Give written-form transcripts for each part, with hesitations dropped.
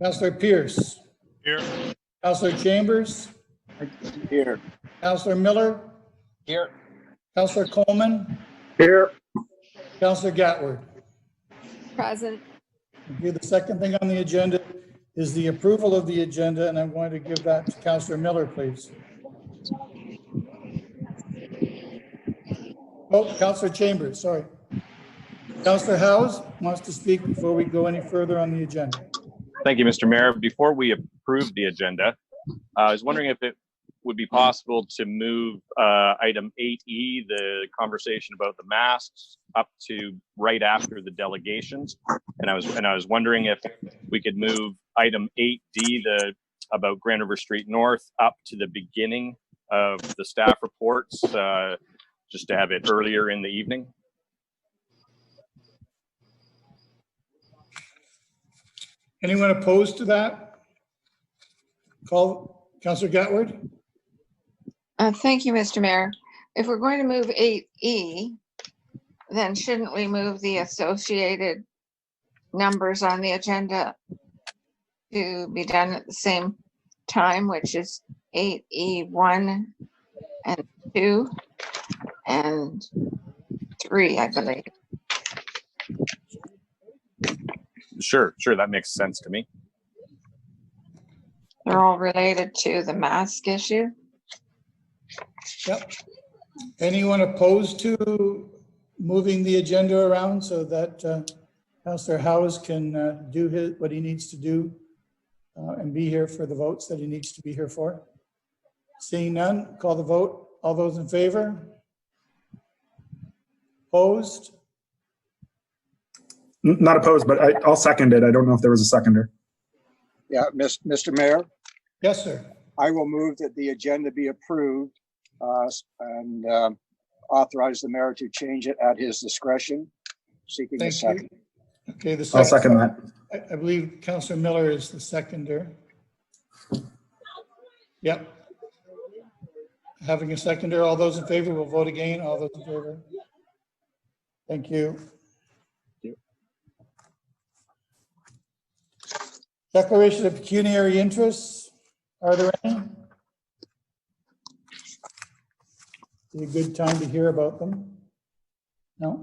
Councillor Pierce. Here. Councillor Chambers. Here. Councillor Miller. Here. Councillor Coleman. Here. Councillor Gatward. Present. Okay, the second thing on the agenda is the approval of the agenda, and I'm going to give that to Councillor Miller, please. Oh, Councillor Chambers, sorry. Councillor Howes wants to speak before we go any further on the agenda. Thank you, Mr. Mayor. Before we approve the agenda, I was wondering if it would be possible to move item 8E, the conversation about the masks, up to right after the delegations. And I was wondering if we could move item 8D, the about Grand River Street North, up to the beginning of the staff reports, just to have it earlier in the evening. Anyone opposed to that? Call Councillor Gatward. Thank you, Mr. Mayor. If we're going to move 8E, then shouldn't we move the associated numbers on the agenda to be done at the same time, which is 8E1 and 2 and 3, I believe. Sure, that makes sense to me. They're all related to the mask issue. Yep. Anyone opposed to moving the agenda around so that Councillor Howes can do what he needs to do and be here for the votes that he needs to be here for? Seeing none, call the vote. All those in favor? Opposed? Not opposed, but I'll second it. I don't know if there was a seconder. Yeah, Mr. Mayor, Yes, sir. I will move that the agenda be approved and authorize the mayor to change it at his discretion. Seeking a Thank second. you. Okay, the I'll second. second that. I believe Councillor Miller is the seconder. Yep. Having a seconder, all those in favor will vote again. All those in favor. Thank you. Declaration of pecuniary interests. Are there any? Be a good time to hear about them. No?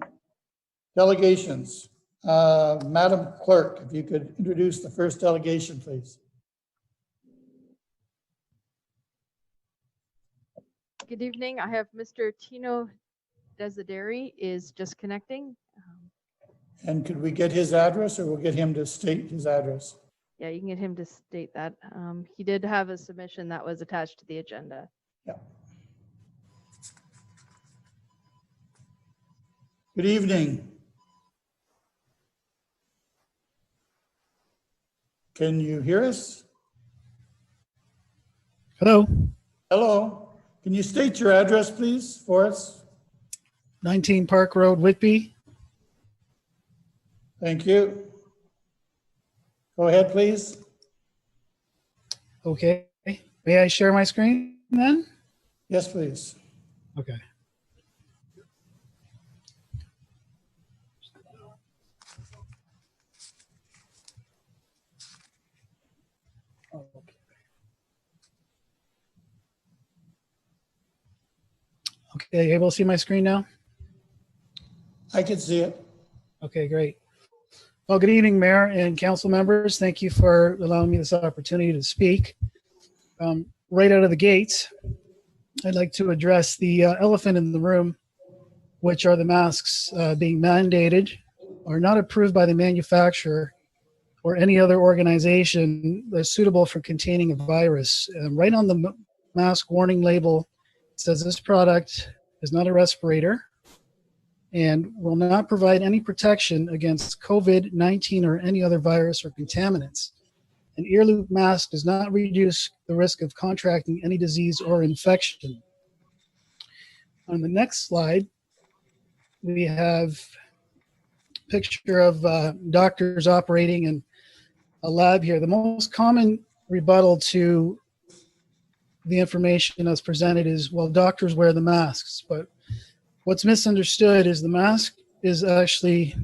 Delegations. Madam Clerk, if you could introduce the first delegation, please. Good evening. I have Mr. Tino Desideri is just connecting. And could we get his address, or we'll get him to state his address? Yeah, you can get him to state that. He did have a submission that was attached to the agenda. Yeah. Good evening. Can you hear us? Hello, Hello. Can you state your address, please, for us? 19 Park Road, Whitby. Thank you. Go ahead, please. Okay. May I share my screen then? Yes, please. Okay. Okay, able to see my screen now? I can see it. Okay, great. Well, good evening, Mayor and council members. Thank you for allowing me this opportunity to speak. Right out of the gates, I'd like to address the elephant in the room, which are the masks being mandated or not approved by the manufacturer or any other organization that's suitable for containing a virus. Right on the mask warning label, it says this product is not a respirator and will not provide any protection against COVID-19 or any other virus or contaminants. An ear loop mask does not reduce the risk of contracting any disease or infection. On the next slide, we have a picture of doctors operating in a lab here. The most common rebuttal to the information that's presented is, well, doctors wear the masks, but what's misunderstood is the mask is actually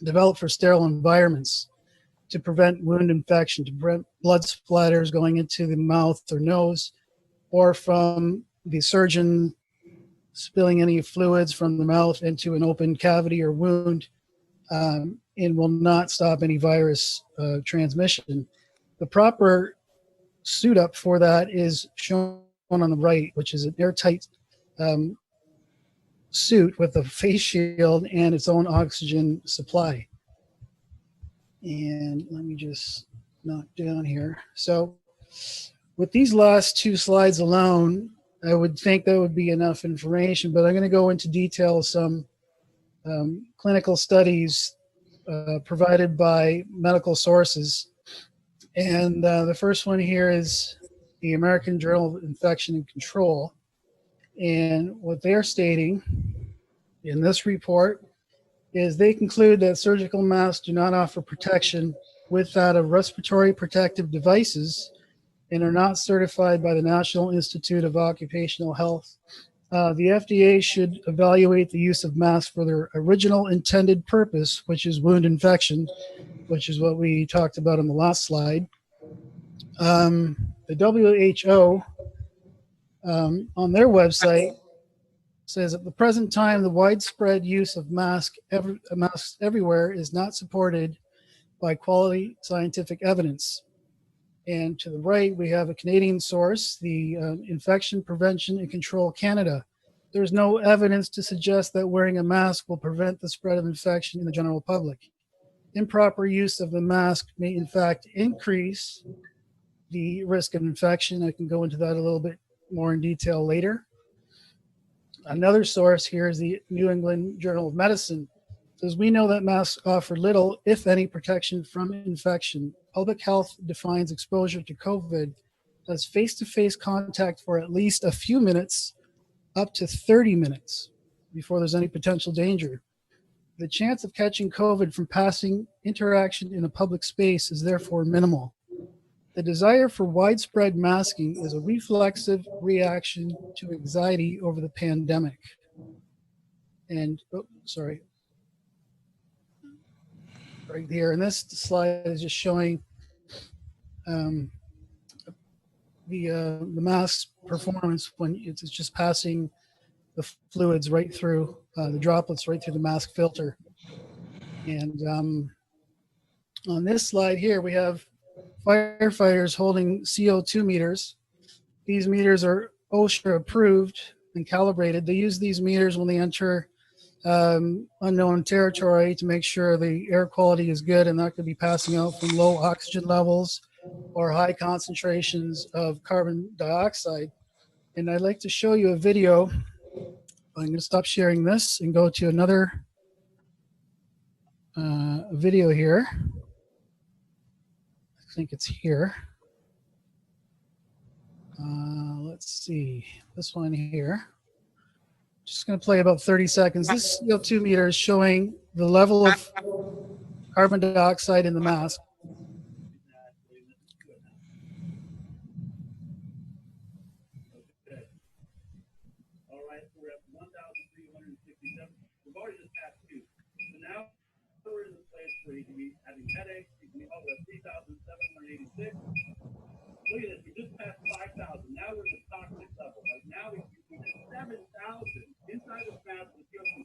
developed for sterile environments to prevent wound infection, to prevent blood splatters going into the mouth or nose, or from the surgeon spilling any fluids from the mouth into an open cavity or wound, and will not stop any virus transmission. The proper suit up for that is shown on the right, which is an airtight suit with a face shield and its own oxygen supply. And let me just knock down here. So with these last two slides alone, I would think that would be enough information, but I'm going to go into detail some clinical studies provided by medical sources. And the first one here is the American Journal of Infection and Control. And what they're stating in this report is they conclude that surgical masks do not offer protection with that of respiratory protective devices and are not certified by the National Institute of Occupational Health. The FDA should evaluate the use of masks for their original intended purpose, which is wound infection, which is what we talked about on the last slide. The WHO on their website says at the present time, the widespread use of masks everywhere is not supported by quality scientific evidence. And to the right, we have a Canadian source, the Infection Prevention and Control Canada. There's no evidence to suggest that wearing a mask will prevent the spread of infection in the general public. Improper use of the mask may in fact increase the risk of infection. I can go into that a little bit more in detail later. Another source here is the New England Journal of Medicine. It says, we know that masks offer little, if any, protection from infection. Public health defines exposure to COVID as face-to-face contact for at least a few minutes, up to 30 minutes before there's any potential danger. The chance of catching COVID from passing interaction in a public space is therefore minimal. The desire for widespread masking is a reflexive reaction to anxiety over the pandemic. And, right here, and this slide is just showing the mask's performance when it's just passing the fluids right through, the droplets right through the mask filter. And on this slide here, we have firefighters holding CO2 meters. These meters are OSHA approved and calibrated. They use these meters when they enter unknown territory to make sure the air quality is good and not going to be passing out from low oxygen levels or high concentrations of carbon dioxide. And I'd like to show you a video. I'm going to stop sharing this and go to another video here. I think it's here. Let's see, this one here. Just going to play about 30 seconds. This CO2 meter is showing the level of carbon dioxide in the mask. All right, we're at 1,367. We've already just passed 2. So now we're in the place where you can be having headaches. You can be over at 3,786. Look at this, we just passed 5,000. Now we're at the toxic level. Like now we can 7,000 inside the mask. We go from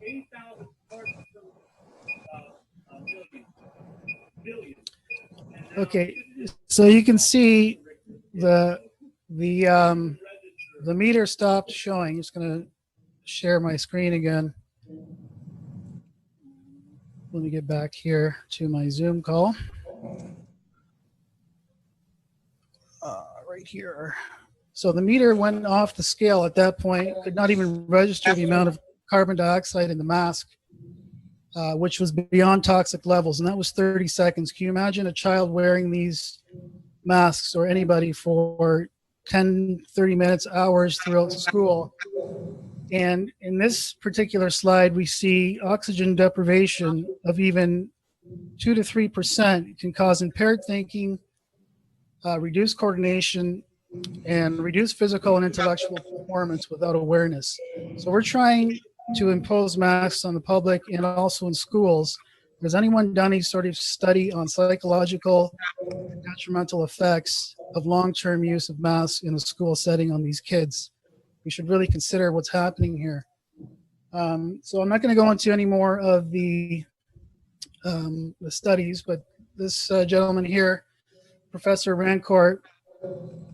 8,000 parts per billion. Okay, so you can see the meter stopped showing. I'm just going to share my screen again. Let me get back here to my Zoom call. Right here. So the meter went off the scale at that point, could not even register the amount of carbon dioxide in the mask, which was beyond toxic levels, and that was 30 seconds. Can you imagine a child wearing these masks, or anybody, for 10, 30 minutes, hours throughout school? And in this particular slide, we see oxygen deprivation of even 2 to 3% can cause impaired thinking, reduced coordination, and reduce physical and intellectual performance without awareness. So we're trying to impose masks on the public and also in schools Has anyone done any sort of study on psychological and detrimental effects of long-term use of masks in a school setting on these kids? We should really consider what's happening here. So I'm not going to go into any more of the studies, but this gentleman here, Professor Rancourt,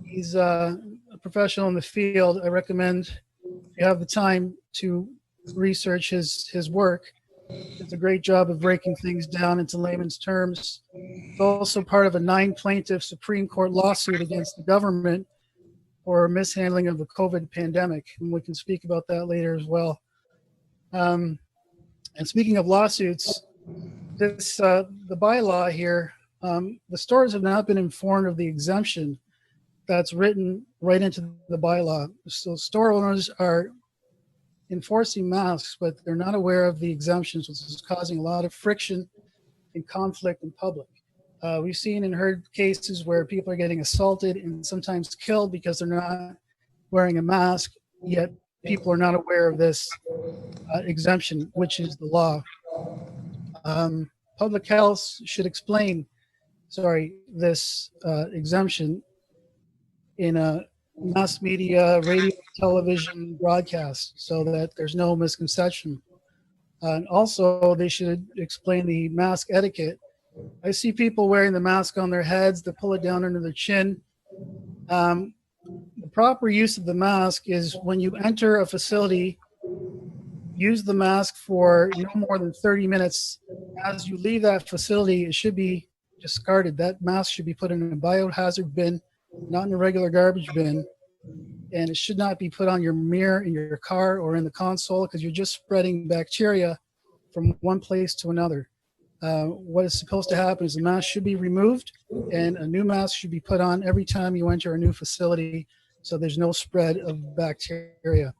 he's a professional in the field. I recommend if you have the time to research his work. It's a great job of breaking things down into layman's terms. It's also part of a 9-plaintiff Supreme Court lawsuit against the government for mishandling of the COVID pandemic, and we can speak about that later as well. And speaking of lawsuits, this the bylaw here, the stores have not been informed of the exemption that's written right into the bylaw. So store owners are enforcing masks, but they're not aware of the exemptions, which is causing a lot of friction and conflict in public. We've seen and heard cases where people are getting assaulted and sometimes killed because they're not wearing a mask, yet people are not aware of this exemption, which is the law. Public health should explain, this exemption in a mass media, radio, television broadcast so that there's no misconception. And also, they should explain the mask etiquette. I see people wearing the mask on their heads, they pull it down under their chin. The proper use of the mask is when you enter a facility, use the mask for no more than 30 minutes. As you leave that facility, it should be discarded. That mask should be put in a biohazard bin, not in a regular garbage bin. And it should not be put on your mirror in your car or in the console, because you're just spreading bacteria from one place to another. What is supposed to happen is the mask should be removed and a new mask should be put on every time you enter a new facility, so there's no spread of bacteria,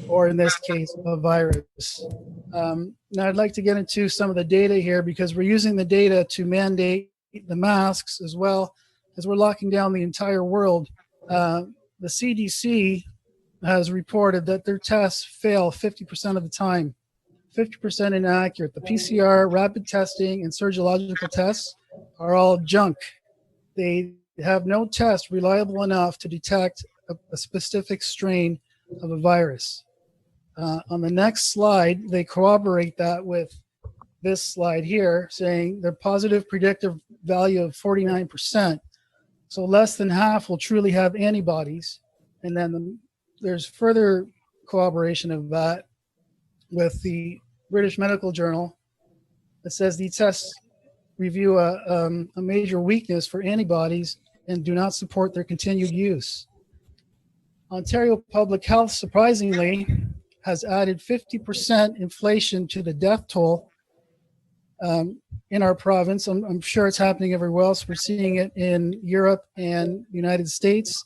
or in this case, a virus. Now I'd like to get into some of the data here, because we're using the data to mandate the masks as well as we're locking down the entire world. The CDC has reported that their tests fail 50% of the time, 50% inaccurate. The PCR, rapid testing, and serological tests are all junk. They have no test reliable enough to detect a specific strain of a virus. On the next slide, they corroborate that with this slide here, saying their positive predictive value of 49%. So less than half will truly have antibodies. And then there's further corroboration of that with the British Medical Journal. It says the tests review a major weakness for antibodies and do not support their continued use. Ontario Public Health, surprisingly, has added 50% inflation to the death toll in our province. I'm sure it's happening everywhere else. We're seeing it in Europe and the United States.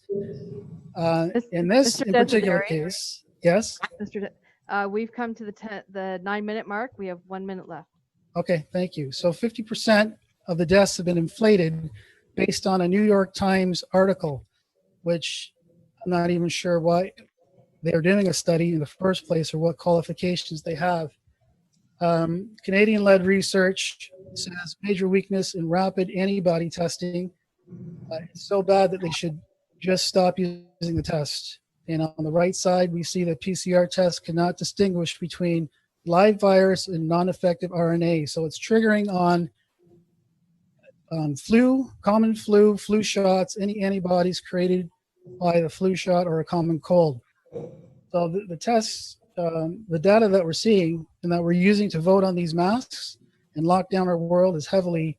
In this Mr. in particular Desideri? case, yes? We've come to the 9-minute mark. We have 1 minute left. Okay, thank you. So 50% of the deaths have been inflated based on a New York Times article, which I'm not even sure why they're doing a study in the first place or what qualifications they have. Canadian-led research says major weakness in rapid antibody testing. It's so bad that they should just stop using the test. And on the right side, we see that PCR tests cannot distinguish between live virus and non-effective RNA. So it's triggering on flu, common flu, flu shots, any antibodies created by the flu shot or a common cold. So the tests, the data that we're seeing and that we're using to vote on these masks and lock down our world is heavily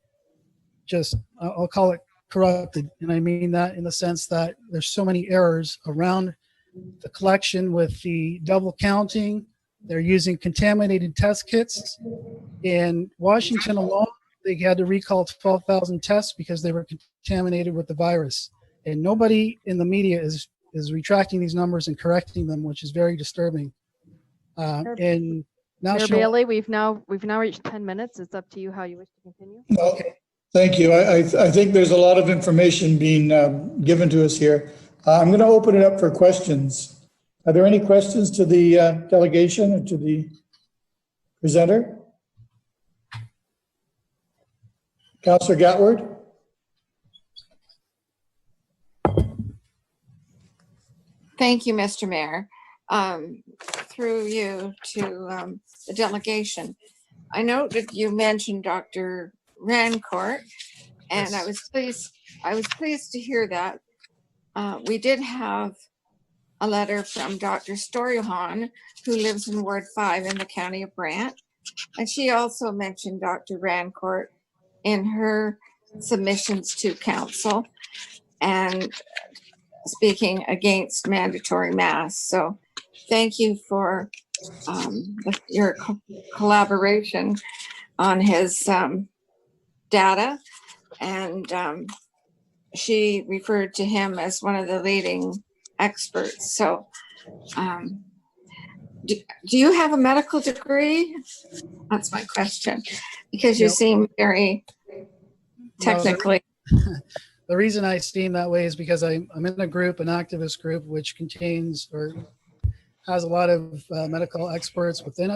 just, I'll call it corrupted. And I mean that in the sense that there's so many errors around the collection with the double counting. They're using contaminated test kits. In Washington alone, they had to recall 12,000 tests because they were contaminated with the virus. And nobody in the media is retracting these numbers and correcting them, which is very disturbing. And Mayor Bailey, we've now reached 10 minutes. It's up to you how you wish to continue. Okay, thank you. I think there's a lot of information being given to us here. I'm going to open it up for questions. Are there any questions to the delegation or to the presenter? Councillor Gatward? Thank you, Mr. Mayor. Through you to the delegation. I note that you mentioned Dr. Rancourt, and I was pleased to hear that. We did have a letter from Dr. Storyhon, who lives in Ward 5 in the county of Brant, and she also mentioned Dr. Rancourt in her submissions to council and speaking against mandatory masks. So thank you for your collaboration on his data. And she referred to him as one of the leading experts. So do you have a medical degree? That's my question, because you seem very technically. The reason I seem that way is because I'm in a group, an activist group, which contains or has a lot of medical experts within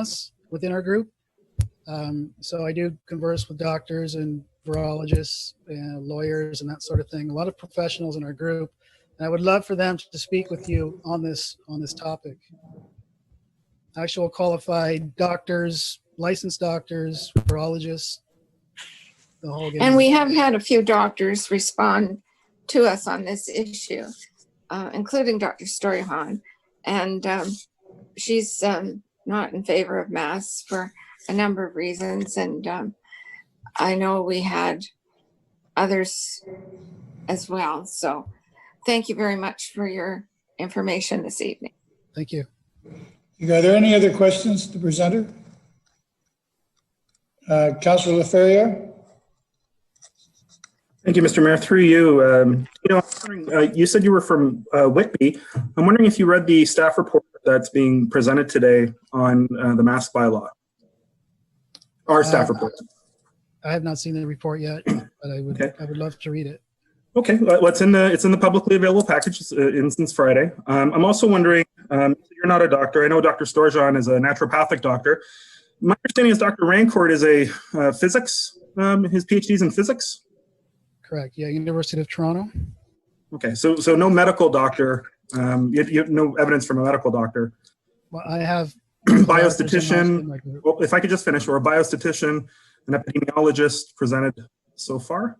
our group. So I do converse with doctors and virologists and lawyers and that sort of thing, a lot of professionals in our group. And I would love for them to speak with you on this topic. Actual qualified doctors, licensed doctors, virologists, the whole game. And we have had a few doctors respond to us on this issue, including Dr. Storyhon. And she's not in favor of masks for a number of reasons. And I know we had others as well. So thank you very much for your information this evening. Thank you. Are there any other questions to the presenter? Councillor Laferriere? Thank you, Mr. Mayor. Through you, I'm wondering, you said you were from Whitby. I'm wondering if you read the staff report that's being presented today on the mask bylaw. Our staff report. I have not seen the report yet, but I would love to read it. Okay, well, it's in the publicly available package since Friday. I'm also wondering, you're not a doctor. I know Dr. Storyhon is a naturopathic doctor. My understanding is Dr. Rancourt is a physics. His PhD is in physics. Correct. Yeah, University of Toronto. Okay, so no medical doctor. You have no evidence from a medical doctor. Well, I have biostatistician. Well, if I could just finish, or a biostatistician, an epidemiologist presented so far.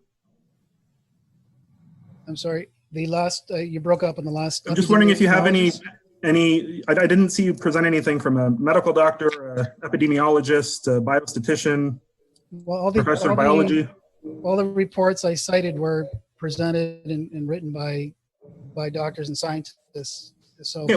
I'm sorry. The last you broke up in the last. I'm just wondering if you have any. I didn't see you present anything from a medical doctor, an epidemiologist, a biostatistician, professor of biology. All the reports I cited were presented and written by doctors and scientists. So okay,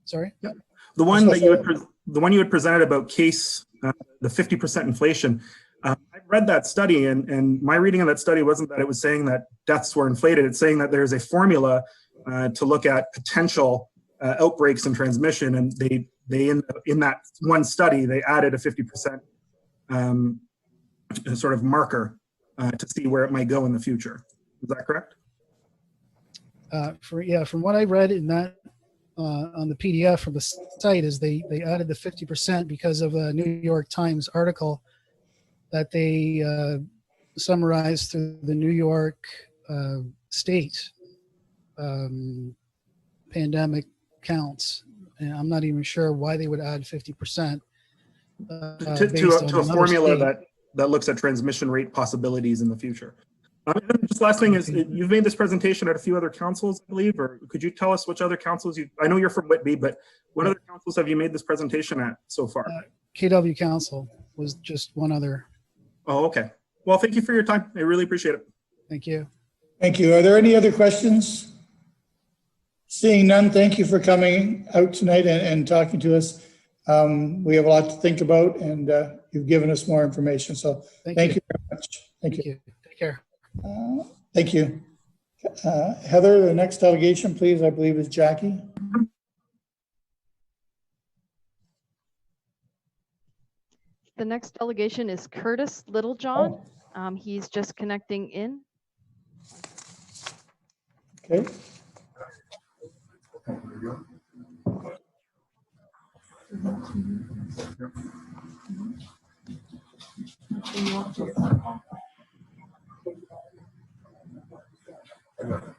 sorry. Yeah. The one you had presented about case the 50% inflation. I read that study, and my reading of that study wasn't that it was saying that deaths were inflated. It's saying that there's a formula to look at potential outbreaks and transmission, and they in that one study they added a 50% sort of marker to see where it might go in the future. Is that correct? From what I read in that on the PDF from the site is they added the 50% because of a New York Times article that they summarized through the New York state pandemic counts. And I'm not even sure why they would add 50%. To a formula that looks at transmission rate possibilities in the future. Just last thing is, you've made this presentation at a few other councils, I believe, or could you tell us which other councils I know you're from Whitby, but what other councils have you made this presentation at so far? KW Council was just one other. Oh, okay. Well, thank you for your time. I really appreciate it. Thank you. Thank you. Are there any other questions? Seeing none, thank you for coming out tonight and talking to us. We have a lot to think about, and you've given us more information. So thank you very much. Thank you. Take care. Thank you. Heather, the next delegation, please, I believe is Jackie. The next delegation is Curtis Littlejohn. He's just connecting in. Okay.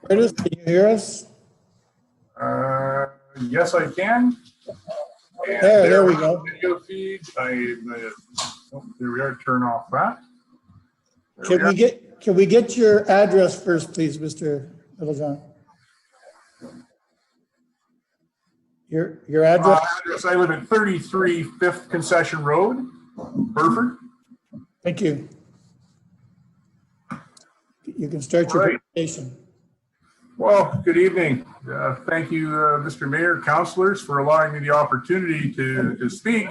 Curtis, can you hear us? Yes, I can. And There we go. Video feed. Oh, there we are. Turn off that. Can we get your address first, please, Mr. Littlejohn? Your address? Address, I live at 33 5th Concession Road, Burford. Thank you. You can start your All right. presentation. Well, good evening. Thank you, Mr. Mayor, councilors, for allowing me the opportunity to speak.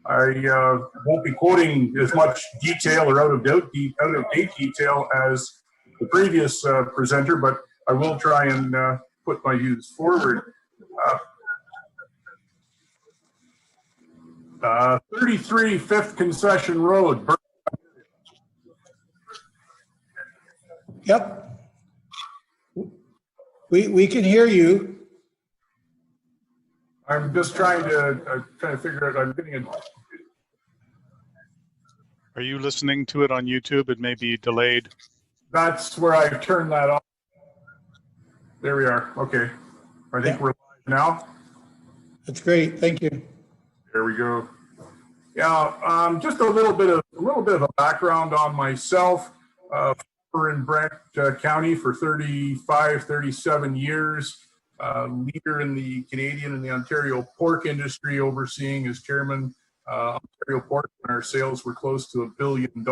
I won't be quoting as much detail or out of date detail as the previous presenter, but I will try and put my views forward. 33 5th Concession Road. Yep. We can hear you. I'm just trying to figure out. I'm getting a. Are you listening to it on YouTube? It may be delayed. That's where I turned that off. There we are. Okay. I think we're live now. That's great. Thank you. There we go. Yeah. Just a little bit of a background on myself. We're in Brant County for 37 years. Leader in the Canadian and the Ontario pork industry, overseeing as chairman Ontario Pork when our sales were close to $1 billion,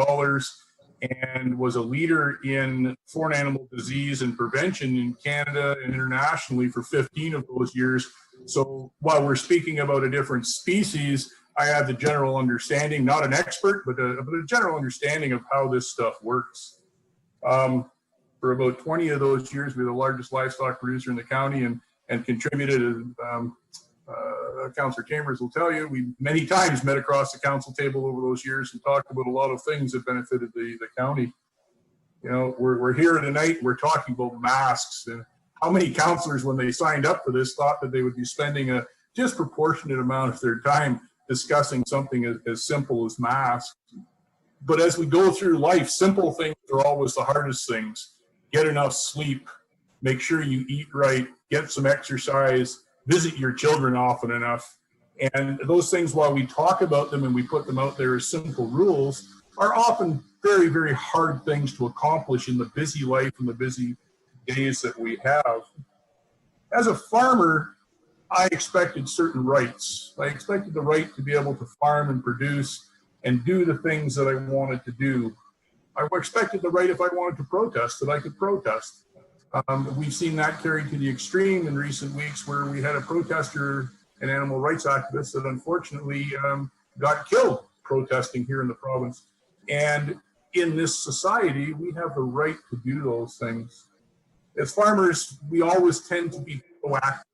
and was a leader in foreign animal disease and prevention in Canada and internationally for 15 of those years. So while we're speaking about a different species, I have the general understanding, not an expert, but a general understanding of how this stuff works. For about 20 of those years, we were the largest livestock producer in the county, and contributed, Councillor Chambers will tell you, we many times met across the council table over those years and talked about a lot of things that benefited the county. You know, we're here tonight, we're talking about masks, and how many councillors, when they signed up for this, thought that they would be spending a disproportionate amount of their time discussing something as simple as masks. But as we go through life, simple things are always the hardest things. Get enough sleep, make sure you eat right, get some exercise, visit your children often enough. And those things, while we talk about them and we put them out there as simple rules, are often very, very hard things to accomplish in the busy life and the busy days that we have. As a farmer, I expected certain rights. I expected the right to be able to farm and produce and do the things that I wanted to do. I expected the right, if I wanted to protest, that I could protest. We've seen that carried to the extreme in recent weeks, where we had a protester, an animal rights activist, that unfortunately got killed protesting here in the province. And in this society, we have the right to do those things. As farmers, we always tend to be proactive.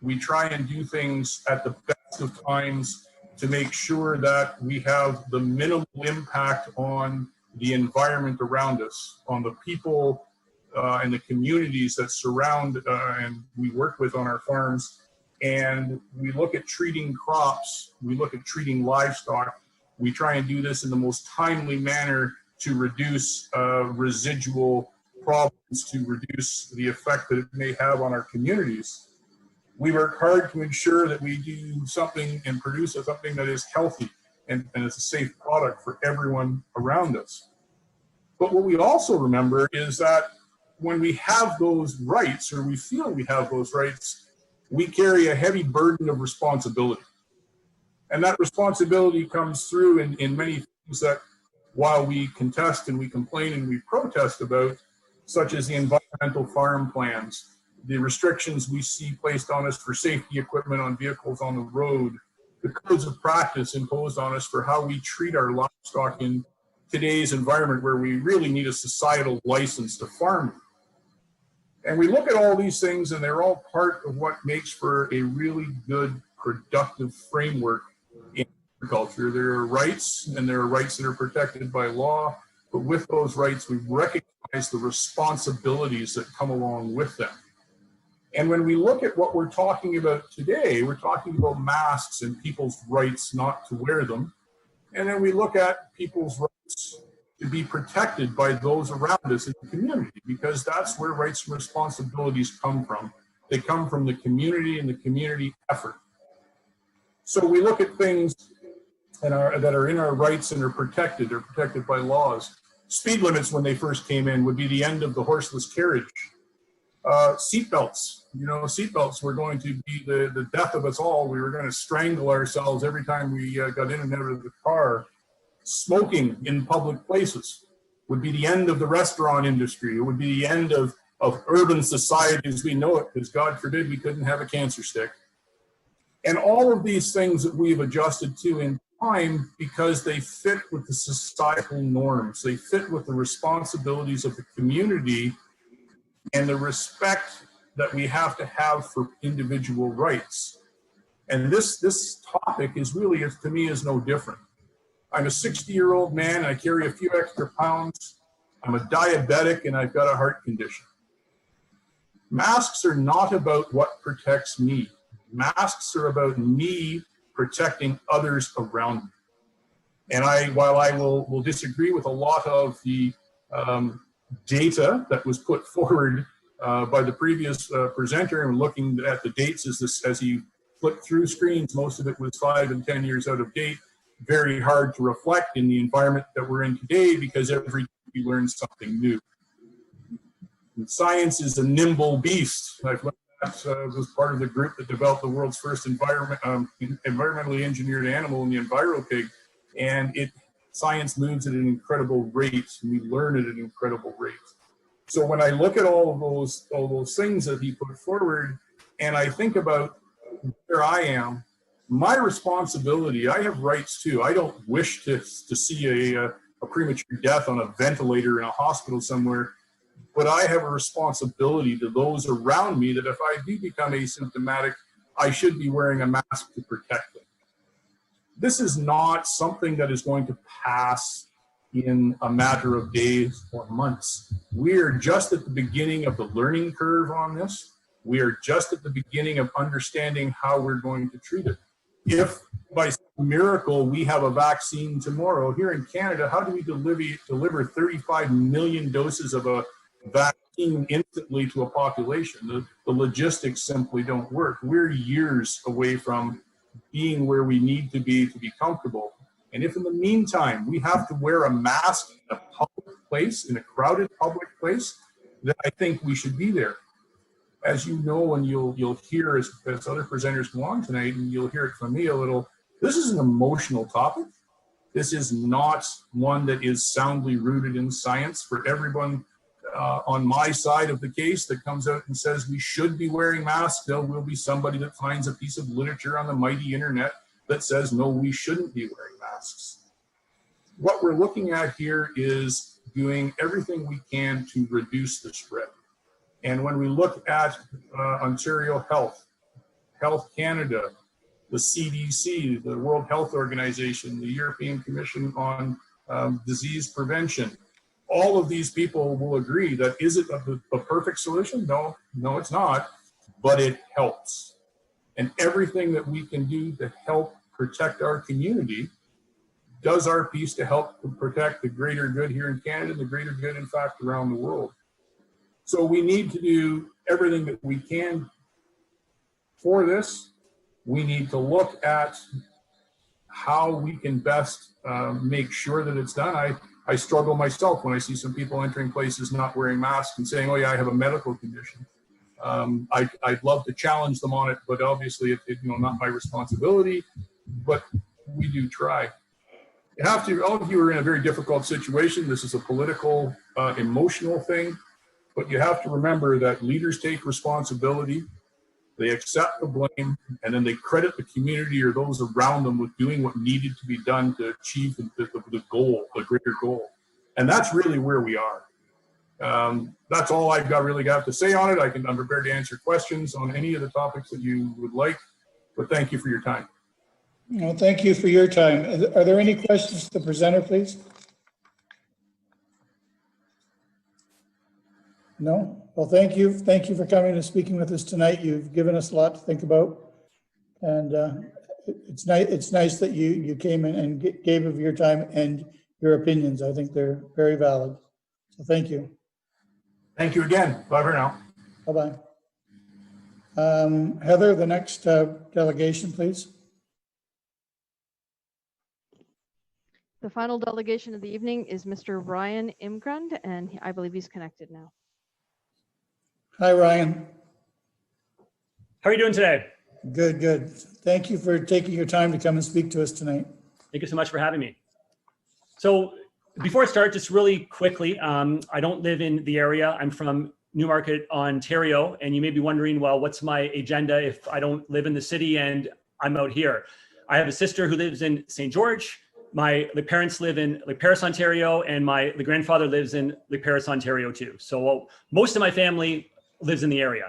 We try and do things at the best of times to make sure that we have the minimal impact on the environment around us, on the people and the communities that surround and we work with on our farms. And we look at treating crops, we look at treating livestock. We try and do this in the most timely manner to reduce residual problems, to reduce the effect that it may have on our communities. We work hard to ensure that we do something and produce something that is healthy and is a safe product for everyone around us. But what we also remember is that when we have those rights, or we feel we have those rights, we carry a heavy burden of responsibility. And that responsibility comes through in many things that, while we contest and we complain and we protest about, such as the environmental farm plans, the restrictions we see placed on us for safety equipment on vehicles on the road, the codes of practice imposed on us for how we treat our livestock in today's environment, where we really need a societal license to farm. And we look at all these things, and they're all part of what makes for a really good, productive framework in agriculture. There are rights, and there are rights that are protected by law, but with those rights, we recognize the responsibilities that come along with them. And when we look at what we're talking about today, we're talking about masks and people's rights not to wear them. And then we look at people's rights to be protected by those around us in the community, because that's where rights and responsibilities come from. They come from the community and the community effort. So we look at things that are in our rights and are protected by laws. Speed limits, when they first came in, would be the end of the horseless carriage. Seatbelts, seatbelts were going to be the death of us all. We were going to strangle ourselves every time we got in and out of the car. Smoking in public places would be the end of the restaurant industry. It would be the end of urban society as we know it, because God forbid we couldn't have a cancer stick. And all of these things that we've adjusted to in time because they fit with the societal norms. They fit with the responsibilities of the community and the respect that we have to have for individual rights. And this topic is really, to me, is no different. I'm a 60-year-old man, and I carry a few extra pounds. I'm a diabetic, and I've got a heart condition. Masks are not about what protects me. Masks are about me protecting others around me. And while I will disagree with a lot of the data that was put forward by the previous presenter, and looking at the dates as he flipped through screens, most of it was 5 and 10 years out of date. Very hard to reflect in the environment that we're in today, because every day we learn something new. And science is a nimble beast. I've learned that was part of the group that developed the world's first environmentally engineered animal in the EnviroPig. And science moves at an incredible rate, and we learn at an incredible rate. So when I look at all those things that he put forward, and I think about where I am, my responsibility, I have rights too. I don't wish to see a premature death on a ventilator in a hospital somewhere, but I have a responsibility to those around me that if I do become asymptomatic, I should be wearing a mask to protect them. This is not something that is going to pass in a matter of days or months. We are just at the beginning of the learning curve on this. We are just at the beginning of understanding how we're going to treat it. If by some miracle we have a vaccine tomorrow, here in Canada, how do we deliver 35 million doses of a vaccine instantly to a population? The logistics simply don't work. We're years away from being where we need to be comfortable. And if in the meantime we have to wear a mask in a public place, in a crowded public place, then I think we should be there. As you know, and you'll hear as other presenters go on tonight, and you'll hear it from me a little, this is an emotional topic. This is not one that is soundly rooted in science. For everyone on my side of the case that comes out and says we should be wearing masks, there will be somebody that finds a piece of literature on the mighty internet that says, no, we shouldn't be wearing masks. What we're looking at here is doing everything we can to reduce the spread. And when we look at Ontario Health, Health Canada, the CDC, the World Health Organization, the European Commission on Disease Prevention, all of these people will agree that is it a perfect solution? No, it's not, but it helps. And everything that we can do to help protect our community does our piece to help protect the greater good here in Canada, the greater good, in fact, around the world. So we need to do everything that we can for this. We need to look at how we can best make sure that it's done. I struggle myself when I see some people entering places not wearing masks and saying, oh yeah, I have a medical condition. I'd love to challenge them on it, but obviously it's not my responsibility, but we do try. You have to, all of you are in a very difficult situation. This is a political, emotional thing. But you have to remember that leaders take responsibility, they accept the blame, and then they credit the community or those around them with doing what needed to be done to achieve the goal, the greater goal. And that's really where we are. That's all I've really got to say on it. I'm prepared to answer questions on any of the topics that you would like, but thank you for your time. No, thank you for your time. Are there any questions to the presenter, please? No? Well, thank you. Thank you for coming and speaking with us tonight. You've given us a lot to think about. And it's nice that you came in and gave of your time, and your opinions. I think they're very valid. So thank you. Thank you again. Bye for now. Bye-bye. Heather, the next delegation, please. The final delegation of the evening is Mr. Ryan Imran, and I believe he's connected now. Hi, Ryan. How are you doing today? Good, good. Thank you for taking your time to come and speak to us tonight. Thank you so much for having me. So before I start, just really quickly, I don't live in the area. I'm from Newmarket, Ontario, and you may be wondering, well, what's my agenda if I don't live in the city and I'm out here? I have a sister who lives in St. George. The parents live in Lake Paris, Ontario, and the grandfather lives in Lake Paris, Ontario too. So most of my family lives in the area.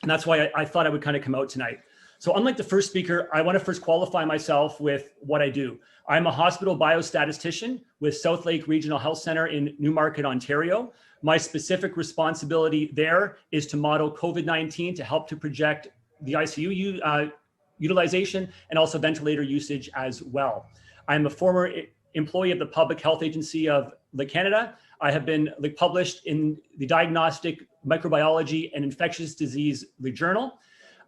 And that's why I thought I would kind of come out tonight. So unlike the first speaker, I want to first qualify myself with what I do. I'm a hospital biostatistician with South Lake Regional Health Center in Newmarket, Ontario. My specific responsibility there is to model COVID-19 to help to project the ICU utilization and also ventilator usage as well. I'm a former employee of the Public Health Agency of Canada. I have been published in the Diagnostic Microbiology and Infectious Disease Journal.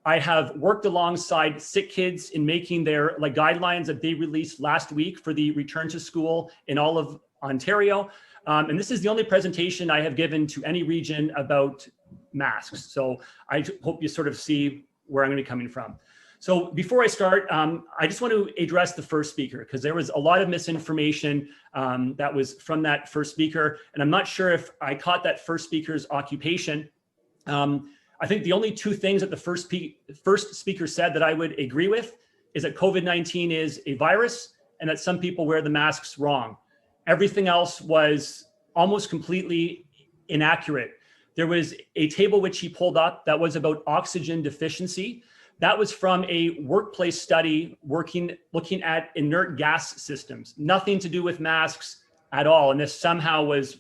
I have worked alongside Sick Kids in making their guidelines that they released last week for the return to school in all of Ontario. And this is the only presentation I have given to any region about masks. So I hope you sort of see where I'm going to be coming from. So before I start, I just want to address the first speaker because there was a lot of misinformation that was from that first speaker. And I'm not sure if I caught that first speaker's occupation. I think the only two things that the first speaker said that I would agree with is that COVID-19 is a virus and that some people wear the masks wrong. Everything else was almost completely inaccurate. There was a table which he pulled up that was about oxygen deficiency. That was from a workplace study looking at inert gas systems, nothing to do with masks at all. And this somehow was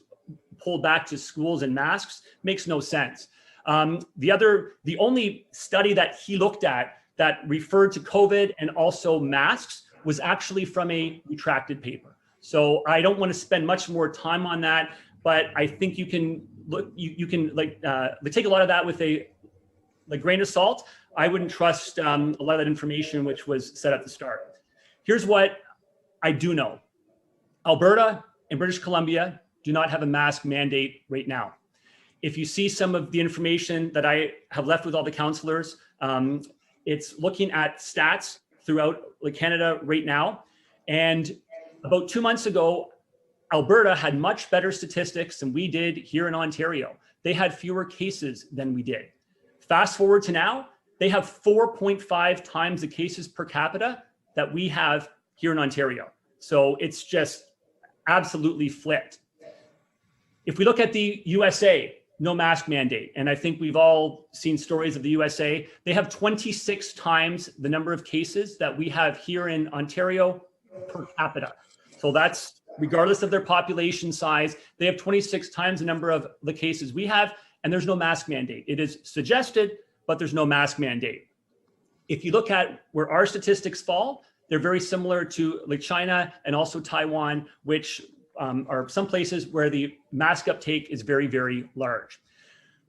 pulled back to schools and masks. Makes no sense. The only study that he looked at that referred to COVID and also masks was actually from a retracted paper. So I don't want to spend much more time on that, but I think you can look, you can take a lot of that with a grain of salt. I wouldn't trust a lot of that information which was said at the start. Here's what I do know. Alberta and British Columbia do not have a mask mandate right now. If you see some of the information that I have left with all the counselors, it's looking at stats throughout Canada right now. And about 2 months ago, Alberta had much better statistics than we did here in Ontario. They had fewer cases than we did. Fast forward to now, they have 4.5 times the cases per capita that we have here in Ontario. So it's just absolutely flipped. If we look at the USA, no mask mandate. And I think we've all seen stories of the USA. They have 26 times the number of cases that we have here in Ontario per capita. So that's regardless of their population size, they have 26 times the number of the cases we have, and there's no mask mandate. It is suggested, but there's no mask mandate. If you look at where our statistics fall, they're very similar to China and also Taiwan, which are some places where the mask uptake is very, very large.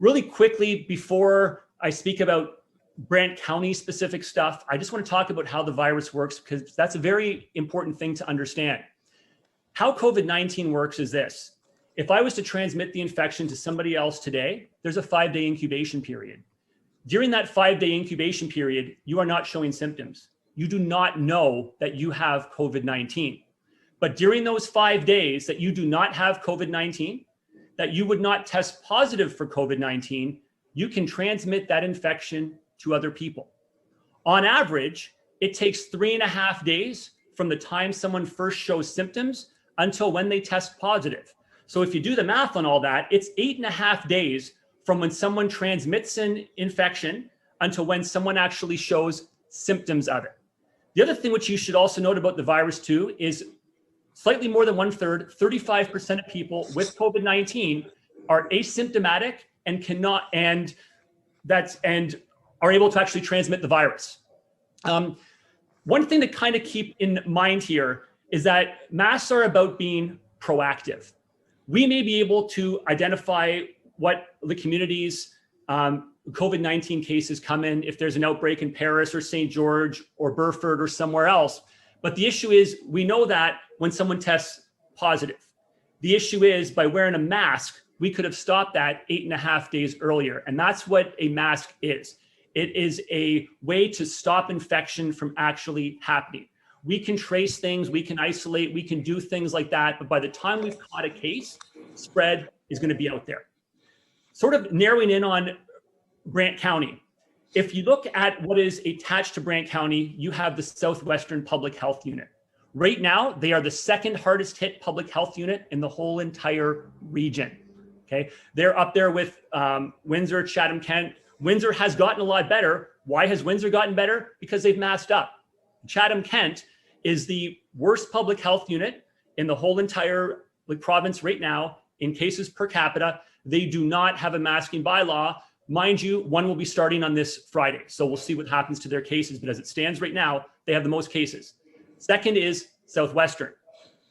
Really quickly, before I speak about Brant County specific stuff, I just want to talk about how the virus works because that's a very important thing to understand. How COVID-19 works is this. If I was to transmit the infection to somebody else today, there's a 5-day incubation period. During that 5-day incubation period, you are not showing symptoms. You do not know that you have COVID-19. But during those 5 days that you do not have COVID-19, that you would not test positive for COVID-19, you can transmit that infection to other people. On average, it takes 3.5 days from the time someone first shows symptoms until when they test positive. So if you do the math on all that, it's 8.5 days from when someone transmits an infection until when someone actually shows symptoms of it. The other thing which you should also note about the virus too is slightly more than 1/3, 35% of people with COVID-19 are asymptomatic and are able to actually transmit the virus. One thing to kind of keep in mind here is that masks are about being proactive. We may be able to identify what the community's COVID-19 cases come in if there's an outbreak in Paris or St. George or Burford or somewhere else. But the issue is we know that when someone tests positive. The issue is by wearing a mask, we could have stopped that 8.5 days earlier. And that's what a mask is. It is a way to stop infection from actually happening. We can trace things, we can isolate, we can do things like that. But by the time we've caught a case, spread is going to be out there. Sort of narrowing in on Brant County. If you look at what is attached to Brant County, you have the Southwestern Public Health Unit. Right now, they are the second hardest hit public health unit in the whole entire region. Okay, they're up there with Windsor, Chatham, Kent. Windsor has gotten a lot better. Why has Windsor gotten better? Because they've masked up. Chatham, Kent is the worst public health unit in the whole entire province right now in cases per capita. They do not have a masking bylaw. Mind you, one will be starting on this Friday. So we'll see what happens to their cases. But as it stands right now, they have the most cases. Second is Southwestern.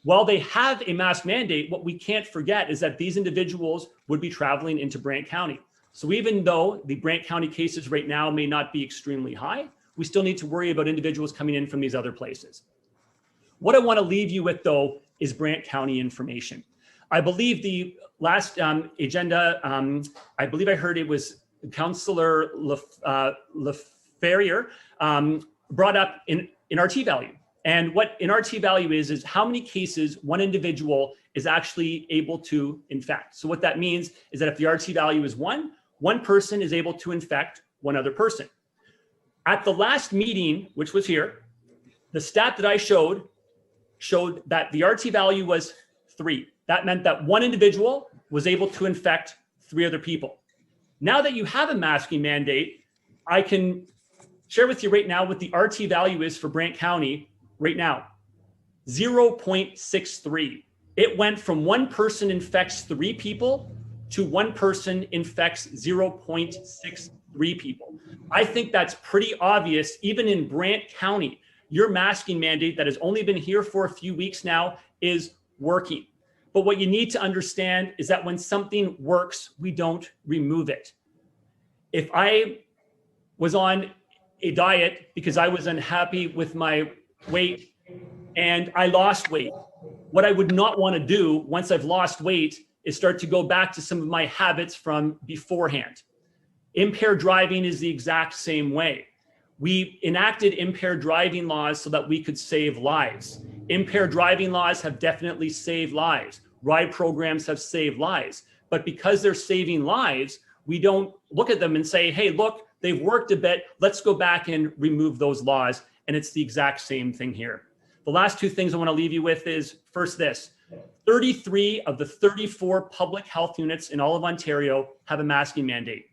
While they have a mask mandate, what we can't forget is that these individuals would be traveling into Brant County. So even though the Brant County cases right now may not be extremely high, we still need to worry about individuals coming in from these other places. What I want to leave you with, though, is Brant County information. I believe the last agenda, I believe I heard it was Councillor Laferriere brought up in RT value. And what an RT value is how many cases one individual is actually able to infect. So what that means is that if the RT value is one person is able to infect one other person. At the last meeting, which was here, the stat that I showed that the RT value was 3. That meant that one individual was able to infect 3 other people. Now that you have a masking mandate, I can share with you right now what the RT value is for Brant County right now, 0.63. It went from one person infects 3 people to one person infects 0.63 people. I think that's pretty obvious. Even in Brant County, your masking mandate that has only been here for a few weeks now is working. But what you need to understand is that when something works, we don't remove it. If I was on a diet because I was unhappy with my weight and I lost weight, what I would not want to do once I've lost weight is start to go back to some of my habits from beforehand. Impaired driving is the exact same way. We enacted impaired driving laws so that we could save lives. Impaired driving laws have definitely saved lives. Ride programs have saved lives. But because they're saving lives, we don't look at them and say, hey, look, they've worked a bit. Let's go back and remove those laws. And it's the exact same thing here. The last 2 things I want to leave you with is first this. 33 of the 34 public health units in all of Ontario have a masking mandate.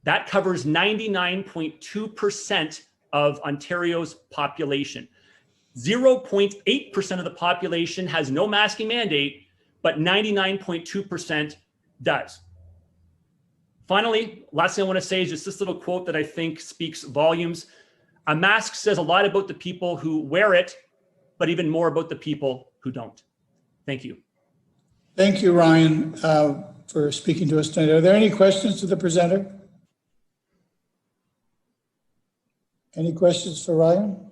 That covers 99.2% of Ontario's population. 0.8% of the population has no masking mandate, but 99.2% does. Finally, last thing I want to say is just this little quote that I think speaks volumes. A mask says a lot about the people who wear it, but even more about the people who don't. Thank you. Thank you, Ryan, for speaking to us tonight. Are there any questions to the presenter? Any questions for Ryan?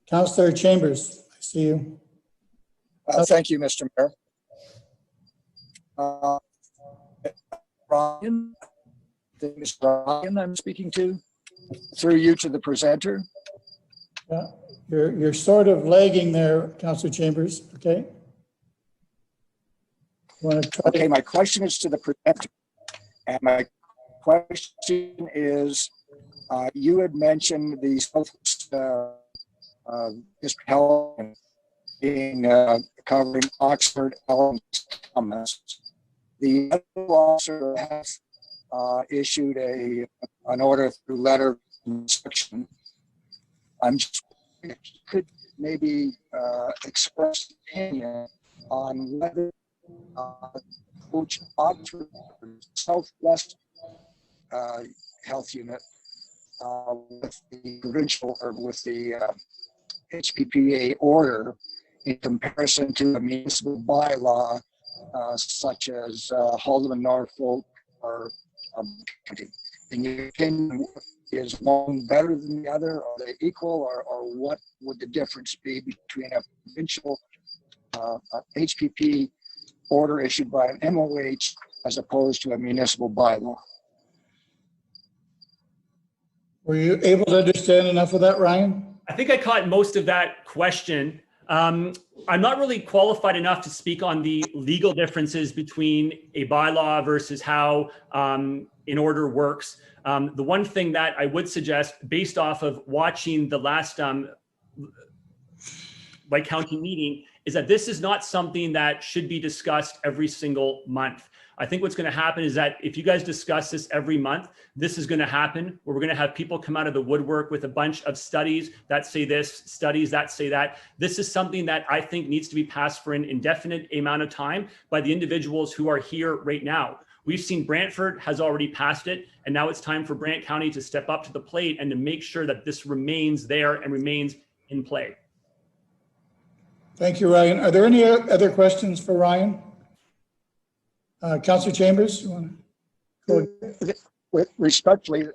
Councillor Chambers, I see you. Thank you, Mr. Mayor. Ryan, I think it's Ryan I'm speaking to, through you to the presenter. Yeah, you're sort of lagging there, Councillor Chambers, okay? You want to try? Okay, my question is to the presenter. And my question is, you had mentioned the Southwest District Health being covering Oxford, Elm, Thomas. The medical officer has issued an order through letter of instruction. I'm just could maybe express opinion on whether which Oxford Southwest Health Unit with the provincial or with the HPPA order in comparison to a municipal bylaw such as Haldeman, Norfolk, or County? In your opinion, is one better than the other? Are they equal, or what would the difference be between a provincial HPP order issued by an MOH as opposed to a municipal bylaw? Were you able to understand enough of that, Ryan? I think I caught most of that question. I'm not really qualified enough to speak on the legal differences between a bylaw versus how an order works. The one thing that I would suggest, based off of watching the last White County meeting, is that this is not something that should be discussed every single month. I think what's going to happen is that if you guys discuss this every month, this is going to happen where we're going to have people come out of the woodwork with a bunch of studies that say this, studies that say that. This is something that I think needs to be passed for an indefinite amount of time by the individuals who are here right now. We've seen Brantford has already passed it, and now it's time for Brant County to step up to the plate and to make sure that this remains there and remains in play. Thank you, Ryan. Are there any other questions for Ryan? Councillor Chambers, you want to go? With respectfully,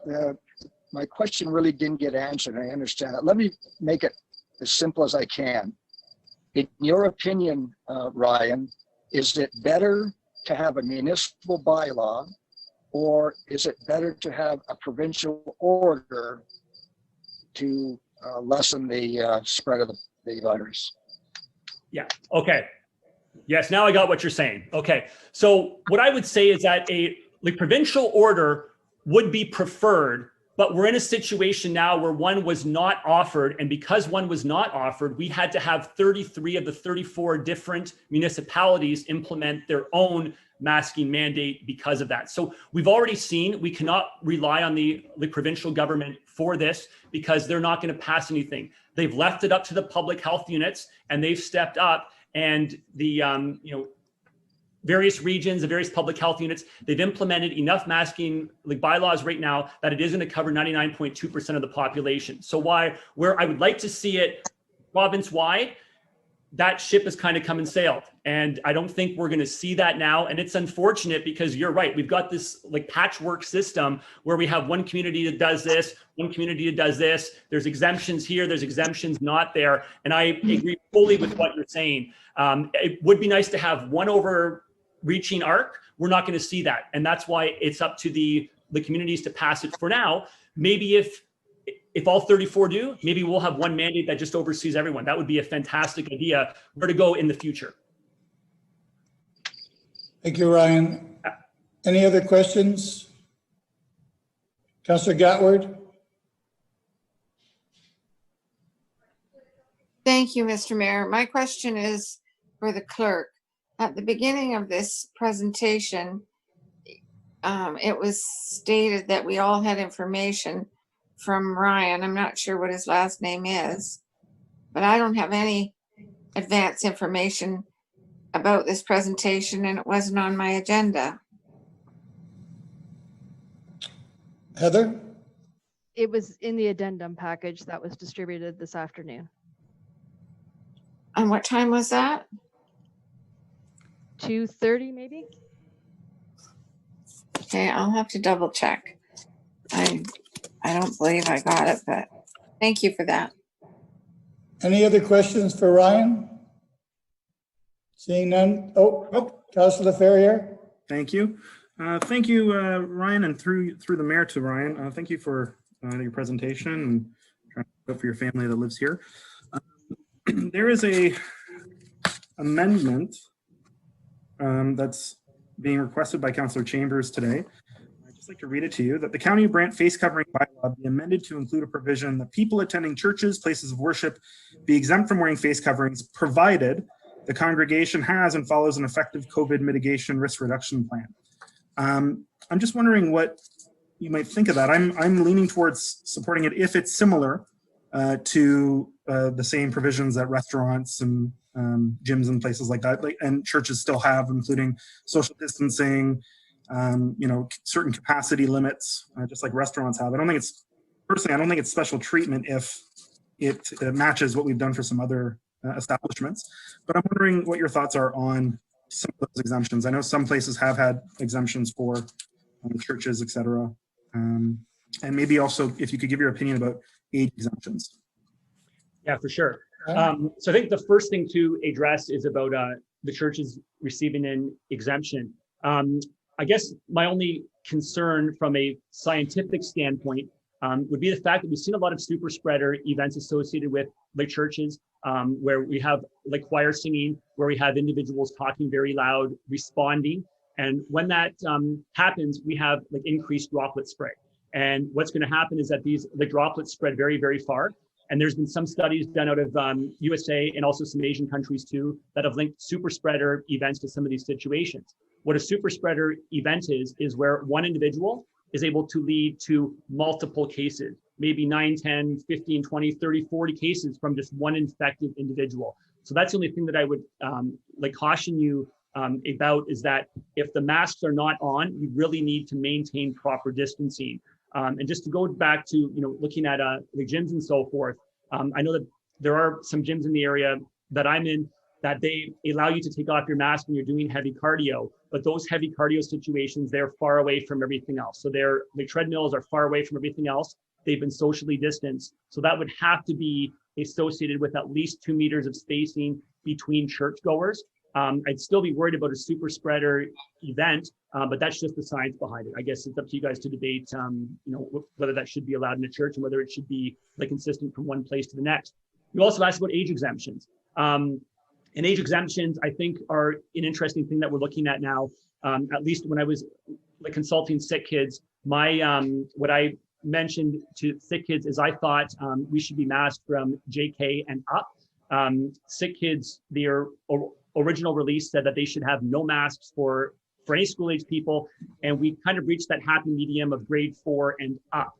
my question really didn't get answered. I understand it. Let me make it as simple as I can. In your opinion, Ryan, is it better to have a municipal bylaw, or is it better to have a provincial order to lessen the spread of the virus? Yeah, okay. Yes, now I got what you're saying. Okay, so what I would say is that a provincial order would be preferred, but we're in a situation now where one was not offered, and because one was not offered, we had to have 33 of the 34 different municipalities implement their own masking mandate because of that. So we've already seen we cannot rely on the provincial government for this because they're not going to pass anything. They've left it up to the public health units, and they've stepped up, and the various regions, the various public health units, they've implemented enough masking bylaws right now that it is going to cover 99.2% of the population. So where I would like to see it province-wide, that ship has kind of come and sailed. And I don't think we're going to see that now. And it's unfortunate because you're right. We've got this patchwork system where we have one community that does this, one community that does this. There's exemptions here, there's exemptions not there. And I agree fully with what you're saying. It would be nice to have one overreaching arc. We're not going to see that. And that's why it's up to the communities to pass it for now. Maybe if all 34 do, maybe we'll have one mandate that just oversees everyone. That would be a fantastic idea where to go in the future. Thank you, Ryan. Any other questions? Councillor Gatward? Thank you, Mr. Mayor. My question is for the clerk. At the beginning of this presentation, it was stated that we all had information from Ryan. I'm not sure what his last name is, but I don't have any advance information about this presentation, and it wasn't on my agenda. Heather? It was in the addendum package that was distributed this afternoon. And what time was that? 2:30 maybe? Okay, I'll have to double check. I don't believe I got it, but thank you for that. Any other questions for Ryan? Seeing none. Oh, Councillor Ferrier. Thank you. Thank you, Ryan, and through the mayor to Ryan. Thank you for your presentation and trying to look for your family that lives here. There is a amendment that's being requested by Councillor Chambers today. I'd just like to read it to you, that the County of Brant face covering bylaw be amended to include a provision that people attending churches, places of worship be exempt from wearing face coverings, provided the congregation has and follows an effective COVID mitigation risk reduction plan. I'm just wondering what you might think of that. I'm leaning towards supporting it if it's similar to the same provisions that restaurants and gyms and places like that, and churches still have, including social distancing, certain capacity limits, just like restaurants have. I don't think it's special treatment if it matches what we've done for some other establishments. But I'm wondering what your thoughts are on some of those exemptions. I know some places have had exemptions for churches, etc. And maybe also if you could give your opinion about age exemptions. Yeah, for sure. So I think the first thing to address is about the churches receiving an exemption. I guess my only concern from a scientific standpoint would be the fact that we've seen a lot of super spreader events associated with like churches where we have like choir singing, where we have individuals talking very loud, responding. And when that happens, we have like increased droplet spread. And what's going to happen is that the droplets spread very, very far. And there's been some studies done out of USA and also some Asian countries too that have linked super spreader events to some of these situations. What a super spreader event is where one individual is able to lead to multiple cases, maybe 9, 10, 15, 20, 30, 40 cases from just one infected individual. So that's the only thing that I would like caution you about is that if the masks are not on, you really need to maintain proper distancing. And just to go back to, looking at the gyms and so forth, I know that there are some gyms in the area that I'm in that they allow you to take off your mask when you're doing heavy cardio, but those heavy cardio situations, they're far away from everything else. So the treadmills are far away from everything else. They've been socially distanced. So that would have to be associated with at least 2 meters of spacing between churchgoers. I'd still be worried about a super spreader event, but that's just the science behind it. I guess it's up to you guys to debate, whether that should be allowed in a church and whether it should be like consistent from one place to the next. You also asked about age exemptions. And age exemptions, I think, are an interesting thing that we're looking at now. At least when I was like consulting sick kids, what I mentioned to sick kids is I thought we should be masked from JK and up. Sick kids, their original release said that they should have no masks for any school age people. And we kind of reached that happy medium of grade 4 and up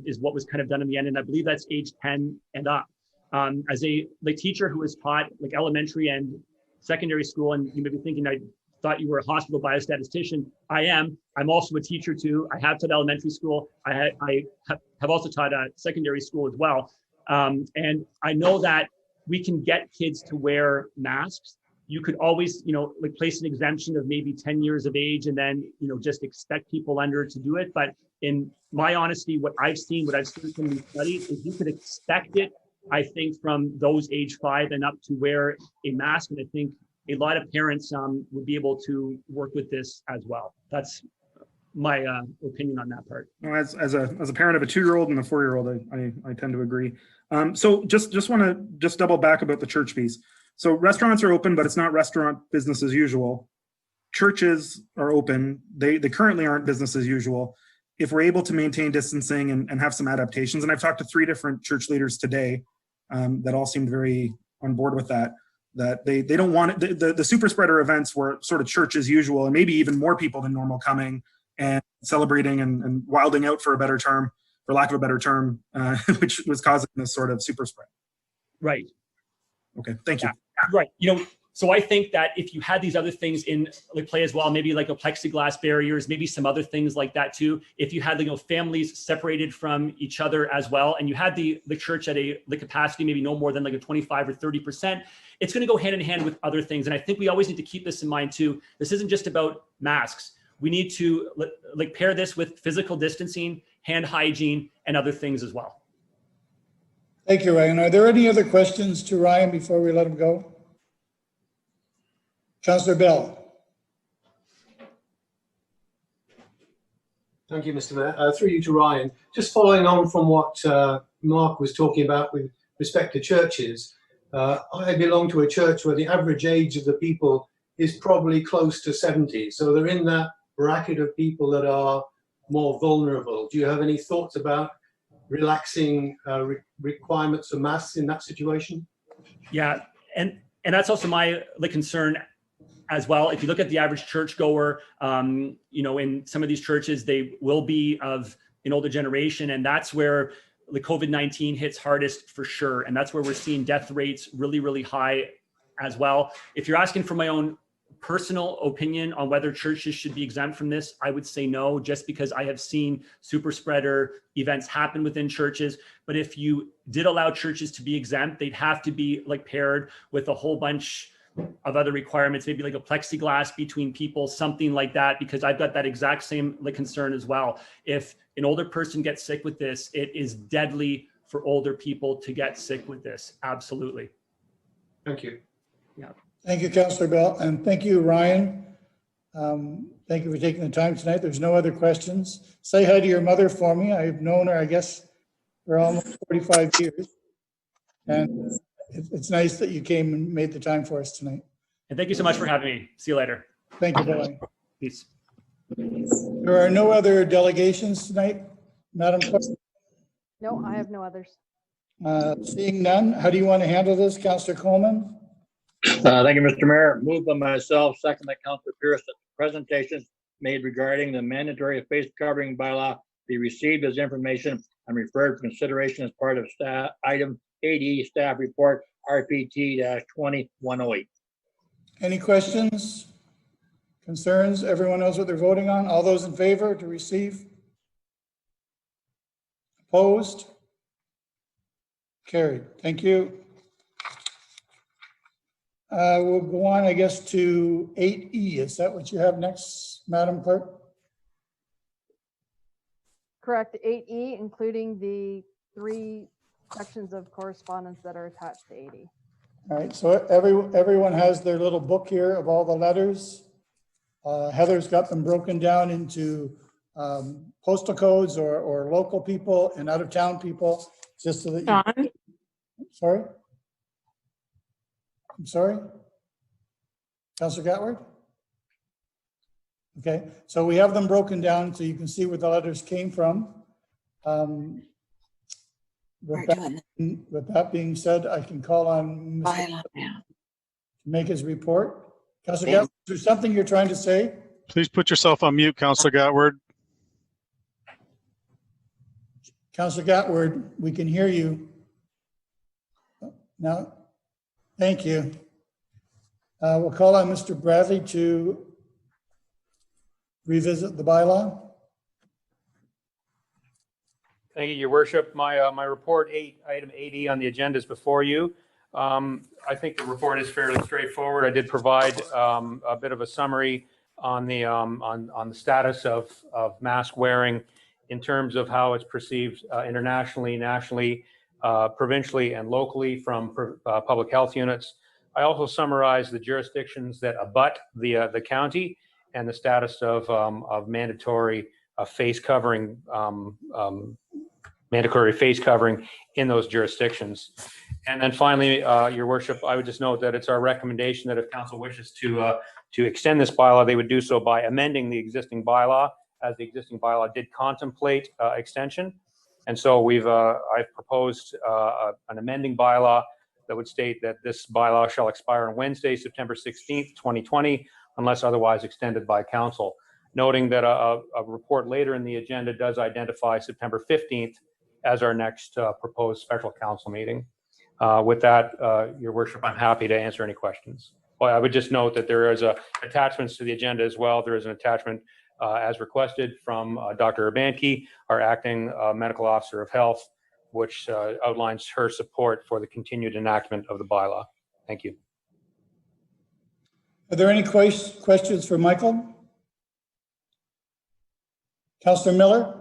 is what was kind of done in the end. And I believe that's age 10 and up. As a teacher who has taught like elementary and secondary school, and you may be thinking, I thought you were a hospital biostatistician. I am. I'm also a teacher too. I have taught elementary school. I have also taught secondary school as well. And I know that we can get kids to wear masks. You could always, place an exemption of maybe 10 years of age and then, just expect people under to do it. But in my honesty, what I've seen from these studies is you could expect it, I think, from those age 5 and up to wear a mask. And I think a lot of parents would be able to work with this as well. That's my opinion on that part. As a parent of a 2-year-old and a 4-year-old, I tend to agree. So just want to double back about the church piece. So restaurants are open, but it's not restaurant business as usual. Churches are open. They currently aren't business as usual. If we're able to maintain distancing and have some adaptations, and I've talked to 3 different church leaders today that all seemed very on board with that they don't want it. The super spreader events were sort of church as usual, and maybe even more people than normal coming and celebrating and wilding out, for lack of a better term, which was causing this sort of super spread. Right. Okay, thank you. Yeah. Right. So I think that if you had these other things in play as well, maybe like a plexiglass barriers, maybe some other things like that too. If you had families separated from each other as well, and you had the church at the capacity maybe no more than like a 25 or 30%, it's going to go hand in hand with other things. And I think we always need to keep this in mind too. This isn't just about masks. We need to pair this with physical distancing, hand hygiene, and other things as well. Thank you, Ryan. Are there any other questions to Ryan before we let him go? Councillor Bell. Thank you, Mr. Mayor. Through you to Ryan. Just following on from what Mark was talking about with respect to churches, I belong to a church where the average age of the people is probably close to 70. So they're in that bracket of people that are more vulnerable. Do you have any thoughts about relaxing requirements of masks in that situation? Yeah, and that's also my concern as well. If you look at the average churchgoer, in some of these churches, they will be of an older generation, and that's where the COVID-19 hits hardest for sure. And that's where we're seeing death rates really, really high as well. If you're asking for my own personal opinion on whether churches should be exempt from this, I would say no, just because I have seen super spreader events happen within churches. But if you did allow churches to be exempt, they'd have to be like paired with a whole bunch of other requirements, maybe like a plexiglass between people, something like that, because I've got that exact same like concern as well. If an older person gets sick with this, it is deadly for older people to get sick with this. Absolutely. Thank you. Yeah. Thank you, Councillor Bell, and thank you, Ryan. Thank you for taking the time tonight. There's no other questions. Say hi to your mother for me. I've known her, I guess, for almost 45 years. And it's nice that you came and made the time for us tonight. And thank you so much for having me. See you later. Thank you, bye. Peace. There are no other delegations tonight, Madam Clerk. No, I have no others. Seeing none, how do you want to handle this, Councillor Coleman? Thank you, Mr. Mayor. Moved by myself, second by Councillor Pierce, that the presentation made regarding the mandatory face covering bylaw be received as information and referred for consideration as part of staff item 8E staff report RPT-20-108. Any questions, concerns? Everyone knows what they're voting on. All those in favor to receive? Opposed? Carried. Thank you. We'll go on, I guess, to 8E. Is that what you have next, Madam Clerk? Correct, 8E, including the 3 sections of correspondence that are attached to 80. All right, so everyone has their little book here of all the letters. Heather's got them broken down into postal codes or local people and out-of-town people, just so that you... Sorry? I'm sorry? Councillor Gatward? Okay, so we have them broken down so you can see where the letters came from. With that being said, I can call on Mr. to make his report. Councillor Gatward, is there something you're trying to say? Please put yourself on mute, Councillor Gatward. Councillor Gatward, we can hear you. No, thank you. We'll call on Mr. Bradley to revisit the bylaw. Thank you, Your Worship. My report item 80 on the agenda is before you. I think the report is fairly straightforward. I did provide a bit of a summary on the status of mask wearing in terms of how it's perceived internationally, nationally, provincially, and locally from public health units. I also summarized the jurisdictions that abut the county and the status of mandatory face covering, mandatory face covering in those jurisdictions. And then finally, Your Worship, I would just note that it's our recommendation that if council wishes to extend this bylaw, they would do so by amending the existing bylaw, as the existing bylaw did contemplate extension. And so I've proposed an amending bylaw that would state that this bylaw shall expire on Wednesday, September 16th, 2020, unless otherwise extended by council. Noting that a report later in the agenda does identify September 15th as our next proposed special council meeting. With that, Your Worship, I'm happy to answer any questions. Well, I would just note that there is attachments to the agenda as well. There is an attachment as requested from Dr. Urbanski, our acting medical officer of health, which outlines her support for the continued enactment of the bylaw. Thank you. Are there any questions for Michael? Councillor Miller?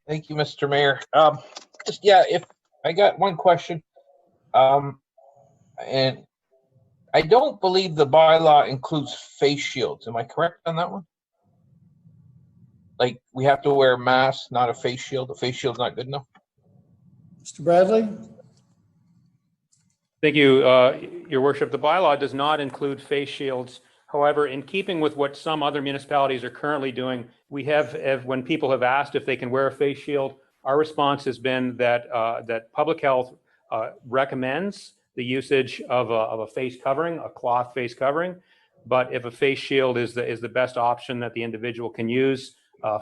Thank you, Mr. Mayor. If I got one question, and I don't believe the bylaw includes face shields. Am I correct on that one? Like, we have to wear a mask, not a face shield. A face shield's not good enough. Mr. Bradley? Thank you, Your Worship. The bylaw does not include face shields. However, in keeping with what some other municipalities are currently doing, we have when people have asked if they can wear a face shield, our response has been that that public health recommends the usage of a face covering, a cloth face covering. But if a face shield is the best option that the individual can use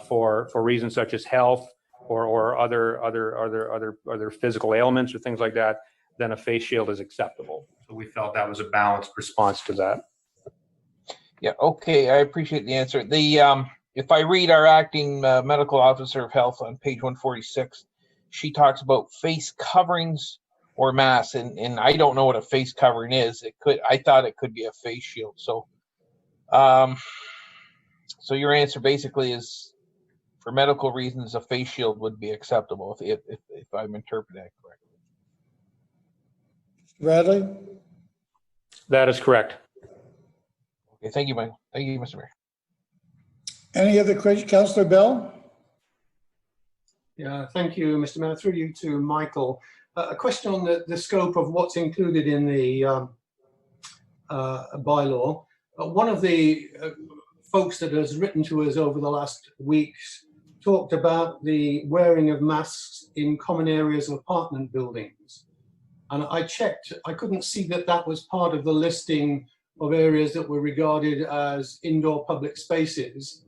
for reasons such as health or other physical ailments or things like that, then a face shield is acceptable. So we felt that was a balanced response to that. Yeah, okay, I appreciate the answer. If I read our acting medical officer of health on page 146, she talks about face coverings or masks, and I don't know what a face covering is. I thought it could be a face shield. So, so your answer basically is, for medical reasons, a face shield would be acceptable if I'm interpreting that correctly. Bradley? That is correct. Okay, thank you, Michael. Thank you, Mr. Mayor. Any other questions? Councillor Bell? Yeah, thank you, Mr. Mayor. Through you to Michael. A question on the scope of what's included in the bylaw. One of the folks that has written to us over the last weeks talked about the wearing of masks in common areas of apartment buildings. And I checked, I couldn't see that that was part of the listing of areas that were regarded as indoor public spaces.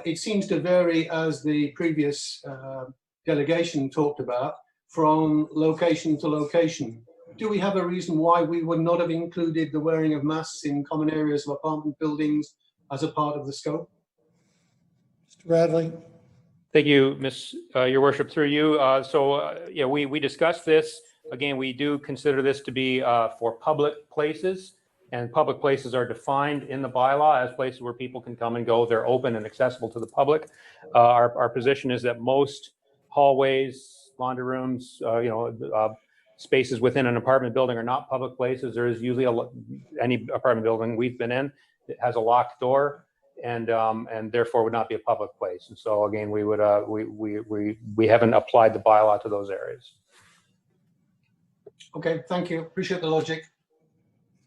It seems to vary, as the previous delegation talked about, from location to location. Do we have a reason why we would not have included the wearing of masks in common areas of apartment buildings as a part of the scope? Mr. Bradley? Thank you, Your Worship, through you. Yeah, we discussed this. Again, we do consider this to be for public places, and public places are defined in the bylaw as places where people can come and go. They're open and accessible to the public. Our position is that most hallways, laundry rooms, spaces within an apartment building are not public places. There is usually any apartment building we've been in, it has a locked door, and therefore would not be a public place. And so again, we would we haven't applied the bylaw to those areas. Okay, thank you. Appreciate the logic.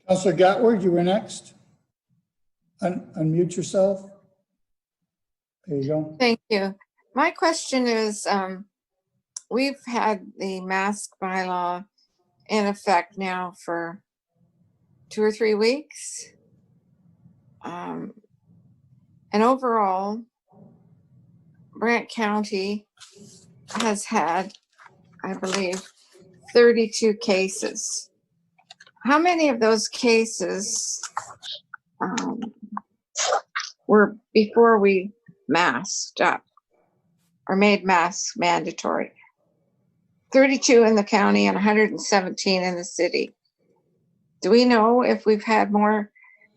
Councillor Gatward, you were next. Unmute yourself. There you go. Thank you. My question is, we've had the mask bylaw in effect now for 2 or 3 weeks. And overall, Brant County has had, I believe, 32 cases. How many of those cases were before we masked up or made masks mandatory? 32 in the county and 117 in the city. Do we know if we've had more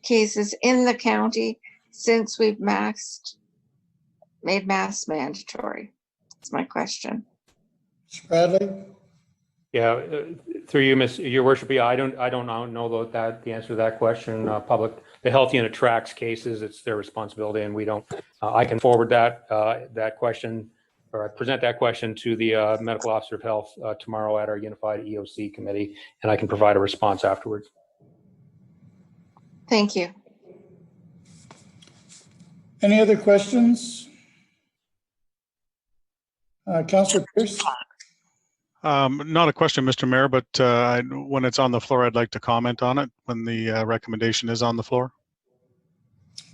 cases in the county since we've made masks mandatory? That's my question. Mr. Bradley? Yeah, through you, Your Worship. Yeah, I don't know the answer to that question. The health unit tracks cases; it's their responsibility, and we don't. I can forward that question, or present that question to the medical officer of health tomorrow at our unified EOC committee, and I can provide a response afterwards. Thank you. Any other questions? Councillor Pierce? Not a question, Mr. Mayor, but when it's on the floor, I'd like to comment on it when the recommendation is on the floor.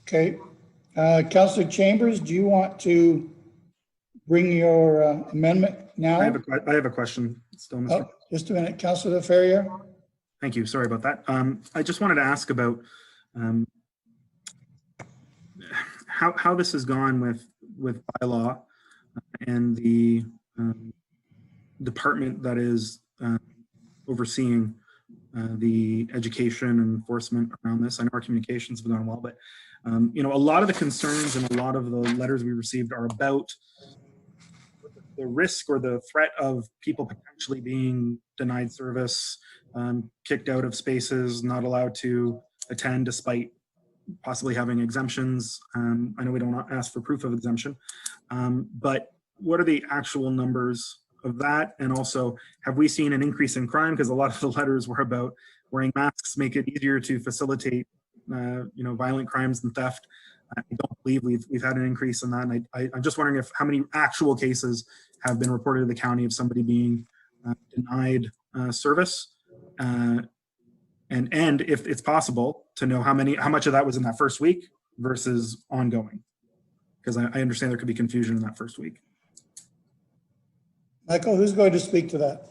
Okay. Councillor Chambers, do you want to bring your amendment now? I have a question still, Mr. Oh, just a minute. Councillor Ferrier? Thank you. Sorry about that. I just wanted to ask about how this has gone with bylaw and the department that is overseeing the education and enforcement around this. I know our communications have gone well, but a lot of the concerns and a lot of the letters we received are about the risk or the threat of people potentially being denied service, kicked out of spaces, not allowed to attend despite possibly having exemptions. I know we don't ask for proof of exemption, but what are the actual numbers of that? And also, have we seen an increase in crime? Because a lot of the letters were about wearing masks make it easier to facilitate violent crimes and theft. I don't believe we've had an increase in that. And I'm just wondering how many actual cases have been reported to the county of somebody being denied service, and if it's possible to know how much of that was in that first week versus ongoing, because I understand there could be confusion in that first week. Michael, who's going to speak to that?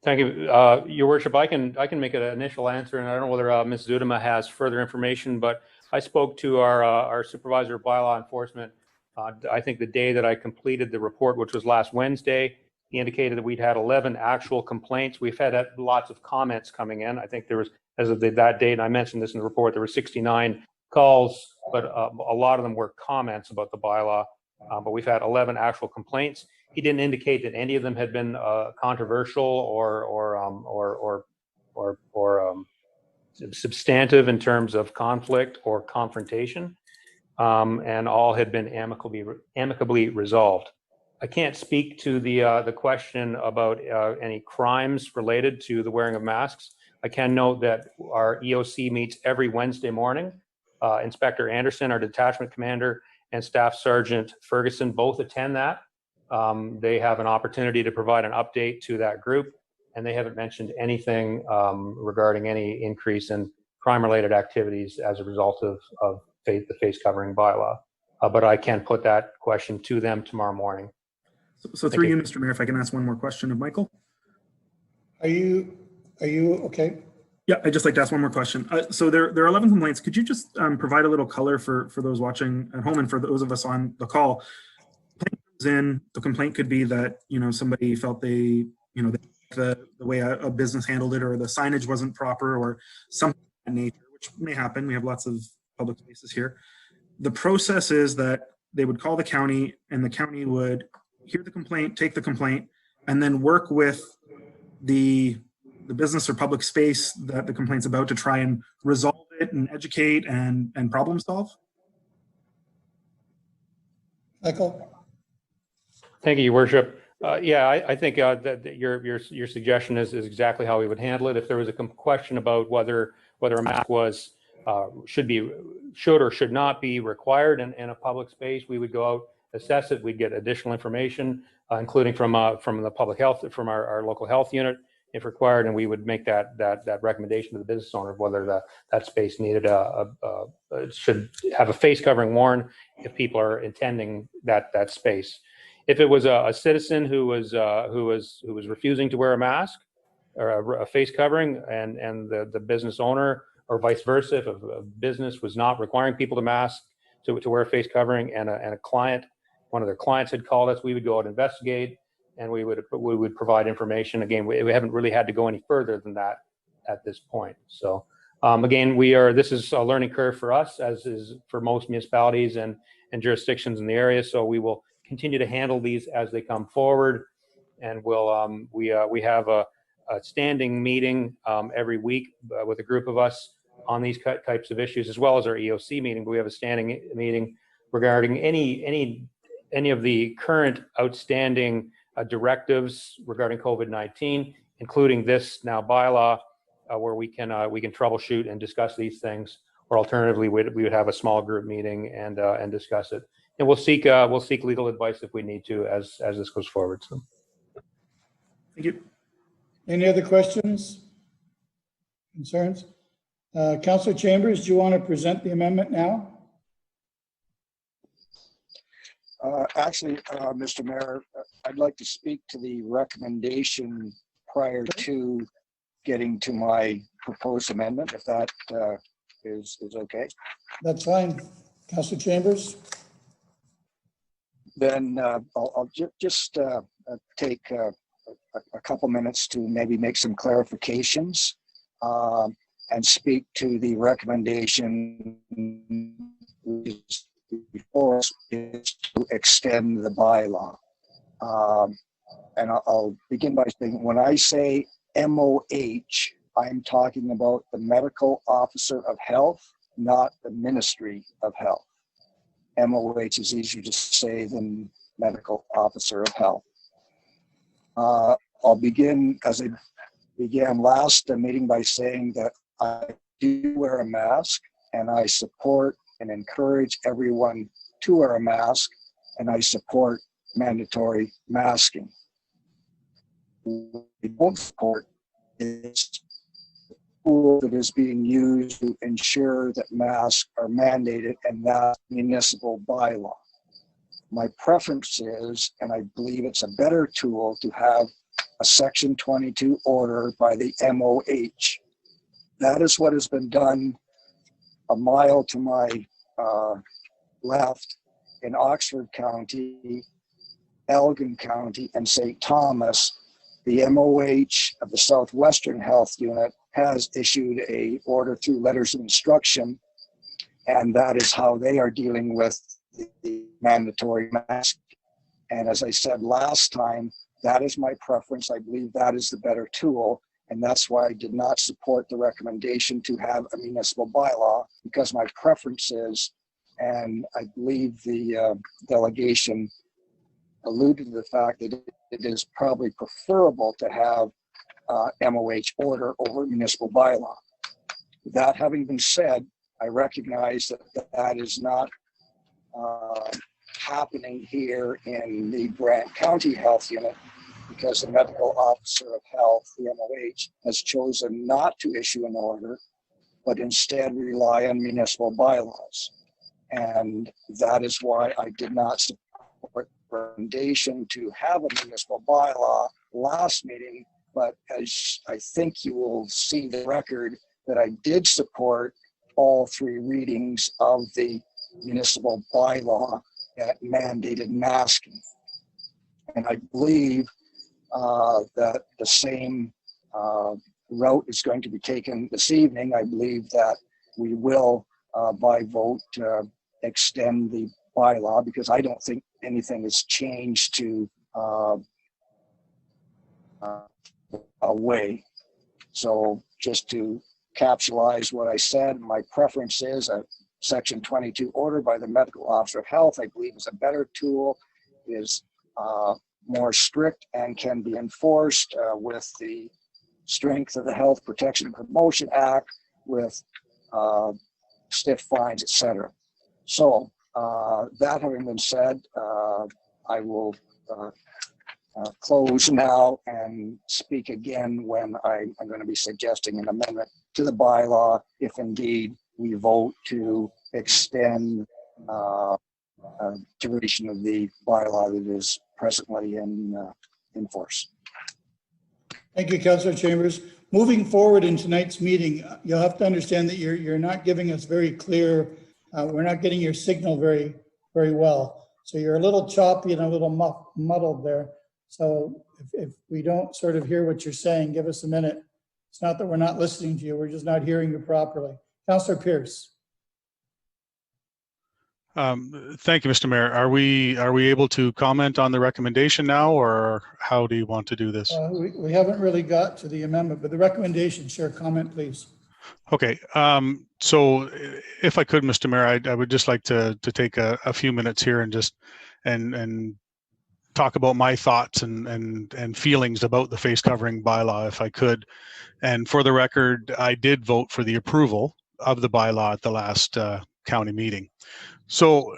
Thank you, Your Worship. I can make an initial answer, and I don't know whether Ms. Zudema has further information, but I spoke to our supervisor of bylaw enforcement. I think the day that I completed the report, which was last Wednesday, he indicated that we'd had 11 actual complaints. We've had lots of comments coming in. I think there was, as of that date, and I mentioned this in the report, there were 69 calls, but a lot of them were comments about the bylaw. But we've had 11 actual complaints. He didn't indicate that any of them had been controversial or substantive in terms of conflict or confrontation, and all had been amicably resolved. I can't speak to the question about any crimes related to the wearing of masks. I can note that our EOC meets every Wednesday morning. Inspector Anderson, our detachment commander, and Staff Sergeant Ferguson both attend that. They have an opportunity to provide an update to that group, and they haven't mentioned anything regarding any increase in crime-related activities as a result of the face covering bylaw. But I can put that question to them tomorrow morning. So through you, Mr. Mayor, if I can ask one more question of Michael. Are you okay? Yeah, I'd just like to ask one more question. So there are 11 complaints. Could you just provide a little color for those watching at home and for those of us on the call? The complaint could be that, somebody felt the way a business handled it, or the signage wasn't proper, or something of that nature, which may happen. We have lots of public spaces here. The process is that they would call the county, and the county would hear the complaint, take the complaint, and then work with the business or public space that the complaint's about to try and resolve it and educate and problem solve. Michael? Thank you, Your Worship. Yeah, I think that your suggestion is exactly how we would handle it. If there was a question about whether a mask was should or should not be required in a public space, we would go out, assess it. We'd get additional information, including from the public health, from our local health unit, if required, and we would make that recommendation to the business owner of whether that space needed should have a face covering worn if people are intending that space. If it was a citizen who was refusing to wear a mask or a face covering, and the business owner, or vice versa, if a business was not requiring people to wear a face covering, and a client, one of their clients had called us, we would go out and investigate, and we would provide information. Again, we haven't really had to go any further than that at this point. So again, this is a learning curve for us, as is for most municipalities and jurisdictions in the area. So we will continue to handle these as they come forward, and we have a standing meeting every week with a group of us on these types of issues, as well as our EOC meeting. But we have a standing meeting regarding any of the current outstanding directives regarding COVID-19, including this now bylaw, where we can troubleshoot and discuss these things. Or alternatively, we would have a small group meeting and discuss it. And we'll seek legal advice if we need to as this goes forward. So, thank you. Any other questions, concerns? Councillor Chambers, do you want to present the amendment now? Actually, Mr. Mayor, I'd like to speak to the recommendation prior to getting to my proposed amendment, if that is okay. That's fine. Councillor Chambers? Then I'll just take a couple minutes to maybe make some clarifications and speak to the recommendation before us is to extend the bylaw. And I'll begin by saying, when I say MOH, I'm talking about the Medical Officer of Health, not the Ministry of Health. MOH is easier to say than Medical Officer of Health. I'll begin, as I began last meeting, by saying that I do wear a mask, and I support and encourage everyone to wear a mask, and I support mandatory masking. What we don't support is the tool that is being used to ensure that masks are mandated, and that municipal bylaw. My preference is, and I believe it's a better tool, to have a Section 22 order by the MOH. That is what has been done a mile to my left in Oxford County, Elgin County, and St. Thomas. The MOH of the Southwestern Health Unit has issued a order through letters of instruction, and that is how they are dealing with the mandatory mask. And as I said last time, that is my preference. I believe that is the better tool, and that's why I did not support the recommendation to have a municipal bylaw, because my preference is, and I believe the delegation alluded to the fact that it is probably preferable to have MOH order over municipal bylaw. That having been said, I recognize that that is not happening here in the Brant County Health Unit, because the medical officer of health, the MOH, has chosen not to issue an order, but instead rely on municipal bylaws. And that is why I did not support the recommendation to have a municipal bylaw last meeting. But as I think you will see the record, that I did support all three readings of the municipal bylaw that mandated masking. And I believe that the same route is going to be taken this evening. I believe that we will, by vote, extend the bylaw, because I don't think anything has changed to away. So just to capsulize what I said, my preference is a Section 22 order by the medical officer of health. I believe is a better tool, is more strict, and can be enforced with the strength of the Health Protection and Promotion Act, with stiff fines, etc. So that having been said, I will close now and speak again when I'm going to be suggesting an amendment to the bylaw, if indeed we vote to extend duration of the bylaw that is presently in force. Thank you, Councillor Chambers. Moving forward in tonight's meeting, you'll have to understand that you're not giving us very clear, we're not getting your signal very well. So you're a little choppy and a little muddled there. So if we don't sort of hear what you're saying, give us a minute. It's not that we're not listening to you, we're just not hearing you properly. Councillor Pierce. Thank you, Mr. Mayor. Are we able to comment on the recommendation now, or how do you want to do this? We haven't really got to the amendment, but the recommendation, sure, comment please. Okay, so if I could, Mr. Mayor, I would just like to take a few minutes here and just and talk about my thoughts and feelings about the face covering bylaw, if I could. And for the record, I did vote for the approval of the bylaw at the last county meeting. So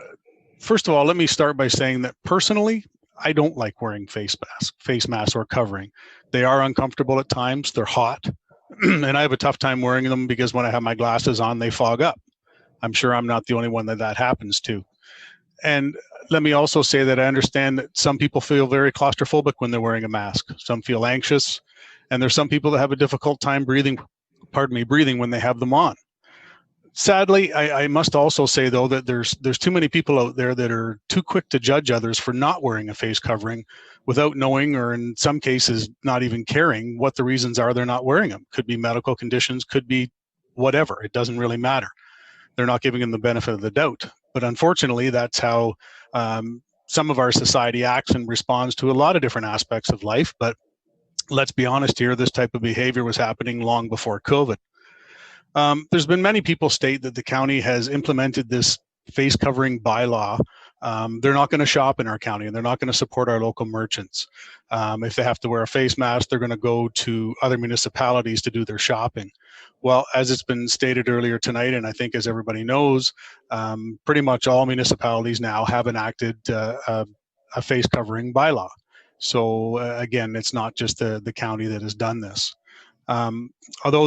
first of all, let me start by saying that personally, I don't like wearing face masks or covering. They are uncomfortable at times, they're hot, and I have a tough time wearing them because when I have my glasses on, they fog up. I'm sure I'm not the only one that happens to. And let me also say that I understand that some people feel very claustrophobic when they're wearing a mask. Some feel anxious, and there's some people that have a difficult time breathing when they have them on. Sadly, I must also say, though, that there's too many people out there that are too quick to judge others for not wearing a face covering without knowing, or in some cases, not even caring what the reasons are they're not wearing them. Could be medical conditions, could be whatever. It doesn't really matter. They're not giving them the benefit of the doubt. But unfortunately, that's how some of our society acts and responds to a lot of different aspects of life. But let's be honest here, this type of behavior was happening long before COVID. There's been many people state that the county has implemented this face covering bylaw. They're not going to shop in our county, and they're not going to support our local merchants. If they have to wear a face mask, they're going to go to other municipalities to do their shopping. Well, as it's been stated earlier tonight, and I think as everybody knows, pretty much all municipalities now have enacted a face covering bylaw. So again, it's not just the county that has done this. Although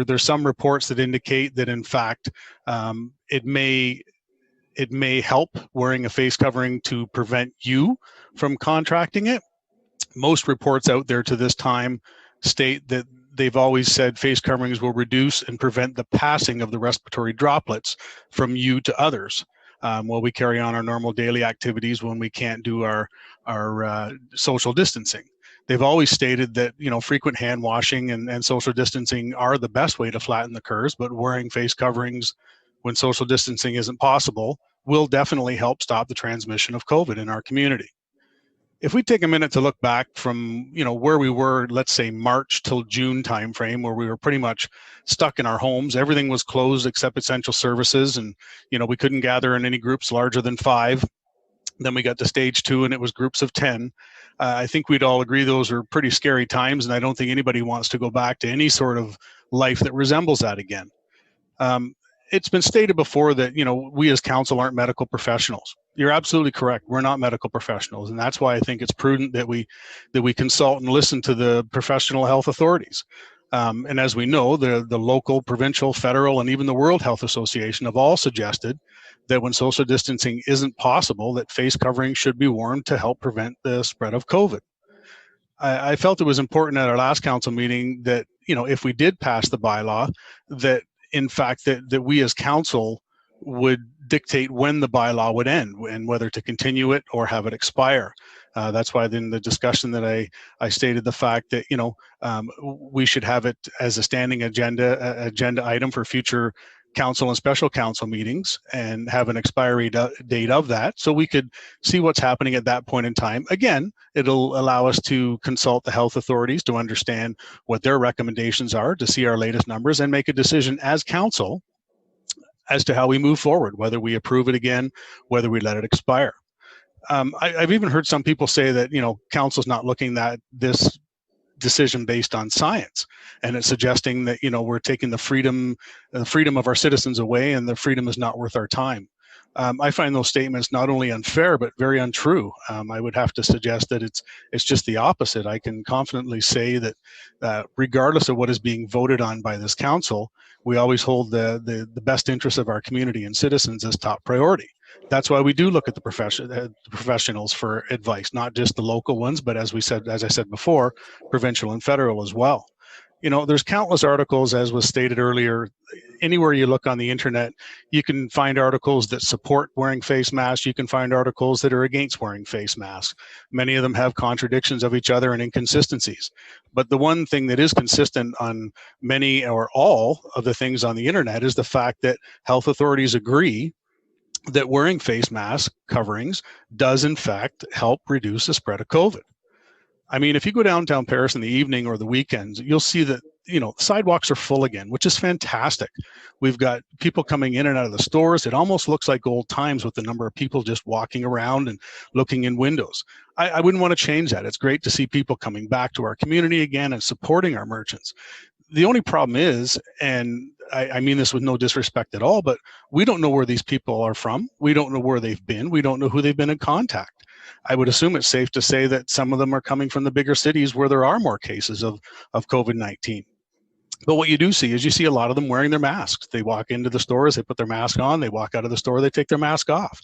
there's some reports that indicate that in fact it may help wearing a face covering to prevent you from contracting it. Most reports out there to this time state that they've always said face coverings will reduce and prevent the passing of the respiratory droplets from you to others while we carry on our normal daily activities when we can't do our social distancing. They've always stated that, you know, frequent hand washing and social distancing are the best way to flatten the curves, but wearing face coverings when social distancing isn't possible will definitely help stop the transmission of COVID in our community. If we take a minute to look back from, you know, where we were, let's say March till June timeframe, where we were pretty much stuck in our homes, everything was closed except essential services, and, you know, we couldn't gather in any groups larger than 5. Then we got to stage 2 and it was groups of 10. I think we'd all agree those were pretty scary times, and I don't think anybody wants to go back to any sort of life that resembles that again. It's been stated before that, you know, we as council aren't medical professionals. You're absolutely correct. We're not medical professionals, and that's why I think it's prudent that we consult and listen to the professional health authorities. And as we know, the local, provincial, federal, and even the World Health Association have all suggested that when social distancing isn't possible, that face coverings should be worn to help prevent the spread of COVID. I felt it was important at our last council meeting that, you know, if we did pass the bylaw, that in fact that we as council would dictate when the bylaw would end and whether to continue it or have it expire. That's why in the discussion that I stated the fact that, you know, we should have it as a standing agenda item for future council and special council meetings and have an expiry date of that, so we could see what's happening at that point in time. Again, it'll allow us to consult the health authorities to understand what their recommendations are, to see our latest numbers and make a decision as council as to how we move forward, whether we approve it again, whether we let it expire. I've even heard some people say that, you know, council's not looking at this decision based on science, and it's suggesting that, you know, we're taking the freedom of our citizens away, and the freedom is not worth our time. I find those statements not only unfair but very untrue. I would have to suggest that it's just the opposite. I can confidently say that regardless of what is being voted on by this council, we always hold the best interests of our community and citizens as top priority. That's why we do look at the professionals for advice, not just the local ones, but as I said before, provincial and federal as well. You know, there's countless articles, as was stated earlier. Anywhere you look on the internet, you can find articles that support wearing face masks. You can find articles that are against wearing face masks. Many of them have contradictions of each other and inconsistencies. But the one thing that is consistent on many or all of the things on the internet is the fact that health authorities agree that wearing face mask coverings does in fact help reduce the spread of COVID. I mean, if you go downtown Paris in the evening or the weekends, you'll see that, you know, sidewalks are full again, which is fantastic. We've got people coming in and out of the stores. It almost looks like old times with the number of people just walking around and looking in windows. I wouldn't want to change that. It's great to see people coming back to our community again and supporting our merchants. The only problem is, and I mean this with no disrespect at all, but we don't know where these people are from. We don't know where they've been. We don't know who they've been in contact. I would assume it's safe to say that some of them are coming from the bigger cities where there are more cases of COVID-19. But what you do see is you see a lot of them wearing their masks. They walk into the stores, they put their mask on, they walk out of the store, they take their mask off.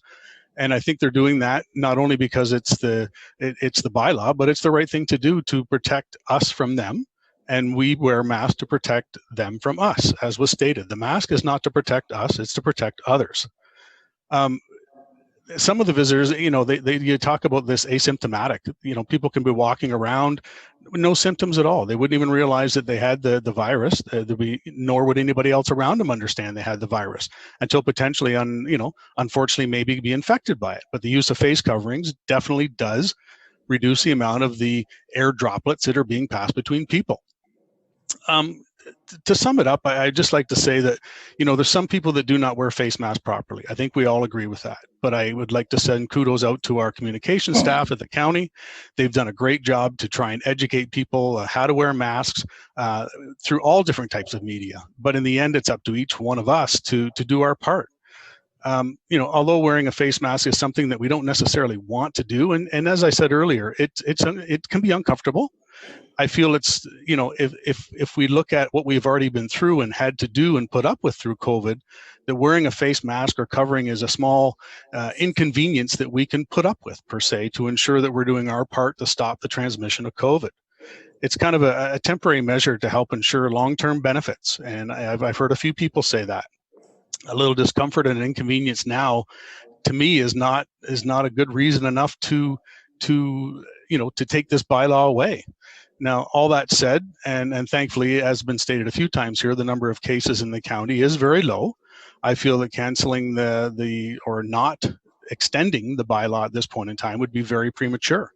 And I think they're doing that not only because it's the bylaw, but it's the right thing to do to protect us from them. And we wear masks to protect them from us, as was stated. The mask is not to protect us, it's to protect others. Some of the visitors, you know, you talk about this asymptomatic. You know, people can be walking around with no symptoms at all. They wouldn't even realize that they had the virus, nor would anybody else around them understand they had the virus until potentially, unfortunately, maybe be infected by it. But the use of face coverings definitely does reduce the amount of the air droplets that are being passed between people. To sum it up, I'd just like to say that, you know, there's some people that do not wear face masks properly. I think we all agree with that. But I would like to send kudos out to our communication staff at the county. They've done a great job to try and educate people how to wear masks through all different types of media. But in the end, it's up to each one of us to do our part. You know, although wearing a face mask is something that we don't necessarily want to do, and as I said earlier, it can be uncomfortable. I feel it's, you know, if we look at what we've already been through and had to do and put up with through COVID, that wearing a face mask or covering is a small inconvenience that we can put up with, per se, to ensure that we're doing our part to stop the transmission of COVID. It's kind of a temporary measure to help ensure long-term benefits. And I've heard a few people say that. A little discomfort and inconvenience now, to me, is not a good reason enough to take this bylaw away. Now, all that said, and thankfully, as been stated a few times here, the number of cases in the county is very low. I feel that canceling or not extending the bylaw at this point in time would be very premature.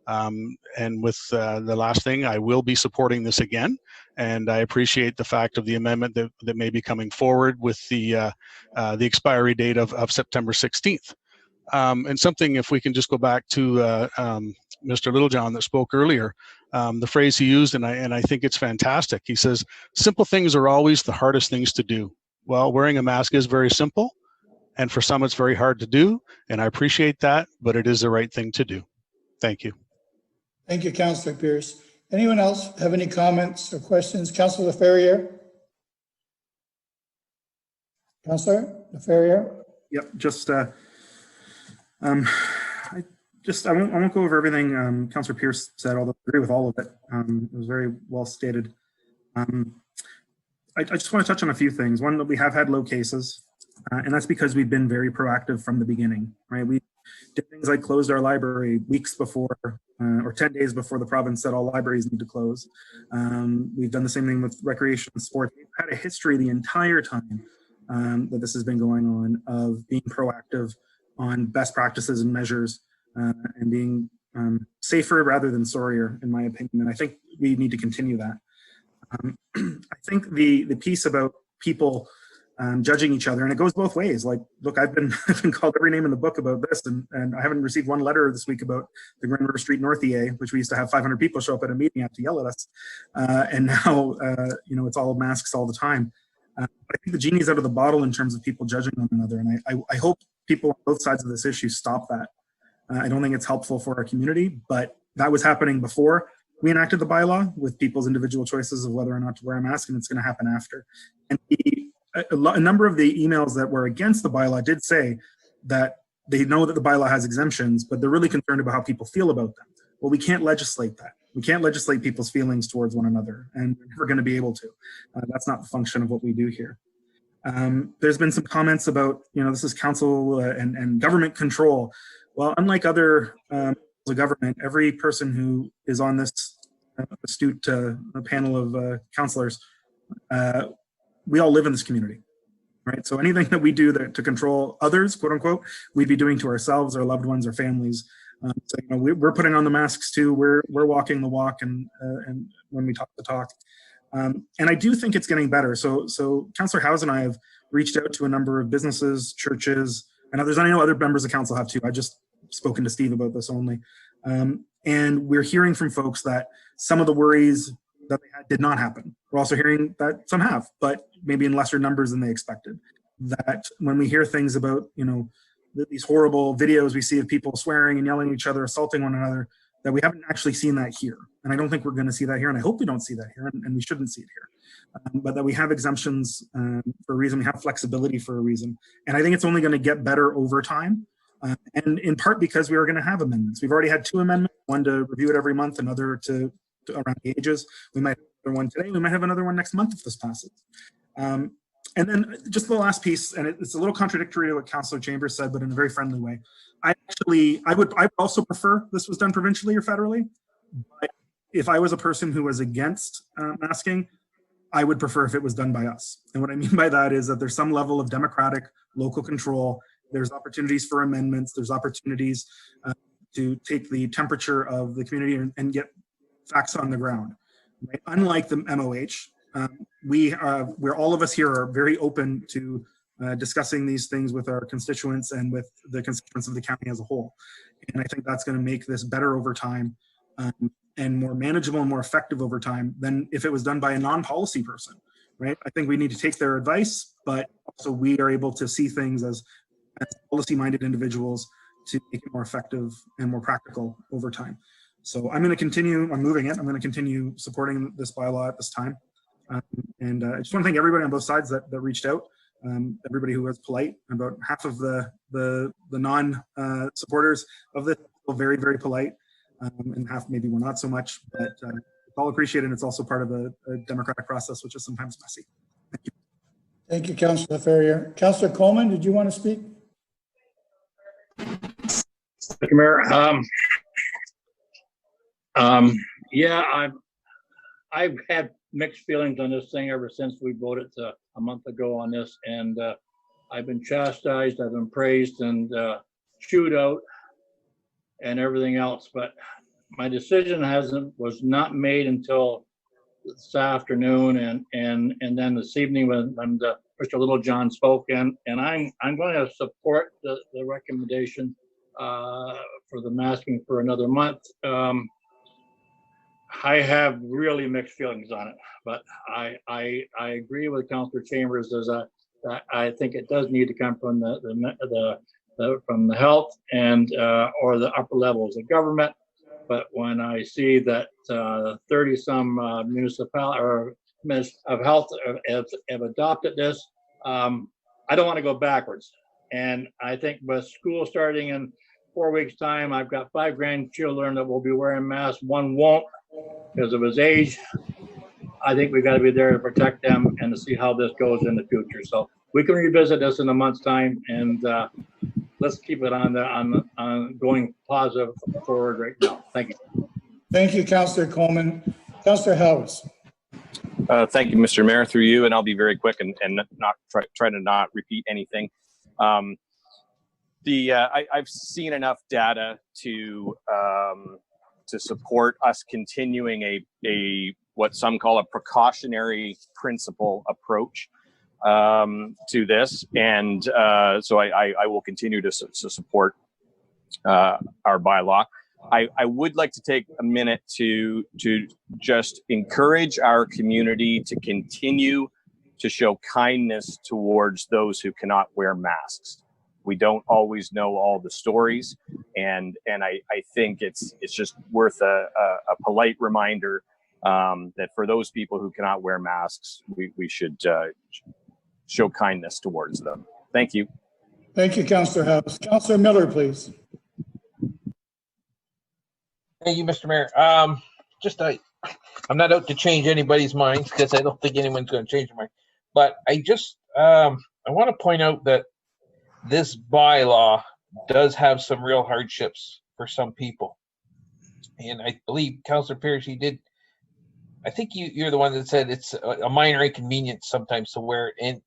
And with the last thing, I will be supporting this again, and I appreciate the fact of the amendment that may be coming forward with the expiry date of September 16th. And something, if we can just go back to Mr. Littlejohn that spoke earlier, the phrase he used, and I think it's fantastic. He says, simple things are always the hardest things to do. Well, wearing a mask is very simple, and for some it's very hard to do, and I appreciate that, but it is the right thing to do. Thank you. Thank you, Councillor Pierce. Anyone else have any comments or questions? Councillor Laferriere? Councillor Laferriere? Yep, I won't go over everything Councillor Pierce said, although I agree with all of it. It was very well stated. I just want to touch on a few things. One, that we have had low cases, and that's because we've been very proactive from the beginning, right? We did things like closed our library weeks before, or 10 days before the province said all libraries need to close. We've done the same thing with recreation and sports. We've had a history the entire time that this has been going on of being proactive on best practices and measures and being safer rather than sorrier, in my opinion. And I think we need to continue that. I think the piece about people judging each other, and it goes both ways. Like, look, I've been called every name in the book about this, and I haven't received one letter this week about the Grand River Street North EA, which we used to have 500 people show up at a meeting have to yell at us, and now it's all masks all the time. I think the genie's out of the bottle in terms of people judging one another, and I hope people on both sides of this issue stop that. I don't think it's helpful for our community, but that was happening before we enacted the bylaw with people's individual choices of whether or not to wear a mask, and it's going to happen after. And a number of the emails that were against the bylaw did say that they know that the bylaw has exemptions, but they're really concerned about how people feel about them. Well, we can't legislate that. We can't legislate people's feelings towards one another, and we're never going to be able to. That's not the function of what we do here. There's been some comments about, this is council and government control. Well, unlike other government, every person who is on this astute panel of councillors, we all live in this community, right? So anything that we do to control others, quote unquote, we'd be doing to ourselves, our loved ones, our families. So we're putting on the masks too. We're walking the walk, and when we talk the talk. And I do think it's getting better. So Councillor Howes and I have reached out to a number of businesses, churches, and others. I know other members of council have too. I just spoken to Steve about this only. And we're hearing from folks that some of the worries that they had did not happen. We're also hearing that some have, but maybe in lesser numbers than they expected. That when we hear things about, these horrible videos we see of people swearing and yelling at each other, assaulting one another, that we haven't actually seen that here. And I don't think we're going to see that here, and I hope we don't see that here, and we shouldn't see it here. But that we have exemptions for a reason, we have flexibility for a reason. And I think it's only going to get better over time. And in part because we are going to have amendments. We've already had 2 amendments, one to review it every month, another to around the ages. We might have another one today. We might have another one next month if this passes. And then just the last piece, and it's a little contradictory to what Councillor Chambers said, but in a very friendly way. I would also prefer this was done provincially or federally. But if I was a person who was against masking, I would prefer if it was done by us. And what I mean by that is that there's some level of democratic local control. There's opportunities for amendments. There's opportunities to take the temperature of the community and get facts on the ground. Right? Unlike the MOH, where all of us here are very open to discussing these things with our constituents and with the constituents of the county as a whole. And I think that's going to make this better over time and more manageable and more effective over time than if it was done by a non-policy person, right? I think we need to take their advice, but also we are able to see things as policy-minded individuals to make it more effective and more practical over time. So I'm going to continue, I'm moving it. I'm going to continue supporting this bylaw at this time. And I just want to thank everybody on both sides that reached out. everybody who was polite. About half of the non supporters of this were very, very polite, and half maybe were not so much. But it's all appreciated, and it's also part of a democratic process, which is sometimes messy. Thank you. Thank you, Councillor Ferrier. Councillor Coleman, did you want to speak? Mr. Mayor, yeah, I've had mixed feelings on this thing ever since we voted a month ago on this, and I've been chastised, I've been praised, and chewed out, and everything else. But my decision was not made until this afternoon, and then this evening when Mr. Littlejohn spoke, and I'm going to support the recommendation for the masking for another month. I have really mixed feelings on it, but I agree with Councillor Chambers. I think it does need to come from from the health and or the upper levels of government. But when I see that 30-some municipalities or of health have adopted this, I don't want to go backwards. And I think with school starting in 4 weeks' time, I've got 5 grandchildren that will be wearing masks. One won't because of his age. I think we've got to be there to protect them and to see how this goes in the future. So we can revisit this in a month's time, and let's keep it on going positive forward right now. Thank you. Thank you, Councillor Coleman. Councillor Howes. Thank you, Mr. Mayor, through you, and I'll be very quick and not try to not repeat anything. I've seen enough data to support us continuing a what some call a precautionary principle approach to this, and so I will continue to support our bylaw. I would like to take a minute to just encourage our community to continue to show kindness towards those who cannot wear masks. We don't always know all the stories, and I think it's just worth a polite reminder that for those people who cannot wear masks, we should show kindness towards them. Thank you. Thank you, Councillor Howes. Councillor Miller, please. Thank you, Mr. Mayor. I'm not out to change anybody's minds because I don't think anyone's going to change their mind. But I want to point out that this bylaw does have some real hardships for some people. And I believe Councillor Pierce, I think you're the one that said it's a minor inconvenience sometimes to wear it. And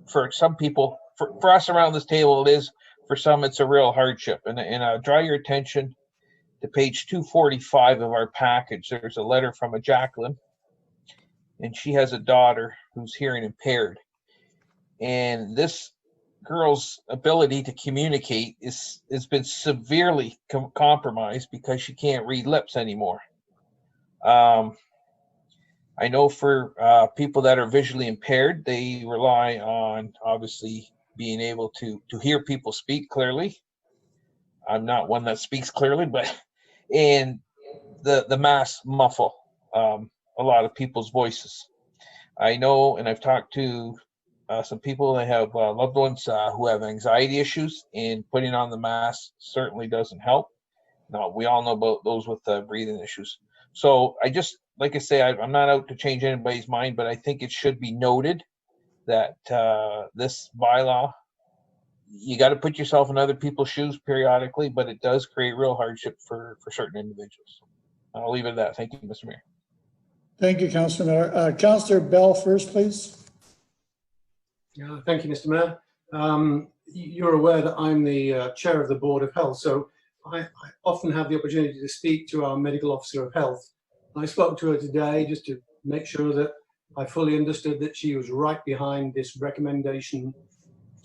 for some people, for us around this table, it is. For some, it's a real hardship. And I'll draw your attention to page 245 of our package. There's a letter from a Jacqueline, and she has a daughter who's hearing impaired. And this girl's ability to communicate has been severely compromised because she can't read lips anymore. I know for people that are visually impaired, they rely on obviously being able to hear people speak clearly. I'm not one that speaks clearly, and the masks muffle a lot of people's voices. I know, and I've talked to some people that have loved ones who have anxiety issues, and putting on the mask certainly doesn't help. Now, we all know about those with breathing issues. So I just, like I say, I'm not out to change anybody's mind, but I think it should be noted that this bylaw, you got to put yourself in other people's shoes periodically, but it does create real hardship for certain individuals. I'll leave it at that. Thank you, Mr. Mayor. Thank you, Councillor Miller. Councillor Bell first, please. Yeah, thank you, Mr. Mayor. You're aware that I'm the chair of the Board of Health, so I often have the opportunity to speak to our medical officer of health. I spoke to her today just to make sure that I fully understood that she was right behind this recommendation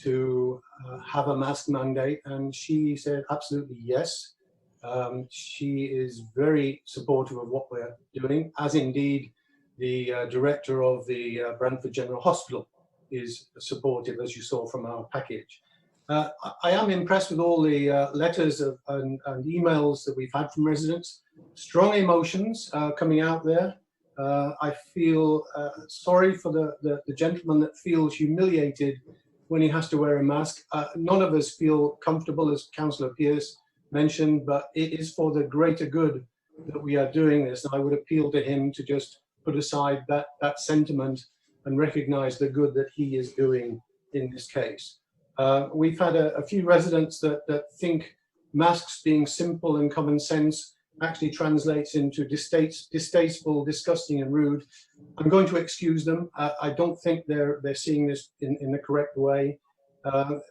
to have a mask mandate, and she said absolutely yes. She is very supportive of what we're doing, as indeed the director of the Brantford General Hospital is supportive, as you saw from our package. I am impressed with all the letters and emails that we've had from residents. Strong emotions coming out there. I feel sorry for the gentleman that feels humiliated when he has to wear a mask. None of us feel comfortable, as Councillor Pearce mentioned, but it is for the greater good that we are doing this. And I would appeal to him to just put aside that sentiment and recognise the good that he is doing in this case. We've had a few residents that think masks being simple and common sense actually translates into distasteful, disgusting and rude. I'm going to excuse them. I don't think they're seeing this in the correct way.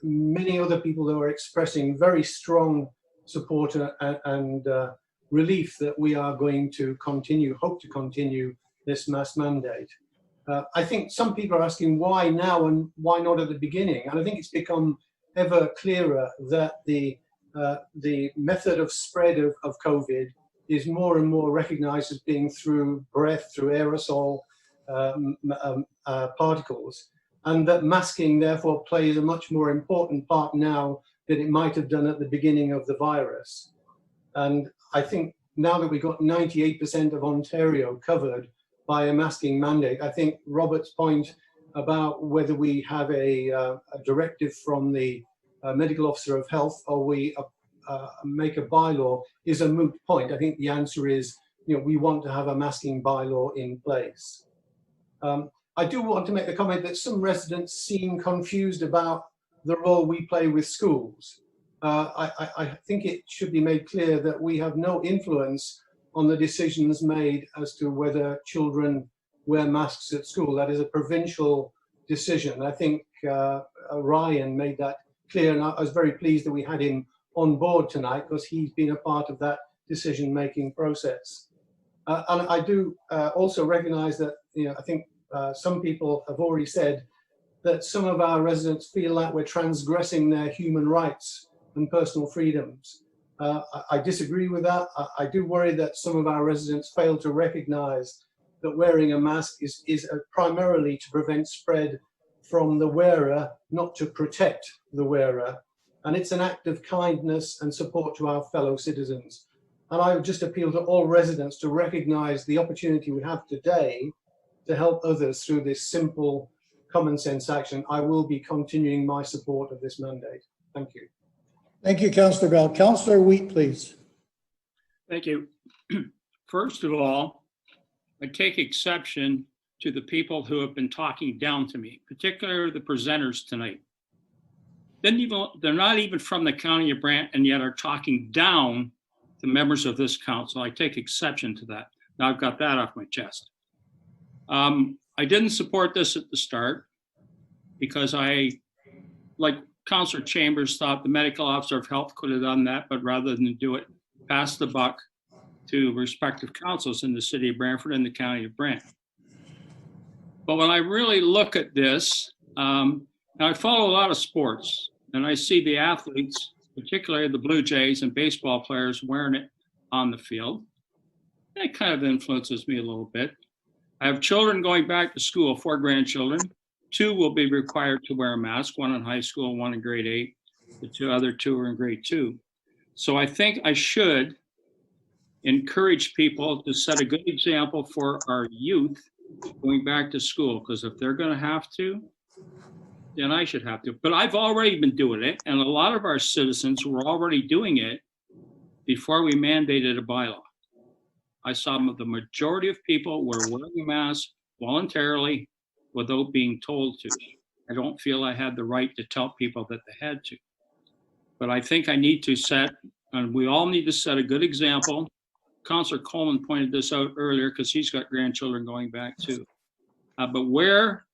Many other people who are expressing very strong support and relief that we are going to hope to continue this mask mandate. I think some people are asking why now and why not at the beginning, and I think it's become ever clearer that the method of spread of COVID is more and more recognized as being through breath, through aerosol particles, and that masking therefore plays a much more important part now than it might have done at the beginning of the virus. And I think now that we've got 98% of Ontario covered by a masking mandate, I think Robert's point about whether we have a directive from the medical officer of health or we make a bylaw is a moot point. I think the answer is, we want to have a masking bylaw in place. I do want to make the comment that some residents seem confused about the role we play with schools. I think it should be made clear that we have no influence on the decisions made as to whether children wear masks at school. That is a provincial decision. I think Ryan made that clear, and I was very pleased that we had him on board tonight because he's been a part of that decision-making process. And I do also recognise that, I think some people have already said that some of our residents feel like we're transgressing their human rights and personal freedoms. I disagree with that. I do worry that some of our residents fail to recognise that wearing a mask is primarily to prevent spread from the wearer, not to protect the wearer. And it's an act of kindness and support to our fellow citizens. And I would just appeal to all residents to recognise the opportunity we have today to help others through this simple common sense action. I will be continuing my support of this mandate. Thank you. Thank you, Councillor Bell. Councillor Wheat, please. Thank you. First of all, I take exception to the people who have been talking down to me, particularly the presenters tonight. They're not even from the County of Brant and yet are talking down to members of this council. I take exception to that. Now I've got that off my chest. I didn't support this at the start because like Councillor Chambers, thought the medical officer of health could have done that, but rather than do it, pass the buck to respective councils in the city of Brantford and the county of Brant. But when I really look at this, now I follow a lot of sports and I see the athletes, particularly the Blue Jays and baseball players wearing it on the field. That kind of influences me a little bit. I have children going back to school, 4 grandchildren. 2 will be required to wear a mask, 1 in high school, 1 in grade 8. The other 2 are in grade 2. So I think I should encourage people to set a good example for our youth going back to school, because if they're going to have to, then I should have to. But I've already been doing it, and a lot of our citizens were already doing it before we mandated a bylaw. I saw the majority of people were wearing a mask voluntarily without being told to. I don't feel I had the right to tell people that they had to. But I think I need to set, and we all need to set a good example. Councillor Coleman pointed this out earlier because he's got grandchildren going back too. But where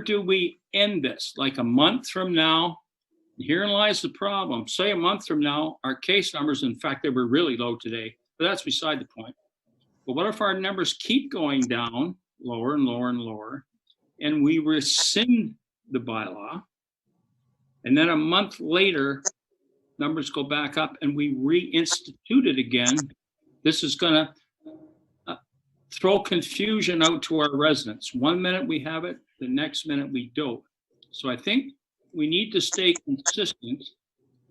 do we end this? Like a month from now, herein lies the problem. Say a month from now, our case numbers, in fact, they were really low today, but that's beside the point. But what if our numbers keep going down, lower and lower and lower, and we rescind the bylaw, and then a month later, numbers go back up and we reinstitute it again? This is going to throw confusion out to our residents. One minute we have it, the next minute we don't. So I think we need to stay consistent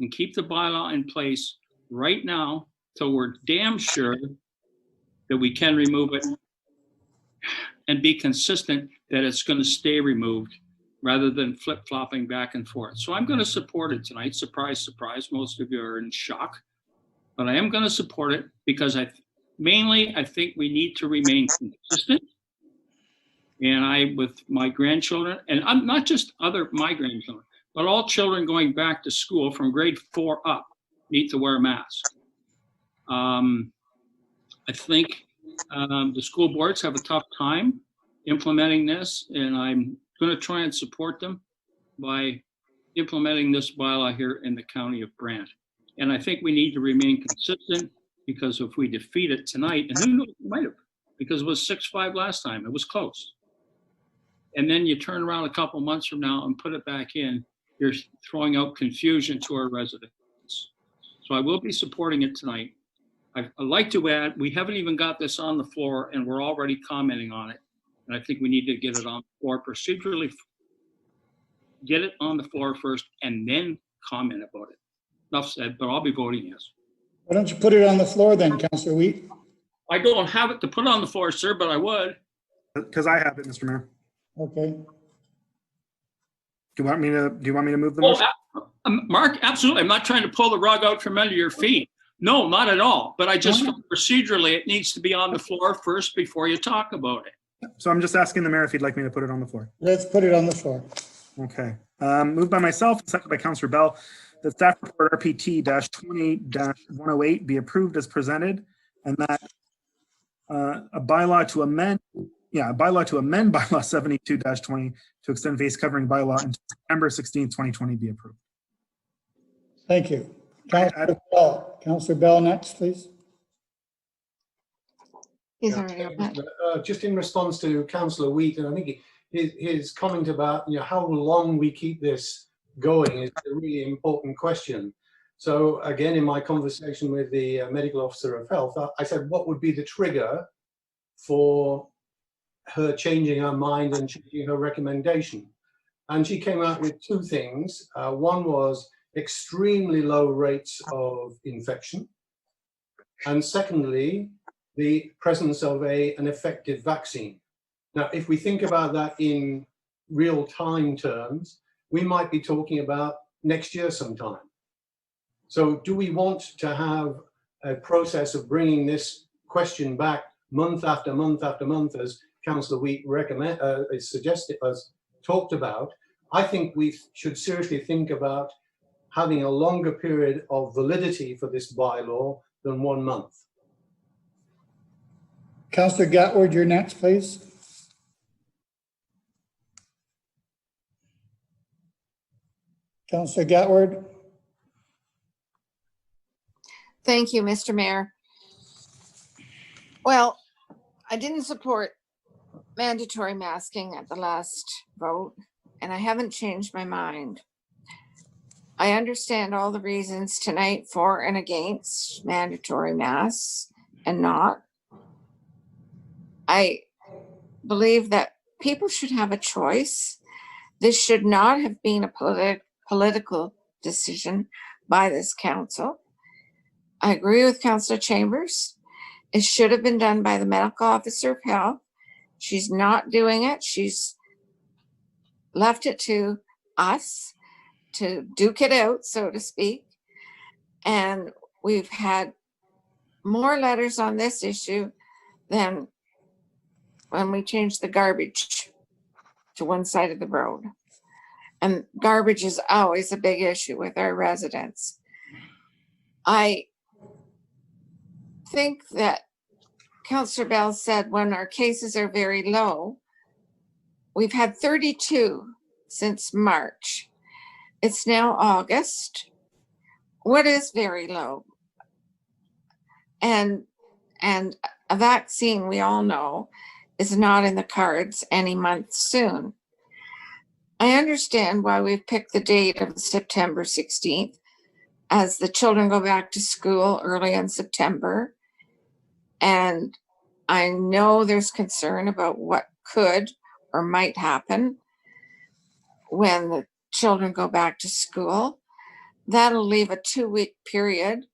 and keep the bylaw in place right now till we're damn sure that we can remove it, and be consistent that it's going to stay removed rather than flip-flopping back and forth. So I'm going to support it tonight. Surprise, surprise. Most of you are in shock. But I am going to support it because I think we need to remain consistent. And with my grandchildren, and I'm not just my grandchildren, but all children going back to school from grade 4 up need to wear a mask. I think the school boards have a tough time implementing this, and I'm going to try and support them by implementing this bylaw here in the county of Brant. And I think we need to remain consistent, because if we defeat it tonight, and who knows, we might have, because it was 6-5 last time, it was close. And then you turn around a couple months from now and put it back in, you're throwing out confusion to our residents. So I will be supporting it tonight. I'd like to add, we haven't even got this on the floor and we're already commenting on it. And I think we need to get it on the floor procedurally, get it on the floor first and then comment about it. Enough said, but I'll be voting yes. Why don't you put it on the floor then, Councillor Wheat? I don't have it to put on the floor, sir, but I would. Because I have it, Mr. Mayor. Okay. Do you want me to move the motion? Mark, absolutely. I'm not trying to pull the rug out from under your feet. No, not at all. But I just feel procedurally it needs to be on the floor first before you talk about it. So I'm just asking the mayor if he'd like me to put it on the floor. Let's put it on the floor. Okay. Moved by myself, seconded by Councillor Bell, that staff report RPT-20-108 be approved as presented, and that a bylaw to amend bylaw 72-20 to extend face covering bylaw until September 16th, 2020 be approved. Thank you. Councillor Bell. Councillor Bell next, please. He's already up. Just in response to Councillor Wheat, and I think his comment about how long we keep this going is a really important question. So again, in my conversation with the medical officer of health, I said, what would be the trigger for her changing her mind and changing her recommendation? And she came out with two things. One was extremely low rates of infection. And secondly, the presence of an effective vaccine. Now, if we think about that in real time terms, we might be talking about next year sometime. So do we want to have a process of bringing this question back month after month after month, as Councillor Wheat suggested, as talked about? I think we should seriously think about having a longer period of validity for this bylaw than 1 month. Councillor Gatward, you're next, please. Councillor Gatward. Thank you, Mr. Mayor. Well, I didn't support mandatory masking at the last vote, and I haven't changed my mind. I understand all the reasons tonight for and against mandatory masks and not. I believe that people should have a choice. This should not have been a political decision by this council. I agree with Councillor Chambers. It should have been done by the medical officer of health. She's not doing it. She's left it to us to duke it out, so to speak. And we've had more letters on this issue than when we changed the garbage to one side of the road. And garbage is always a big issue with our residents. I think that Councillor Bell said when our cases are very low, we've had 32 since March. It's now August. What is very low? And a vaccine, we all know, is not in the cards any month soon. I understand why we've picked the date of September 16th, as the children go back to school early in September. And I know there's concern about what could or might happen when the children go back to school. That'll leave a 2-week period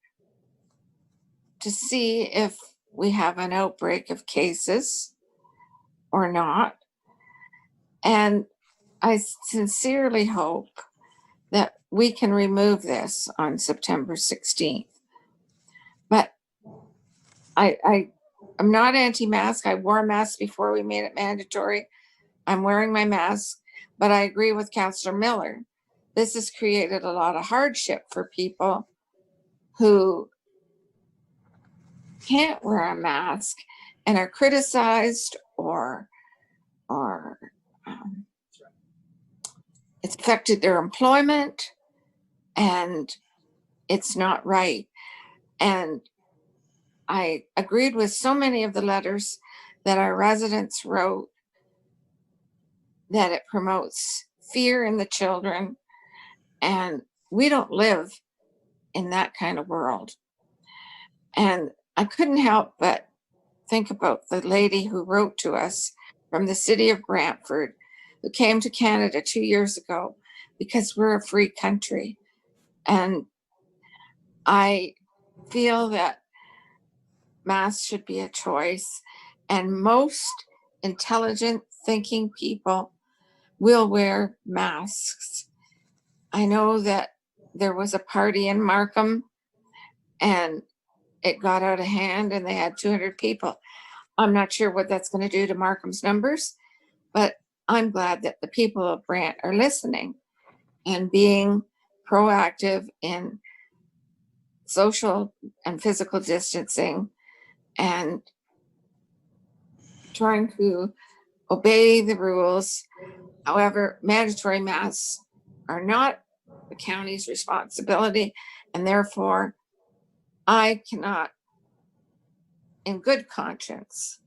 to see if we have an outbreak of cases or not. And I sincerely hope that we can remove this on September 16th. But I'm not anti-mask. I wore a mask before we made it mandatory. I'm wearing my mask, but I agree with Councillor Miller. This has created a lot of hardship for people who can't wear a mask and are criticized or it's affected their employment, and it's not right. And I agreed with so many of the letters that our residents wrote, that it promotes fear in the children, and we don't live in that kind of world. And I couldn't help but think about the lady who wrote to us from the city of Brantford, who came to Canada 2 years ago because we're a free country. And I feel that masks should be a choice, and most intelligent thinking people will wear masks. I know that there was a party in Markham and it got out of hand and they had 200 people. I'm not sure what that's going to do to Markham's numbers, but I'm glad that the people of Brant are listening and being proactive in social and physical distancing and trying to obey the rules. However, mandatory masks are not the county's responsibility, and therefore I cannot, in good conscience,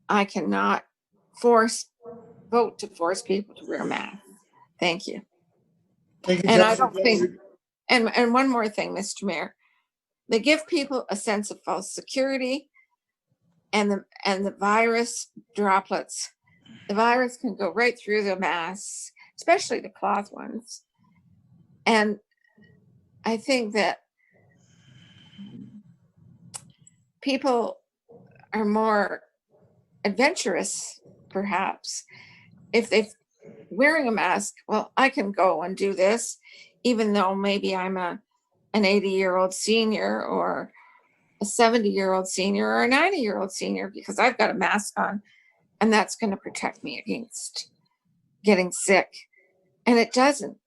I cannot vote to force people to wear masks. Thank you. Thank you, And I Councillor don't think, Gallagher. and one more thing, Mr. Mayor, they give people a sense of false security, and the virus droplets, the virus can go right through the masks, especially the cloth ones. And I think that people are more adventurous, perhaps, if they're wearing a mask. Well, I can go and do this, even though maybe I'm an 80-year-old senior or a 70-year-old senior or a 90-year-old senior, because I've got a mask on, and that's going to protect me against getting sick. And it doesn't.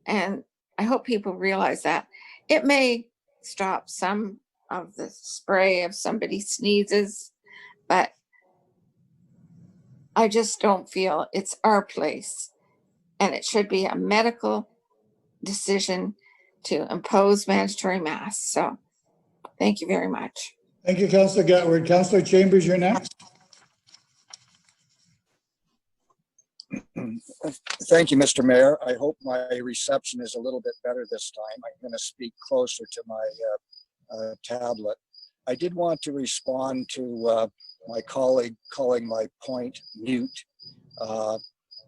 And I hope people realize that. It may stop some of the spray if somebody sneezes, but I just don't feel it's our place. And it should be a medical decision to impose mandatory masks. So thank you very much. Thank you, Councillor Gatward. Councillor Chambers, you're next. Thank you, Mr. Mayor. I hope my reception is a little bit better this time. I'm going to speak closer to my tablet. I did want to respond to my colleague calling my point mute.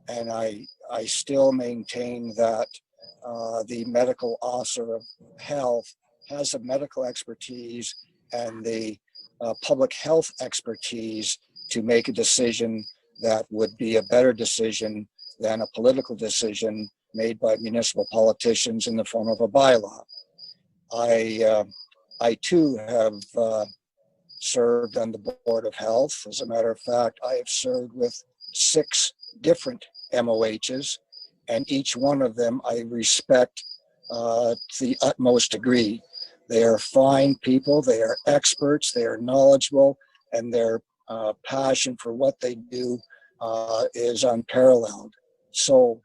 And I still maintain that the medical officer of health has the medical expertise and the public health expertise to make a decision that would be a better decision than a political decision made by municipal politicians in the form of a bylaw. I too have served on the Board of Health. As a matter of fact, I have served with 6 different MOHs, and each one of them I respect to the utmost degree. They are fine people, they are experts, they are knowledgeable, and their passion for what they do is unparalleled. So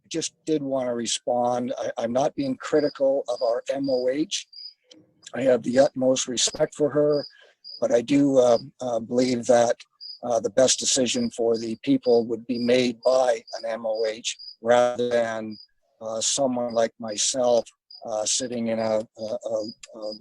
just did want to respond. I'm not being critical of our MOH. I have the utmost respect for her, but I do believe that the best decision for the people would be made by an MOH rather than someone like myself sitting in a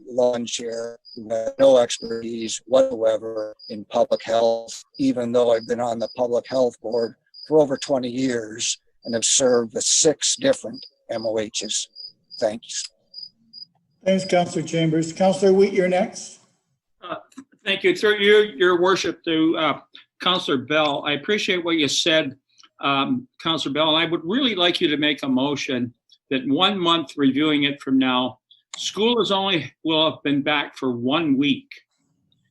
lawn chair who has no expertise whatsoever in public health, even though I've been on the Public Health Board for over 20 years and have served with 6 different MOHs. Thanks. Thanks, Councillor Chambers. Councillor Wheat, you're next. Thank you. It's your worship to Councillor Bell, I appreciate what you said, Councillor Bell, and I would really like you to make a motion that 1 month reviewing it from now, school will have been back for 1 week.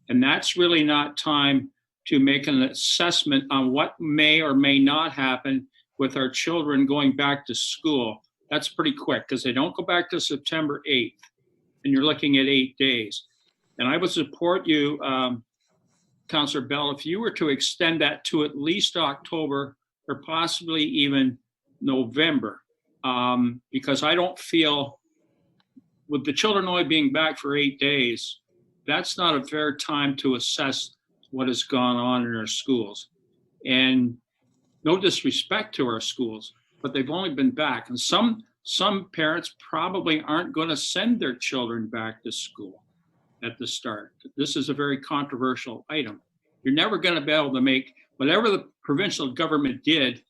And that's really not time to make an assessment on what may or may not happen with our children going back to school. That's pretty quick because they don't go back to September 8th, and you're looking at 8 days. And I would support you, Councillor Bell, if you were to extend that to at least October or possibly even November, because I don't feel, with the children only being back for 8 days, that's not a fair time to assess what has gone on in our schools. And no disrespect to our schools, but they've only been back. And some parents probably aren't going to send their children back to school at the start. This is a very controversial item. You're never going to be able to make whatever the provincial government did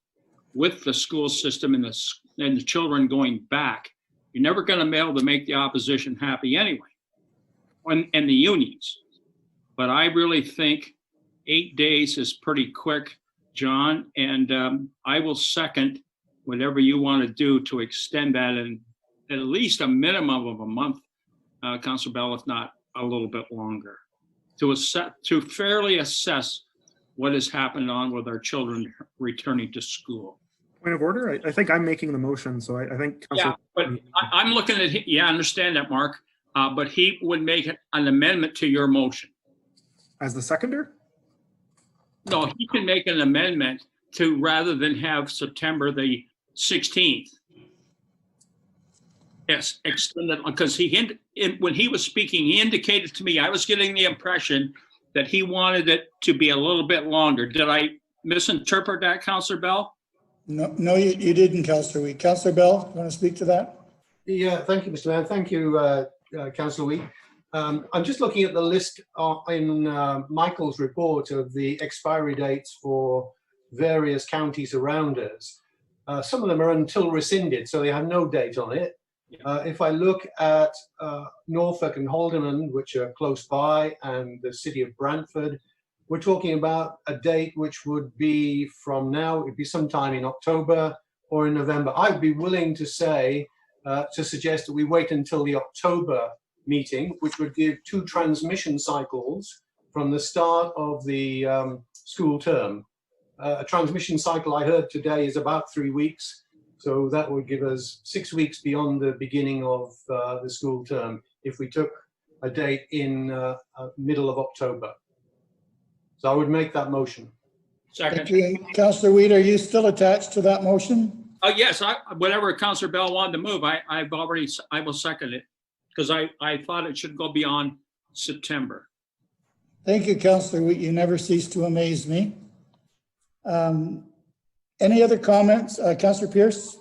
with the school system and the children going back. You're never going to be able to make the opposition happy anyway, and the unions. But I really think 8 days is pretty quick, John, and I will second whatever you want to do to extend that in at least a minimum of a month, Councillor Bell, if not a little bit longer, to fairly assess what has happened on with our children returning to school. Point of order? I think I'm making the motion, so I think. Yeah, but I'm looking at, yeah, I understand that, Mark, but he would make an amendment to your motion. As the seconder? No, he can make an amendment to, rather than have September the 16th. Yes, extended, because when he was speaking, he indicated to me, I was getting the impression that he wanted it to be a little bit longer. Did I misinterpret that, Councillor Bell? No, you didn't, Councillor Wheat. Councillor Bell, you want to speak to that? Yeah, thank you, Mr. Mayor. Thank you, Councillor Wheat. I'm just looking at the list in Michael's report of the expiry dates for various counties around us. Some of them are until rescinded, so they have no date on it. If I look at Norfolk and Haldeman, which are close by, and the city of Brantford, we're talking about a date which would be from now, it'd be sometime in October or in November. I'd be willing to say, to suggest that we wait until the October meeting, which would give 2 transmission cycles from the start of the school term. A transmission cycle I heard today is about 3 weeks. So that would give us 6 weeks beyond the beginning of the school term if we took a date in middle of October. So I would make that motion. Second. Councillor Wheat, are you still attached to that motion? Yes, whatever Councillor Bell wanted to move, I will second it, because I thought it should go beyond September. Thank you, Councillor Wheat. You never cease to amaze me. Any other comments? Councillor Pierce?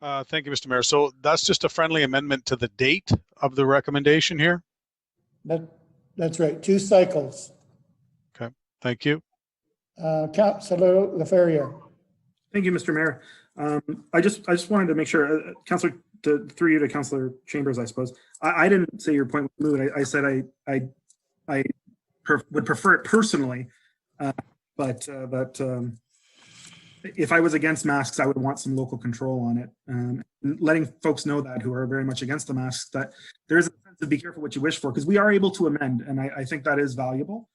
Thank you, Mr. Mayor. So that's just a friendly amendment to the date of the recommendation here? That's right, 2 cycles. Okay, thank you. Councillor Laferriere. Thank you, Mr. Mayor. I just wanted to make sure, Councillor, through you to Councillor Chambers, I suppose. I didn't say your point was moot. I said I would prefer it personally, but if I was against masks, I would want some local control on it. Letting folks know that who are very much against the masks, that there is a sense of be careful what you wish for, because we are able to amend, and I think that is valuable.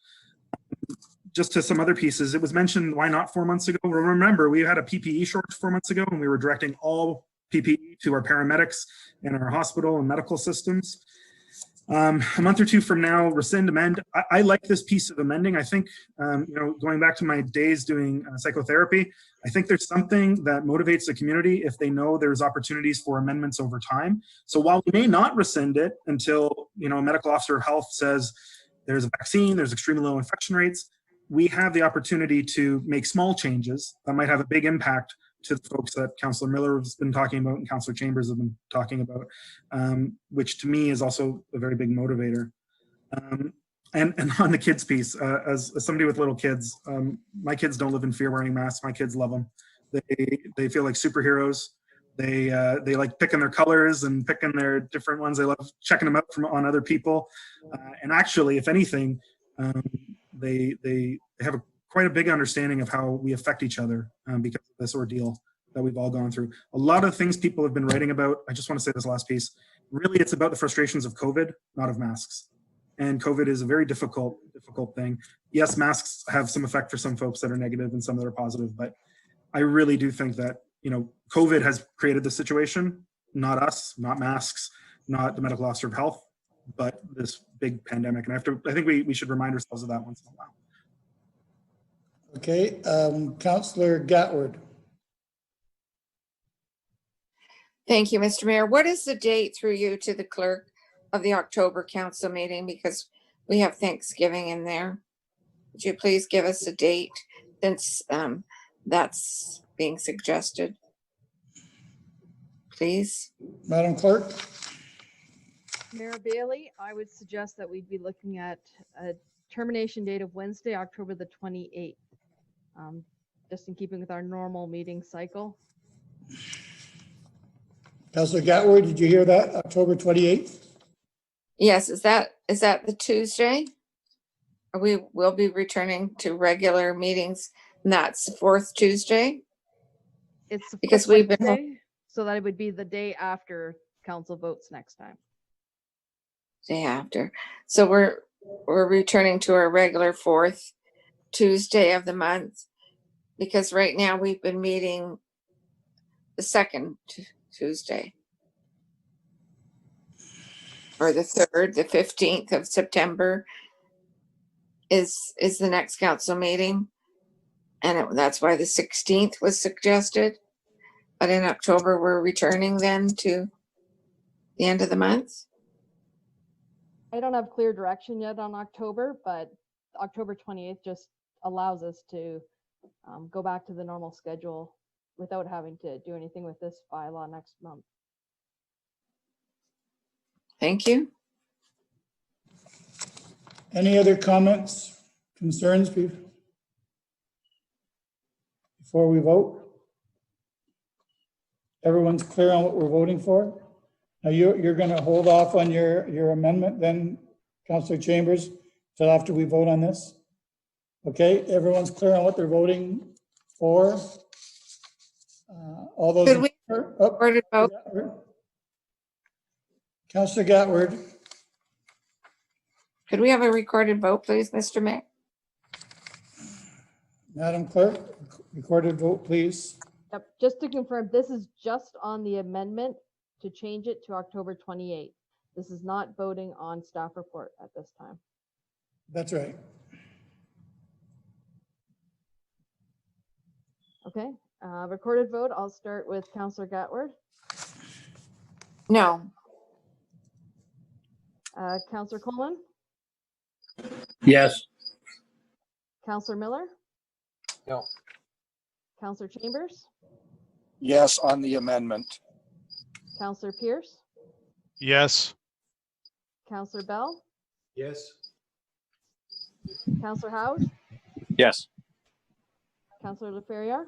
Just to some other pieces, it was mentioned, why not 4 months ago? Well, remember, we had a PPE shortage 4 months ago, and we were directing all PPE to our paramedics and our hospital and medical systems. A month or 2 from now, rescind, amend. I like this piece of amending. I think, going back to my days doing psychotherapy, I think there's something that motivates the community if they know there's opportunities for amendments over time. So while we may not rescind it until, a medical officer of health says there's a vaccine, there's extremely low infection rates, we have the opportunity to make small changes that might have a big impact to the folks that Councillor Miller has been talking about and Councillor Chambers have been talking about, which to me is also a very big motivator. And on the kids piece, as somebody with little kids, my kids don't live in fear wearing masks. My kids love them. They feel like superheroes. They like picking their colors and picking their different ones. They love checking them out on other people. And actually, if anything, they have a quite a big understanding of how we affect each other because of this ordeal that we've all gone through. A lot of things people have been writing about, I just want to say this last piece, really it's about the frustrations of COVID, not of masks. And COVID is a very difficult thing. Yes, masks have some effect for some folks that are negative and some that are positive, but I really do think that, you know, COVID has created the situation, not us, not masks, not the medical officer of health, but this big pandemic. And I think we should remind ourselves of that once in a while. Okay, Councillor Gatward. Thank you, Mr. Mayor. What is the date through you to the clerk of the October council meeting? Because we have Thanksgiving in there. Would you please give us a date since that's being suggested? Please. Madam Clerk. Mayor Bailey, I would suggest that we'd be looking at a termination date of Wednesday, October the 28th, just in keeping with our normal meeting cycle. Councillor Gatward, did you hear that? October 28th? Yes, is that the Tuesday? We will be returning to regular meetings, and that's the fourth Tuesday? It's because we've been Wednesday, so that it would be the day after council votes next time. day after. So we're returning to our regular fourth Tuesday of the month, because right now we've been meeting the second Tuesday. Or the 3rd, the 15th of September is the next council meeting. And that's why the 16th was suggested. But in October, we're returning then to the end of the month. I don't have clear direction yet on October, but October 28th just allows us to go back to the normal schedule without having to do anything with this bylaw next month. Thank you. Any other comments, concerns before we vote? Everyone's clear on what we're voting for? Now you're going to hold off on your amendment then, Councillor Chambers, till after we vote on this? Okay, everyone's clear on what they're voting for? All those. Could we recorded vote? Councillor Gatward. Could we have a recorded vote, please, Mr. Mayor? Madam Clerk, recorded vote, please. Yep, just to confirm, this is just on the amendment to change it to October 28th. This is not voting on staff report at this time. That's right. Okay, recorded vote. I'll start with Councillor Gatward. No. Councillor Coleman? Yes. Councillor Miller? No. Councillor Chambers? Yes, on the amendment. Councillor Pierce? Yes. Councillor Bell? Yes. Councillor Howard? Yes. Councillor LaFerriere?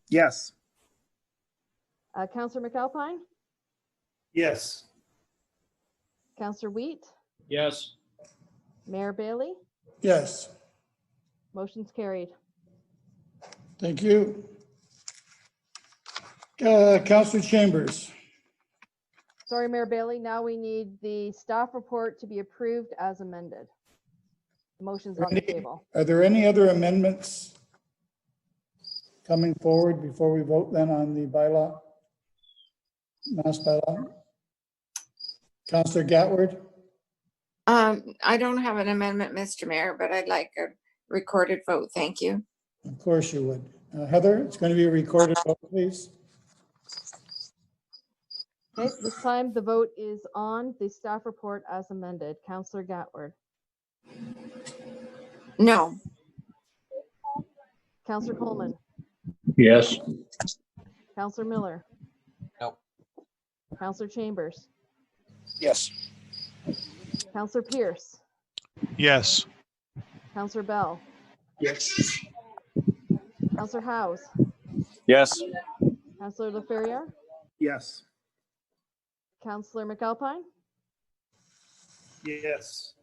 Yes. Councillor McAlpine? Yes. Councillor Wheat? Yes. Mayor Bailey? Yes. Motion's carried. Thank you. Councillor Chambers. Sorry, Mayor Bailey. Now we need the staff report to be approved as amended. The motion's on the table. Are there any other amendments coming forward before we vote then on the bylaw? Mass bylaw? Councillor Gatward? I don't have an amendment, Mr. Mayor, but I'd like a recorded vote. Thank you. Of course you would. Heather, it's going to be a recorded vote, please. Okay, this time the vote is on the staff report as amended. Councillor Gatward. No. Councillor Coleman. Yes. Councillor Miller. No. Councillor Chambers. Yes. Councillor Pierce. Yes. Councillor Bell. Yes. Councillor Howes. Yes. Councillor LaFerriere. Yes. Councillor McAlpine. Yes.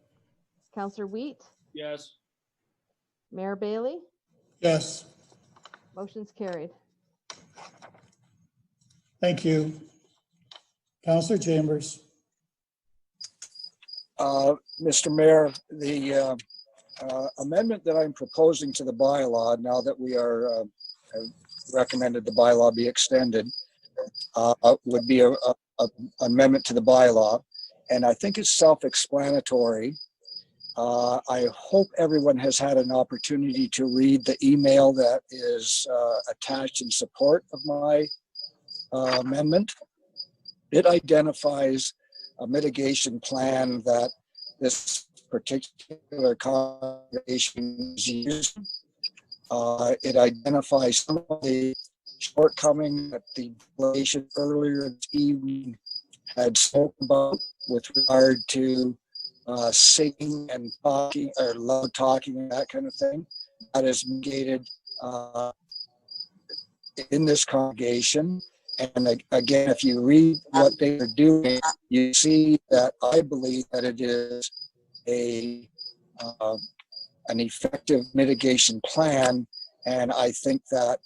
Counselor Wheat, Yes. Mayor Bailey, Yes, motion's carried. thank you. Counselor Chambers. Mr. Mayor, the amendment that I'm proposing to the bylaw, now that we are have recommended the bylaw be extended, would be a amendment to the bylaw, and I think it's self-explanatory. I hope everyone has had an opportunity to read the email that is attached in support of my amendment. It identifies a mitigation plan that this particular congregation is using. It identifies some of the shortcomings that the delegation earlier this evening had spoken about with regard to singing and talking or loud talking and that kind of thing. That is negated in this congregation. And again, if you read what they are doing, you see that I believe that it is an effective mitigation plan. And I think that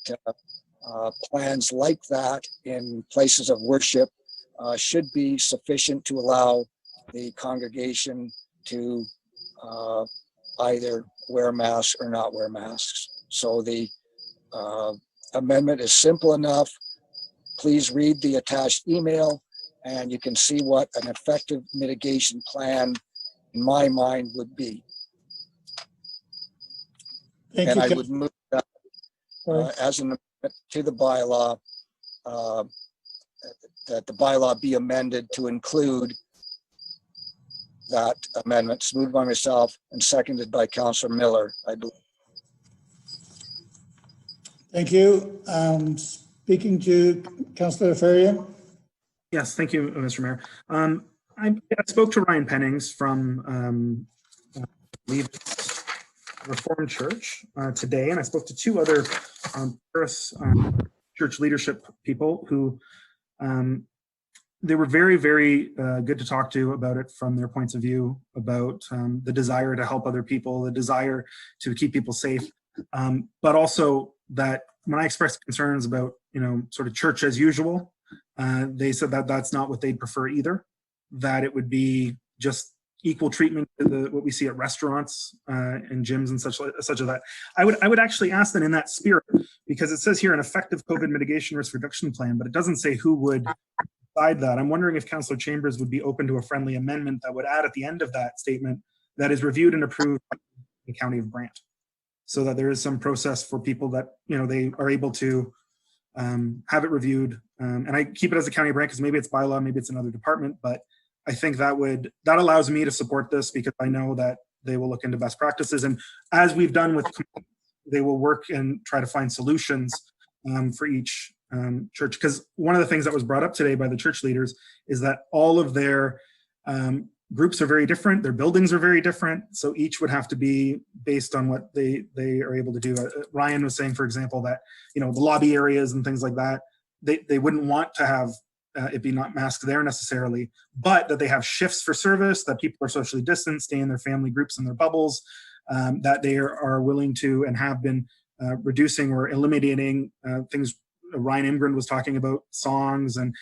plans like that in places of worship should be sufficient to allow the congregation to either wear masks or not wear masks. So the amendment is simple enough. Please read the attached email and you can see what an effective mitigation plan in my mind would be. Thank And you, I would move that as an amendment to the bylaw, that the bylaw be amended to include that amendment. It's moved by myself and seconded by Councillor Miller, I believe. Thank you. Speaking to Councillor Faria. Yes, thank you, Mr. Mayor. I spoke to Ryan Pennings from Reformed Church today, and I spoke to two other Paris church leadership people who they were very, very good to talk to about it from their points of view, about the desire to help other people, the desire to keep people safe, but also that when I expressed concerns about, sort of church as usual, they said that that's not what they'd prefer either, that it would be just equal treatment to what we see at restaurants and gyms and such as that. I would actually ask that in that spirit, because it says here an effective COVID mitigation risk reduction plan, but it doesn't say who would decide that. I'm wondering if Councillor Chambers would be open to a friendly amendment that would add at the end of that statement that is reviewed and approved by the County of Brant, so that there is some process for people that, they are able to have it reviewed. And I keep it as a County of Brant because maybe it's bylaw, maybe it's another department, but I think that allows me to support this because I know that they will look into best practices. And as we've done with, they will work and try to find solutions for each church. Because one of the things that was brought up today by the church leaders is that all of their groups are very different. Their buildings are very different. So each would have to be based on what they are able to do. Ryan was saying, for example, that, the lobby areas and things like that, they wouldn't want to have it be not masked there necessarily, but that they have shifts for service, that people are socially distanced, stay in their family groups and their bubbles, that they are willing to and have been reducing or eliminating things. Ryan Imran was talking about songs and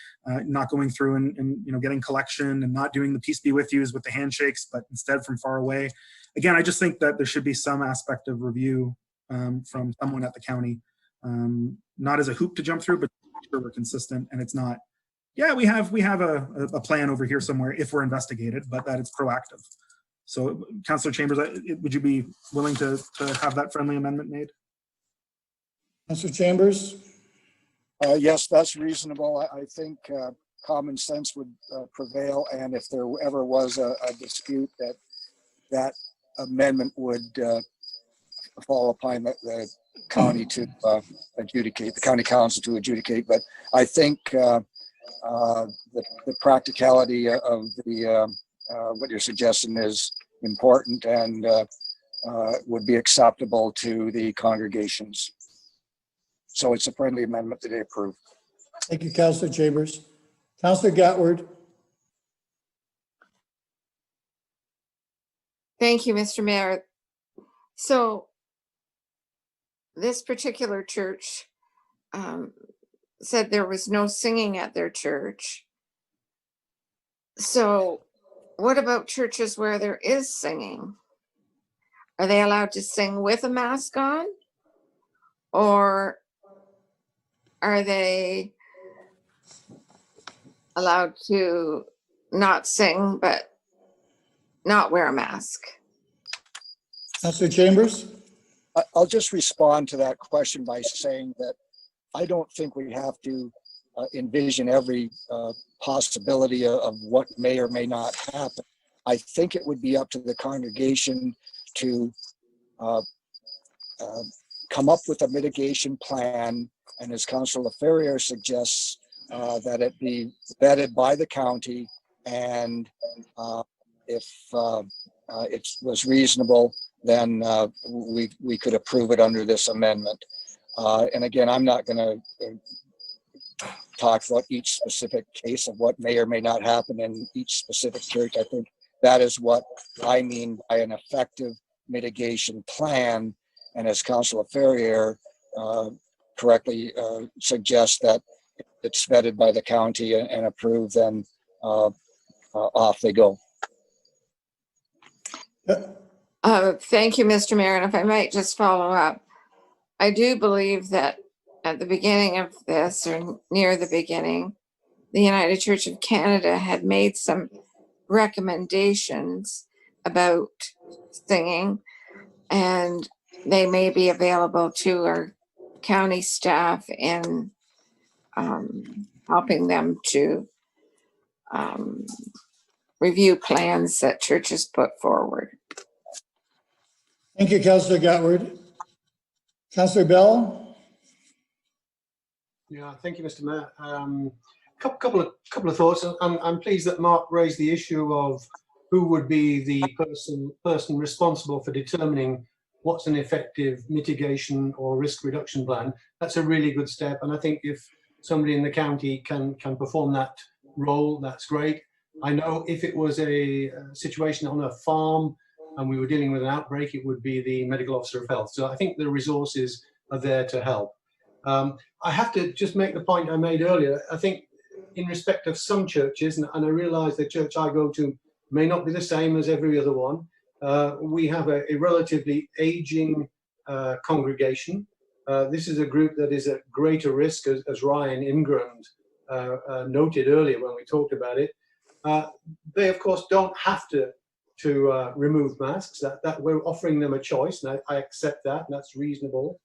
not going through and getting collection and not doing the peace be with yous with the handshakes, but instead from far away. Again, I just think that there should be some aspect of review from someone at the county, not as a hoop to jump through, but sure we're consistent and it's not, yeah, we have a plan over here somewhere if we're investigated, but that it's proactive. So Councillor Chambers, would you be willing to have that friendly amendment made? Councillor Chambers? Yes, that's reasonable. I think common sense would prevail. And if there ever was a dispute, that amendment would fall upon the county to adjudicate, the county council to adjudicate. But I think the practicality of the what you're suggesting is important and would be acceptable to the congregations. So it's a friendly amendment that they approve. Thank you, Councillor Chambers. Councillor Gatward. Thank you, Mr. Mayor. So this particular church said there was no singing at their church. So what about churches where there is singing? Are they allowed to sing with a mask on? Or are they allowed to not sing but not wear a mask? Councillor Chambers? I'll just respond to that question by saying that I don't think we have to envision every possibility of what may or may not happen. I think it would be up to the congregation to come up with a mitigation plan, and as Councillor Ferrier suggests, that it be vetted by the county, and if it was reasonable, then we could approve it under this amendment. And again, I'm not going to talk about each specific case of what may or may not happen in each specific church. I think that is what I mean by an effective mitigation plan. And as Councillor Ferrier correctly suggests, that it's vetted by the county and approved, then off they go. Thank you, Mr. Mayor. And if I might just follow up, I do believe that at the beginning of this, or near the beginning, the United Church of Canada had made some recommendations about singing, and they may be available to our county staff in helping them to review plans that churches put forward. Thank you, Councillor Gatward. Councillor Bell? Yeah, thank you, Mr. Mayor. Couple of thoughts. I'm pleased that Mark raised the issue of who would be the person responsible for determining what's an effective mitigation or risk reduction plan. That's a really good step, and I think if somebody in the county can perform that role, that's great. I know if it was a situation on a farm and we were dealing with an outbreak, it would be the medical officer of health. So I think the resources are there to help. I have to just make the point I made earlier. I think in respect of some churches, and I realize the church I go to may not be the same as every other one, we have a relatively aging congregation. This is a group that is at greater risk, as Ryan Ingram noted earlier when we talked about it. They, of course, don't have to remove masks. That we're offering them a choice, and I accept that, and that's reasonable.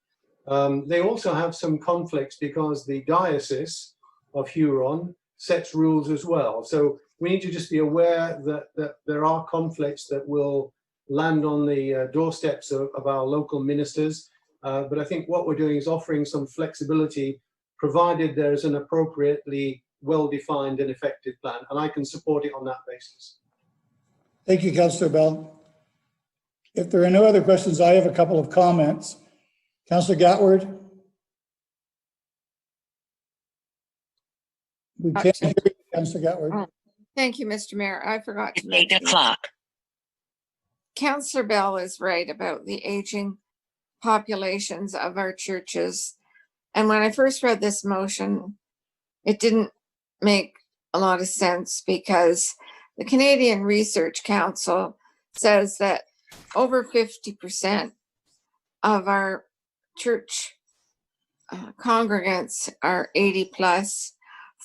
They also have some conflicts because the Diocese of Huron sets rules as well. So we need to just be aware that there are conflicts that will land on the doorsteps of our local ministers. But I think what we're doing is offering some flexibility, provided there is an appropriately well-defined and effective plan, and I can support it on that basis. Thank you, Councillor Bell. If there are no other questions, I have a couple of comments. Councillor Gatward? We can't hear you, Councillor Gatward. Thank you, Mr. Mayor. I forgot to mention. 8 o'clock. Councillor Bell is right about the aging populations of our churches. And when I first read this motion, it didn't make a lot of sense because the Canadian Research Council says that over 50% of our church congregants are 80 plus,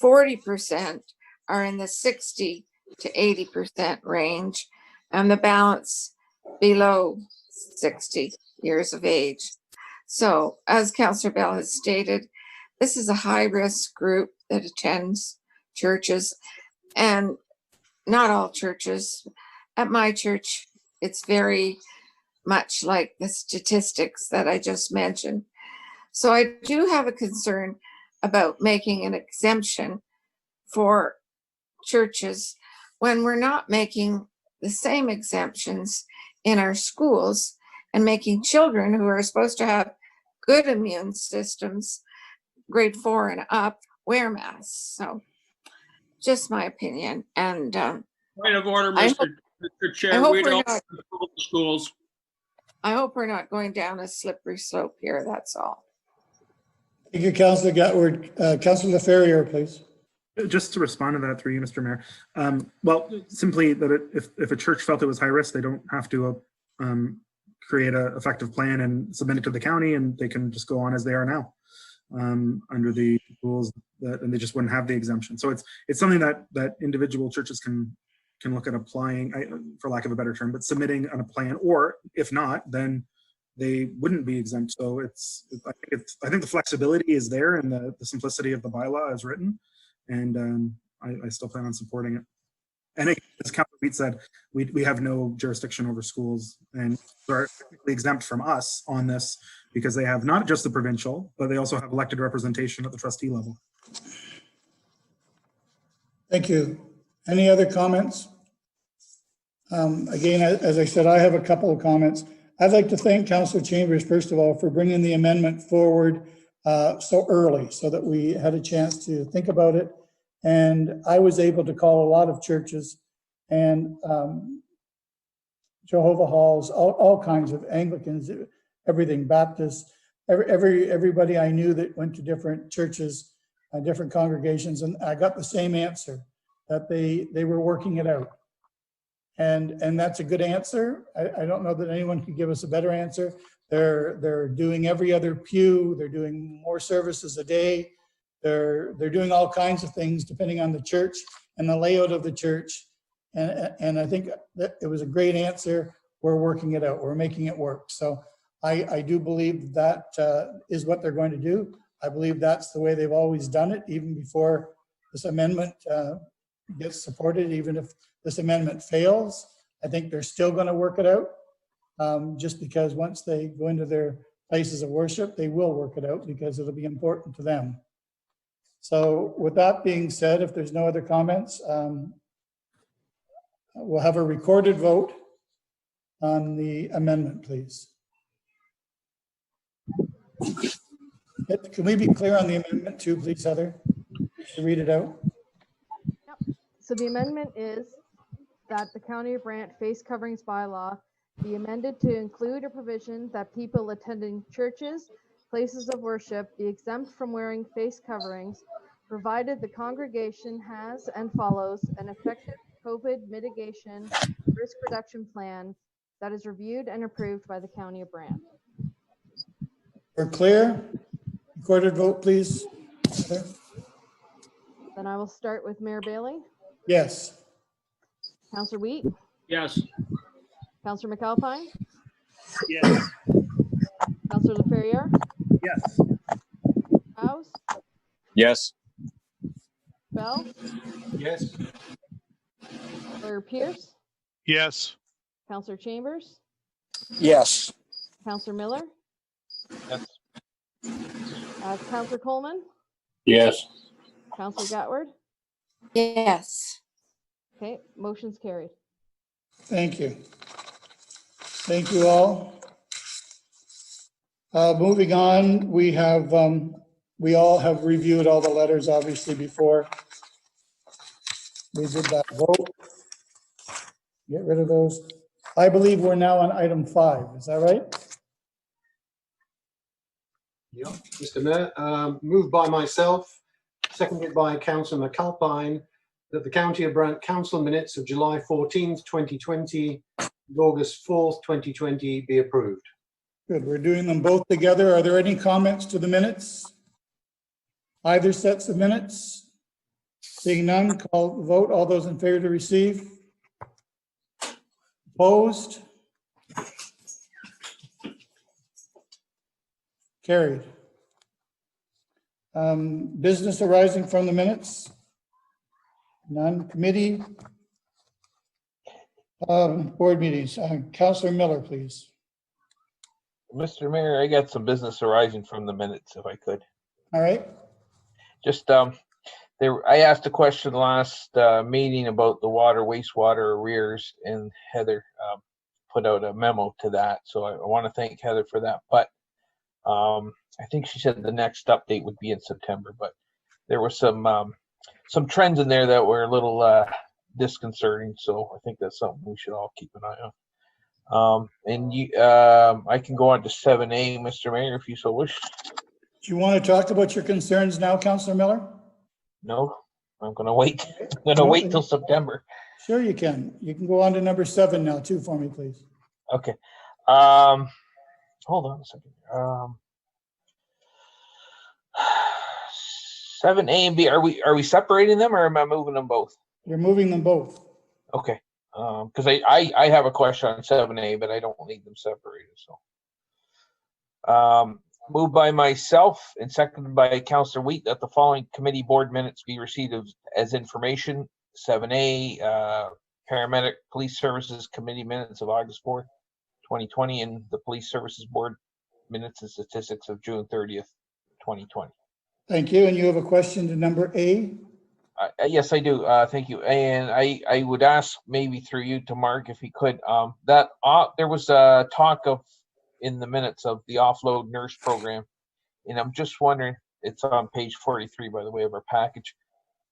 40% are in the 60 to 80% range, and the balance below 60 years of age. So as Councillor Bell has stated, this is a high-risk group that attends churches, and not all churches. At my church, it's very much like the statistics that I just mentioned. So I do have a concern about making an exemption for churches when we're not making the same exemptions in our schools and making children who are supposed to have good immune systems, grade 4 and up, wear masks. So just my opinion. And point of order, Mr. I Chair, hope we we're don't not, control the schools. I hope we're not going down a slippery slope here, that's all. Thank you, Councillor Gatward. Councillor Ferrier, please. Just to respond to that through you, Mr. Mayor. Well, simply that if a church felt it was high risk, they don't have to create an effective plan and submit it to the county, and they can just go on as they are now under the rules and they just wouldn't have the exemption. So it's something that individual churches can look at applying, for lack of a better term, but submitting on a plan, or if not, then they wouldn't be exempt. So I think the flexibility is there, and the simplicity of the bylaw is written. And I still plan on supporting it. And again, as Councilor Wheat said, we have no jurisdiction over schools, and they're technically exempt from us on this because they have not just the provincial, but they also have elected representation at the trustee level. Thank you. Any other comments? Again, as I said, I have a couple of comments. I'd like to thank Councillor Chambers, first of all, for bringing the amendment forward so early so that we had a chance to think about it. And I was able to call a lot of churches and Jehovah Halls, all kinds of Anglicans, everything, Baptists, everybody I knew that went to different churches, different congregations, and I got the same answer, that they were working it out. And that's a good answer. I don't know that anyone could give us a better answer. They're doing every other pew. They're doing more services a day. They're doing all kinds of things depending on the church and the layout of the church. And I think that it was a great answer. We're working it out. We're making it work. So I do believe that is what they're going to do. I believe that's the way they've always done it, even before this amendment gets supported. Even if this amendment fails, I think they're still going to work it out. Just because once they go into their places of worship, they will work it out because it'll be important to them. So with that being said, if there's no other comments, we'll have a recorded vote on the amendment, please. Can we be clear on the amendment too, please, Heather? To read it out. Yep. So the amendment is that the County of Brant face coverings bylaw be amended to include a provision that people attending churches, places of worship be exempt from wearing face coverings, provided the congregation has and follows an effective COVID mitigation risk reduction plan that is reviewed and approved by the County of Brant. We're clear. Recorded vote, please. Heather? Then I will start with Mayor Bailey. Yes. Councillor Wheat. Yes. Councillor McAlpine. Yes. Councillor Laferriere. Yes. House. Yes. Bell. Yes. Councillor Pierce. Yes. Councillor Chambers. Yes. Councillor Miller. Yes. Councillor Coleman. Yes. Councillor Gatward. Yes. Okay, motion's carried. Thank you. Thank you all. Moving on, we all have reviewed all the letters, obviously, before. We did that vote. Get rid of those. I believe we're now on item 5. Is that right? Yeah, Mr. Mayor, moved by myself, seconded by Councillor McAlpine, that the County of Brant Council minutes of July 14th, 2020, and August 4th, 2020 be approved. Good. We're doing them both together. Are there any comments to the minutes? Either sets of minutes? Seeing none, call the vote. All those in favor to receive? Opposed? Carried. Business arising from the minutes? None. Committee? Board meetings. Councillor Miller, please. Mr. Mayor, I got some business arising from the minutes, if I could. All right. Just I asked a question last meeting about the wastewater arrears, and Heather put out a memo to that. So I want to thank Heather for that. But I think she said the next update would be in September. But there were some trends in there that were a little disconcerting. So I think that's something we should all keep an eye on. I can go on to 7A, Mr. Mayor, if you so wish. Do you want to talk about your concerns now, Councillor Miller? No, I'm going to wait. I'm going to No, wait till September. Sure you can. You can go on to number 7 now too for me, please. Okay. Hold on a second. 7A and B, are we separating them, or am I moving them both? You're moving them both. Okay. Because I have a question on 7A, but I don't need them separated. So moved by myself and seconded by Councillor Wheat that the following committee board minutes be received as information. 7A, Paramedic Police Services Committee minutes of August 4th, 2020, and the Police Services Board minutes and statistics of June 30th, 2020. Thank you. And you have a question to number A? Yes, I do. Thank you. And I would ask, maybe through you to Mark, if he could, that there was a talk of in the minutes of the offload nurse program. And I'm just wondering, it's on page 43, by the way, of our package.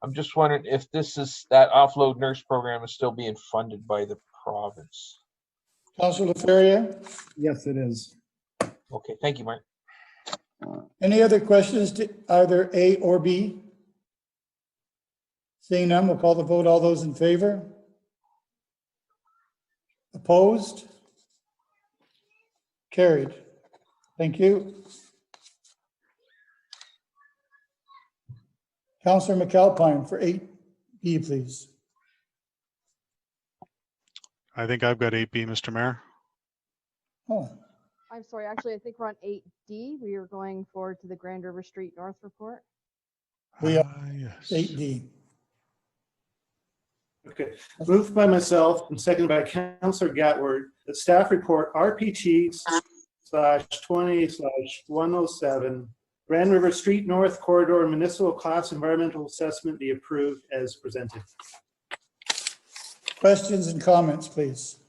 I'm just wondering if that offload nurse program is still being funded by the province. Councillor Laferriere? Yes, it is. Okay, thank you, Mark. Any other questions to either A or B? Seeing none, we'll call the vote. All those in favor? Opposed? Carried. Thank you. Councillor McAlpine for 8B, please. I think I've got 8B, Mr. Mayor. Oh, I'm sorry, actually, I think we're on 8D. We are going forward to the Grand River Street North report. we are Yes. 8D. Okay, moved by myself and seconded by Councillor Gatward that staff report RPT/20/107 Grand River Street North Corridor Municipal Class Environmental Assessment be approved as presented. Questions and comments, please.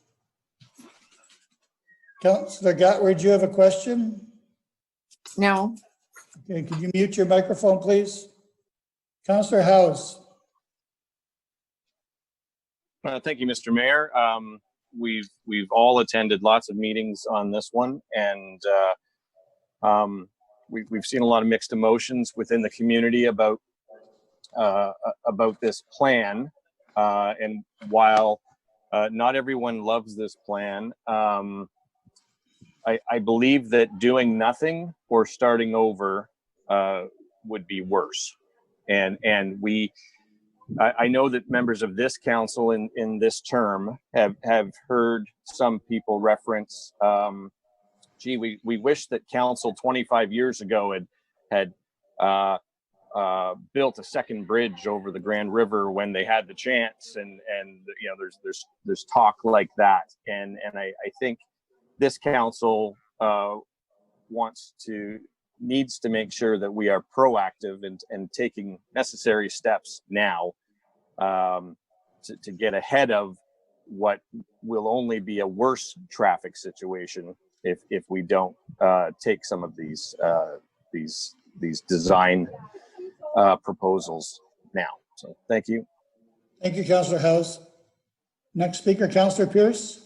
Councillor Gatward, do you have a question? No. Okay, could you mute your microphone, please? Councillor House. Thank you, Mr. Mayor. We've all attended lots of meetings on this one, and we've seen a lot of mixed emotions within the community about this plan. And while not everyone loves this plan, I believe that doing nothing or starting over would be worse. And I know that members of this council in this term have heard some people reference, gee, we wish that council 25 years ago had built a second bridge over the Grand River when they had the chance, and you know, there's talk like that, and I think this council needs to make sure that we are proactive and taking necessary steps now to get ahead of what will only be a worse traffic situation if we don't take some of these design proposals now. So thank you. Thank you, Councillor House. Next speaker, Councillor Pierce.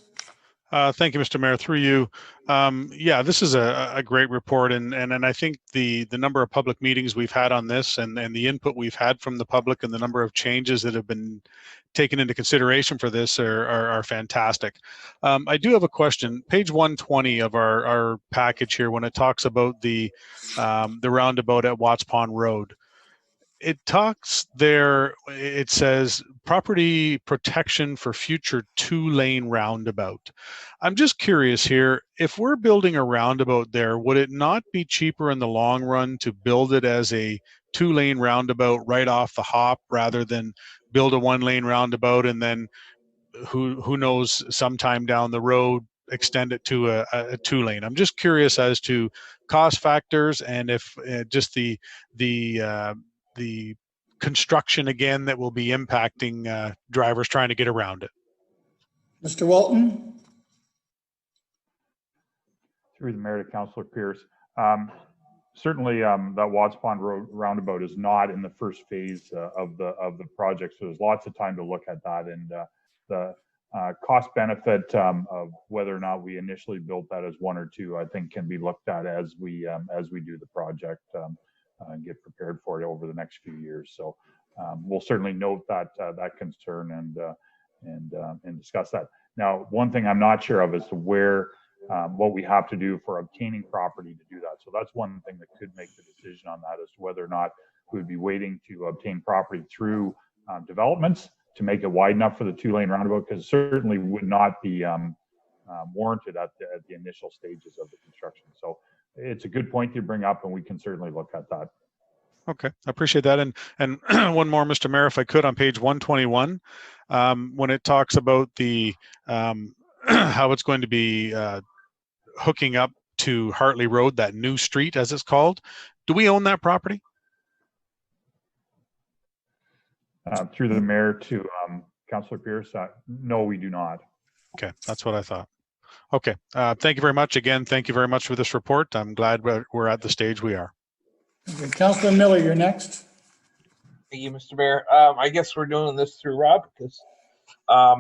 Thank you, Mr. Mayor. Through you. Yeah, this is a great report, and I think the number of public meetings we've had on this and the input we've had from the public and the number of changes that have been taken into consideration for this are fantastic. I do have a question. Page 120 of our package here, when it talks about the roundabout at Watts Pond Road. It talks there, it says property protection for future 2-lane roundabout. I'm just curious here, if we're building a roundabout there, would it not be cheaper in the long run to build it as a 2-lane roundabout right off the hop rather than build a 1-lane roundabout and then who knows, sometime down the road extend it to a 2-lane? I'm just curious as to cost factors and if just the construction again that will be impacting drivers trying to get around it. Mr. Walton. Through the mayor to Councillor Pierce. certainly that Watts Pond Road roundabout is not in the first phase of the project, so there's lots of time to look at that, and the cost benefit of whether or not we initially built that as one or two, I think, can be looked at as we do the project and get prepared for it over the next few years. So we'll certainly note that concern and discuss that. Now, one thing I'm not sure of is to where what we have to do for obtaining property to do that. So that's one thing that could make the decision on that, as to whether or not we would be waiting to obtain property through developments to make it wide enough for the 2-lane roundabout, because it certainly would not be warranted at the initial stages of the construction. So it's a good point to bring up, and we can certainly look at that. Okay, I appreciate that. And one more, Mr. Mayor, if I could, on page 121, when it talks about the how it's going to be hooking up to Hartley Road, that new street as it's called, do we own that property? Through the mayor to Councillor Pierce, no, we do not. Okay, that's what I thought. Okay, thank you very much. Again, thank you very much for this report. I'm glad we're at the stage we are. Okay, Councillor Miller, you're next. Thank you, Mr. Mayor. I guess we're doing this through Rob, because I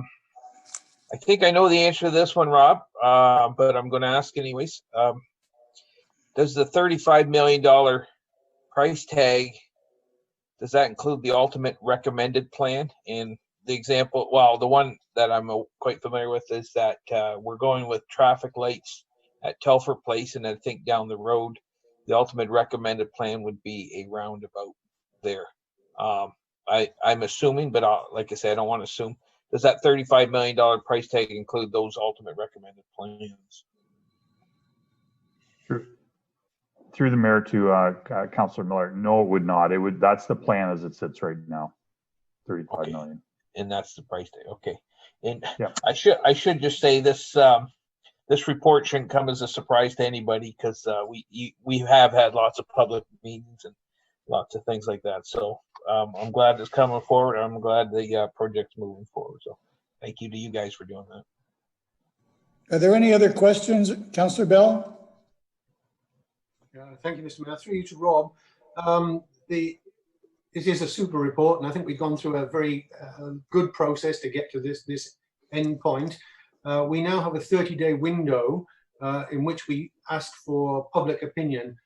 think I know the answer to this one, Rob, but I'm going to ask anyways. Does the $35 million price tag, does that include the ultimate recommended plan? In the example, well, the one that I'm quite familiar with is that we're going with traffic lights at Telfer Place, and I think down the road, the ultimate recommended plan would be a roundabout there. I'm assuming, but like I said, I don't want to assume. Does that $35 million price tag include those ultimate recommended plans? Through the mayor to Councillor Miller, no, it would not. It would. That's the plan as it sits right now, 35 million. And that's the price tag. Okay. And yeah. I should just say this. This report shouldn't come as a surprise to anybody, because we have had lots of public meetings and lots of things like that. So I'm glad it's coming forward. I'm glad the project's moving forward. So thank you to you guys for doing that. Are there any other questions, Councillor Bell? Thank you, Mr. Mayor. Through you to Rob. It is a super report, and I think we've gone through a very good process to get to this end point. We now have a 30-day window in which we ask for public opinion.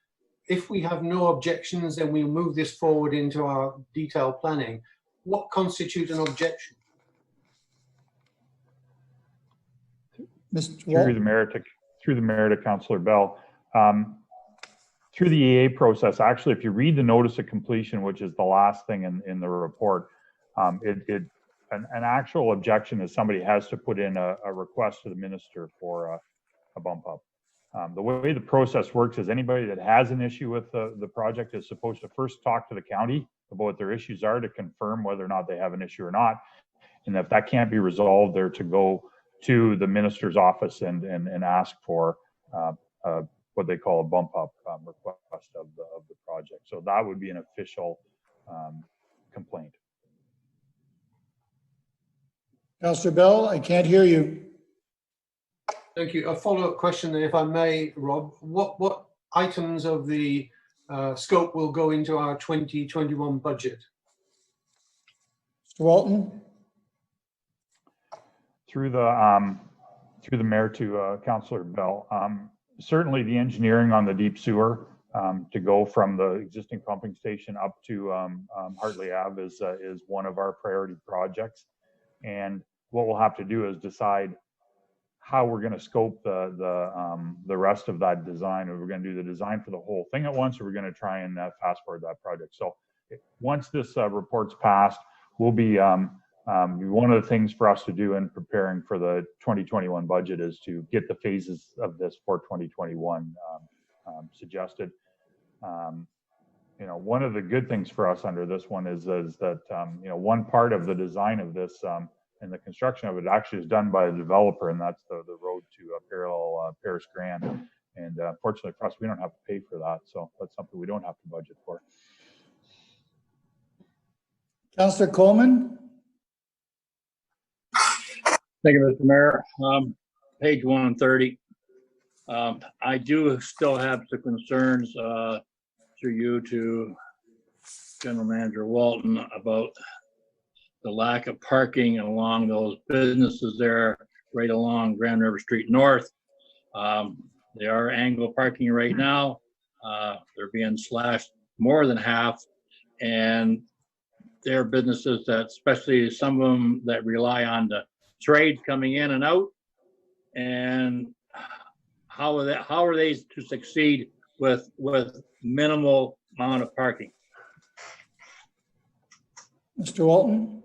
If we have no objections, then we'll move this forward into our detailed planning. What constitutes an objection? Through the mayor to Councillor Bell. Through the EA process, actually, if you read the notice of completion, which is the last thing in the report, an actual objection is somebody has to put in a request to the minister for a bump up. The way the process works is anybody that has an issue with the project is supposed to first talk to the county about what their issues are to confirm whether or not they have an issue or not. And if that can't be resolved, they're to go to the minister's office and ask for what they call a bump up request of the project. So that would be an official complaint. Councillor Bell, I can't hear you. Thank you. A follow-up question, if I may, Rob. What items of the scope will go into our 2021 budget? Mr. Walton? Through the mayor to Councillor Bell. Certainly the engineering on the deep sewer to go from the existing pumping station up to Hartley Ave is one of our priority projects. And what we'll have to do is decide how we're going to scope the rest of that design. Are we going to do the design for the whole thing at once, or are we going to try and fast forward that project? So once this report's passed, we'll be one of the things for us to do in preparing for the 2021 budget is to get the phases of this for 2021 suggested. One of the good things for us under this one is that one part of the design of this and the construction of it actually is done by a developer, and that's the road to parallel Paris Grand. And fortunately for us, we don't have to pay for that, so that's something we don't have to budget for. Councillor Coleman? Thank you, Mr. Mayor. Page 130. I do still have some concerns through you to General Manager Walton about the lack of parking along those businesses there, right along Grand River Street North. They are angle parking right now. They're being slashed more than half, and they're businesses that, especially some of them that rely on the trades coming in and out. And how are they to succeed with minimal amount of parking? Mr. Walton?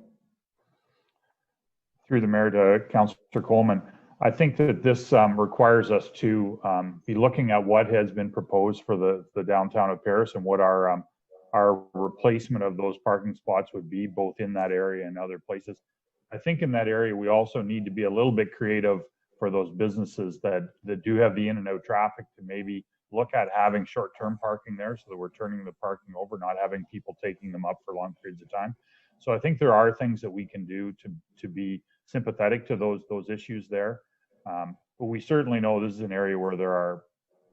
Through the mayor to Councillor Coleman, I think that this requires us to be looking at what has been proposed for the downtown of Paris and what our replacement of those parking spots would be, both in that area and other places. I think in that area, we also need to be a little bit creative for those businesses that do have the in and out traffic, to maybe look at having short-term parking there so that we're turning the parking over, not having people taking them up for long periods of time. So I think there are things that we can do to be sympathetic to those issues there. But we certainly know this is an area where there are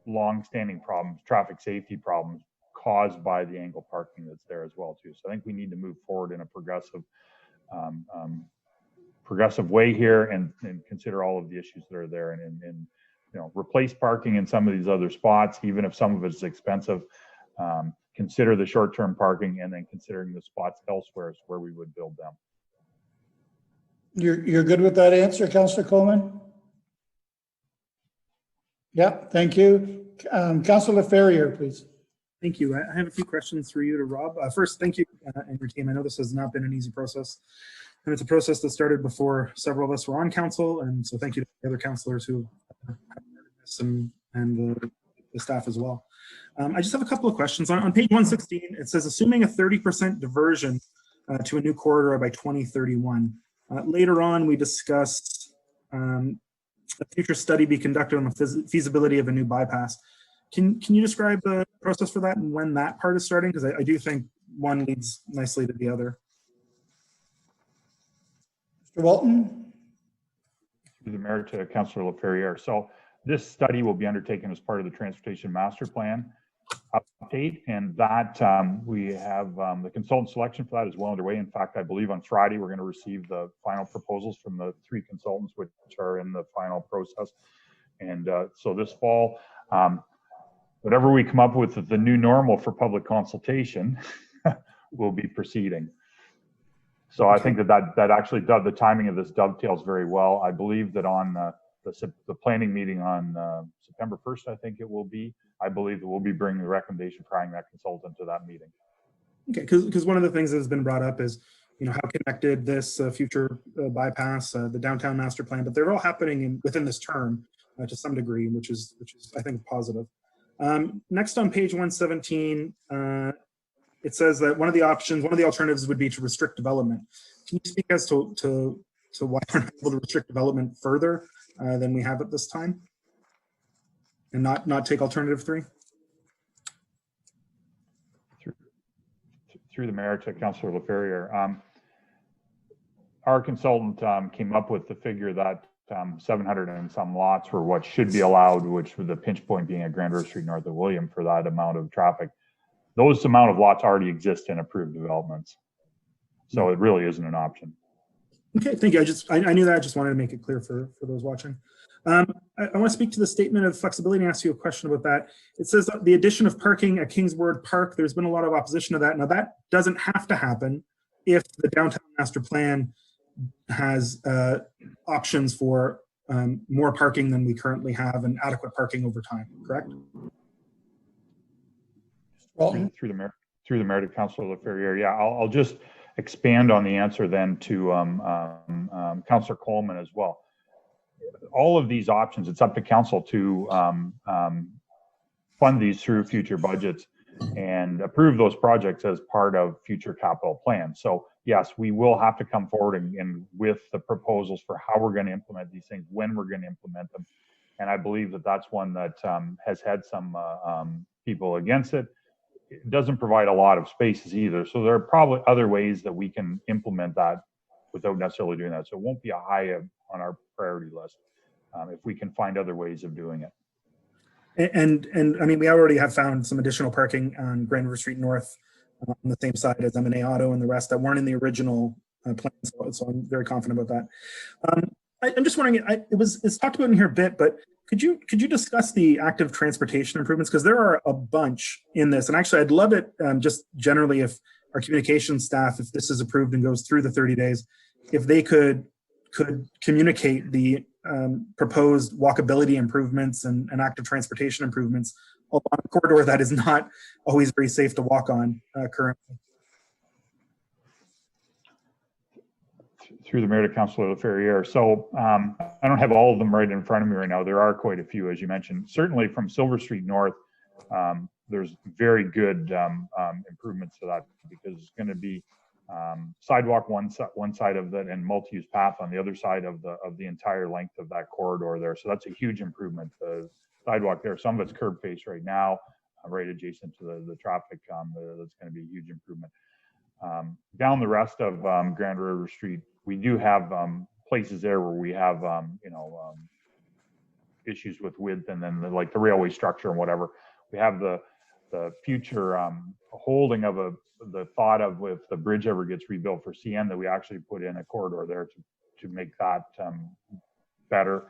long-standing problems, traffic safety problems caused by the angle parking that's there as well too. So I think we need to move forward in a progressive way here and consider all of the issues that are there and you know, replace parking in some of these other spots, even if some of it's expensive. Consider the short-term parking, and then considering the spots elsewhere is where we would build them. You're good with that answer, Councillor Coleman? Yeah, thank you. Councillor Ferrier, please. Thank you. I have a few questions for you to Rob. First, thank you and your team. I know this has not been an easy process, and it's a process that started before several of us were on council, and so thank you to the other councillors who have started this and the staff as well. I just have a couple of questions. On page 116, it says, assuming a 30% diversion to a new corridor by 2031. Later on, we discussed a future study be conducted on the feasibility of a new bypass. Can you describe the process for that and when that part is starting? Because I do think one leads nicely to the other. Mr. Walton? Through the mayor to Councillor LaFerriere. So this study will be undertaken as part of the Transportation Master Plan update, and that we have the consultant selection for that is well underway. In fact, I believe on Friday we're going to receive the final proposals from the 3 consultants which are in the final process. And so this fall, whatever we come up with the new normal for public consultation will be proceeding. So I think that actually the timing of this dovetails very well. I believe that on the planning meeting on September 1st, I think it will be, I believe that we'll be bringing the recommendation for hiring that consultant to that meeting. Okay, because one of the things that has been brought up is, you know, how connected this future bypass, the downtown master plan, but they're all happening within this term to some degree, which is I think positive. Next on page 117, it says that one of the alternatives would be to restrict development. Can you speak as to why we're not able to restrict development further than we have at this time, and not take alternative 3? Through the mayor to Councillor LaFerriere, our consultant came up with the figure that 700 and some lots were what should be allowed, which with the pinch point being at Grand River Street north of William for that amount of traffic. Those amount of lots already exist in approved developments, so it really isn't an option. Okay, thank you. I knew that. I just wanted to make it clear for those watching. I want to speak to the statement of flexibility and ask you a question about that. It says that the addition of parking at Kingswood Park, there's been a lot of opposition to that. Now that doesn't have to happen if the downtown master plan has options for more parking than we currently have and adequate parking over time, correct? Through the mayor to Councillor LaFerriere. Yeah, I'll just expand on the answer then to Councillor Coleman as well. All of these options, it's up to council to fund these through future budgets and approve those projects as part of future capital plans. So yes, we will have to come forward and with the proposals for how we're going to implement these things, when we're going to implement them. And I believe that that's one that has had some people against it. It doesn't provide a lot of spaces either. So there are probably other ways that we can implement that without necessarily doing that. So it won't be a high on our priority list if we can find other ways of doing it. And I mean, we already have found some additional parking on Grand River Street North on the same side as M&A Auto and the rest that weren't in the original plan. So I'm very confident about that. I'm just wondering, it's talked about in here a bit, but could you discuss the active transportation improvements? Because there are a bunch in this. And actually, I'd love it just generally if our communications staff, if this is approved and goes through the 30 days, if they could communicate the proposed walkability improvements and active transportation improvements on a corridor that is not always very safe to walk on currently. Through the mayor to Councilor Ferrier. So I don't have all of them right in front of me right now. There are quite a few, as you mentioned. Certainly from Silver Street North, there's very good improvements to that because it's going to be sidewalk one side of that and multi-use path on the other side of the entire length of that corridor there. So that's a huge improvement. The sidewalk there, some of it's curb face right now, right adjacent to the traffic. That's going to be a huge improvement. Down the rest of Grand River Street, we do have places there where we have issues with width, and then like the railway structure and whatever. We have the future holding of the thought of if the bridge ever gets rebuilt for CN that we actually put in a corridor there to make that better.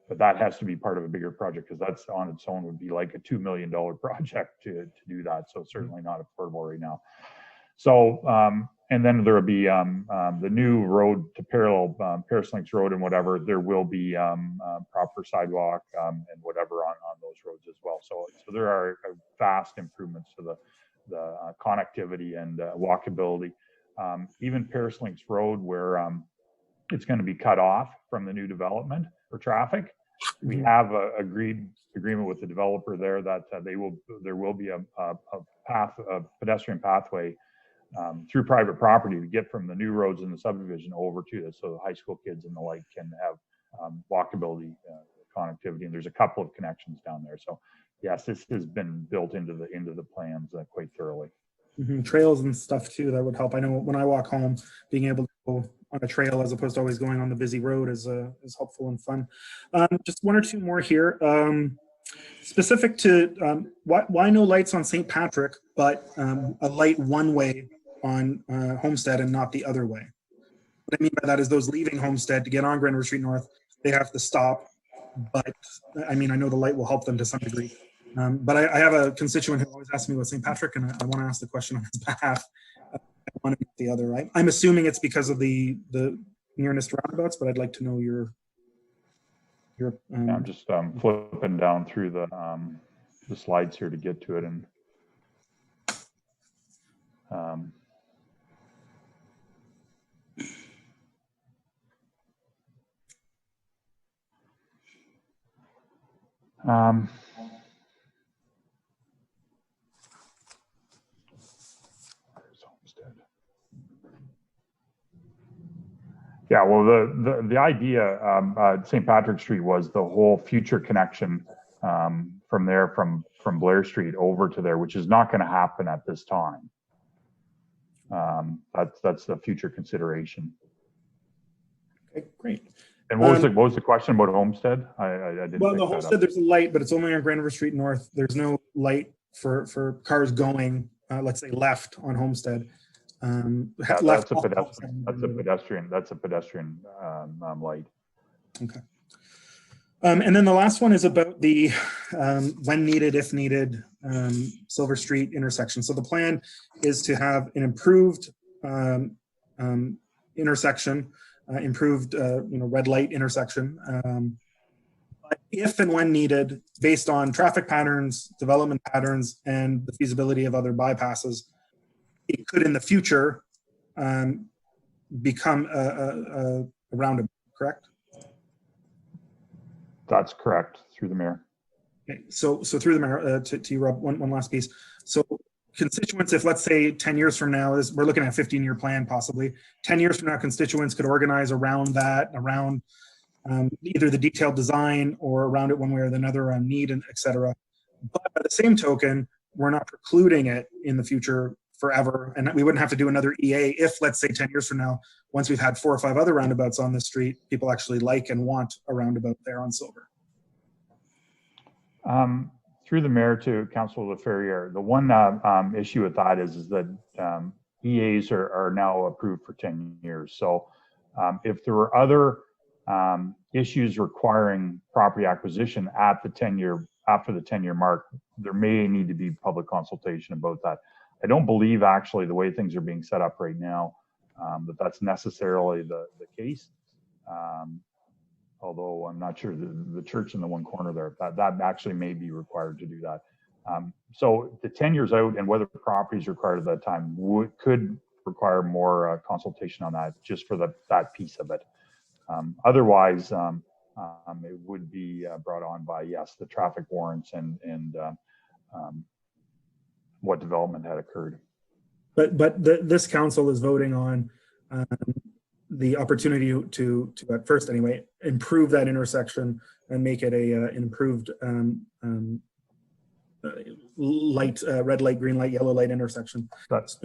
But that has to be part of a bigger project because that's on its own would be like a $2 million project to do that. So certainly not affordable right now. So, and then there will be the new road to parallel Paris Links Road and whatever. There will be proper sidewalk and whatever on those roads as well. So there are vast improvements to the connectivity and walkability. Even Paris Links Road, where it's going to be cut off from the new development for traffic. We have a agreement with the developer there that there will be a pedestrian pathway through private property to get from the new roads in the subdivision over to this, so the high school kids and the like can have walkability connectivity. And there's a couple of connections down there. So yes, this has been built into the plans quite thoroughly. Trails and stuff too, that would help. I know when I walk home, being able to go on a trail as opposed to always going on the busy road is helpful and fun. Just one or two more here. Specific to why no lights on St. Patrick, but a light one way on Homestead and not the other way. What I mean by that is those leaving Homestead to get on Grand River Street North, they have to stop. But I mean, I know the light will help them to some degree. But I have a constituent who always asks me about St. Patrick, and I want to ask the question on his behalf. One and the other, right? I'm assuming it's because of the nearness to roundabouts, but I'd like to know your. I'm just flipping down through the slides here to get to it, and yeah, well, the idea at St. Patrick Street was the whole future connection from there, from Blair Street over to there, which is not going to happen at this time. That's the future consideration. Okay, great. And what was the question about Homestead? I didn't. Well, the Homestead, there's a light, but it's only on Grand River Street North. There's no light for cars going, let's say, left on Homestead. That's a pedestrian light. Okay. And then the last one is about the when needed, if needed, Silver Street intersection. So the plan is to have an improved intersection, improved red light intersection. But if and when needed, based on traffic patterns, development patterns, and the feasibility of other bypasses, it could in the future become a roundabout, correct? That's correct, through the mayor. Okay, so through the mayor, to you, Rob, one last piece. So constituents, if let's say 10 years from now, we're looking at a 15-year plan possibly, 10 years from now, constituents could organize around that, around either the detailed design or around it one way or another on need, and et cetera. But by the same token, we're not precluding it in the future forever, and we wouldn't have to do another EA if, let's say, 10 years from now, once we've had 4 or 5 other roundabouts on the street, people actually like and want a roundabout there on Silver. Through the mayor to Councilor Laferriere, the one issue with that is that EAs are now approved for 10 years. So if there were other issues requiring property acquisition at the 10-year, after the 10-year mark, there may need to be public consultation about that. I don't believe actually the way things are being set up right now that that's necessarily the case. Although I'm not sure the church in the one corner there, that actually may be required to do that. So the 10 years out and whether property is required at that time could require more consultation on that, just for that piece of it. Otherwise, it would be brought on by, yes, the traffic warrants and what development had occurred. But this council is voting on the opportunity to at first anyway, improve that intersection and make it an improved light, red light, green light, yellow light intersection. That's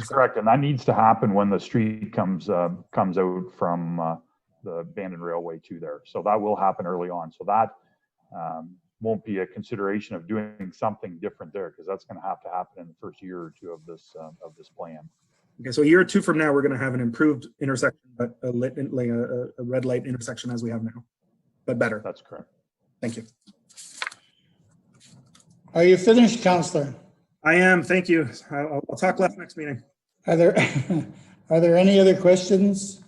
correct, and that needs to happen when the street comes out from the abandoned railway to there. So that will happen early on. So that won't be a consideration of doing something different there, because that's going to happen in the first year or two of this plan. Okay, so a year or two from now, we're going to have an improved intersection, but a red light intersection as we have now, but better. That's correct. Thank you. Are you finished, Councillor? I am. Thank you. I'll talk left next meeting. Are there any other questions?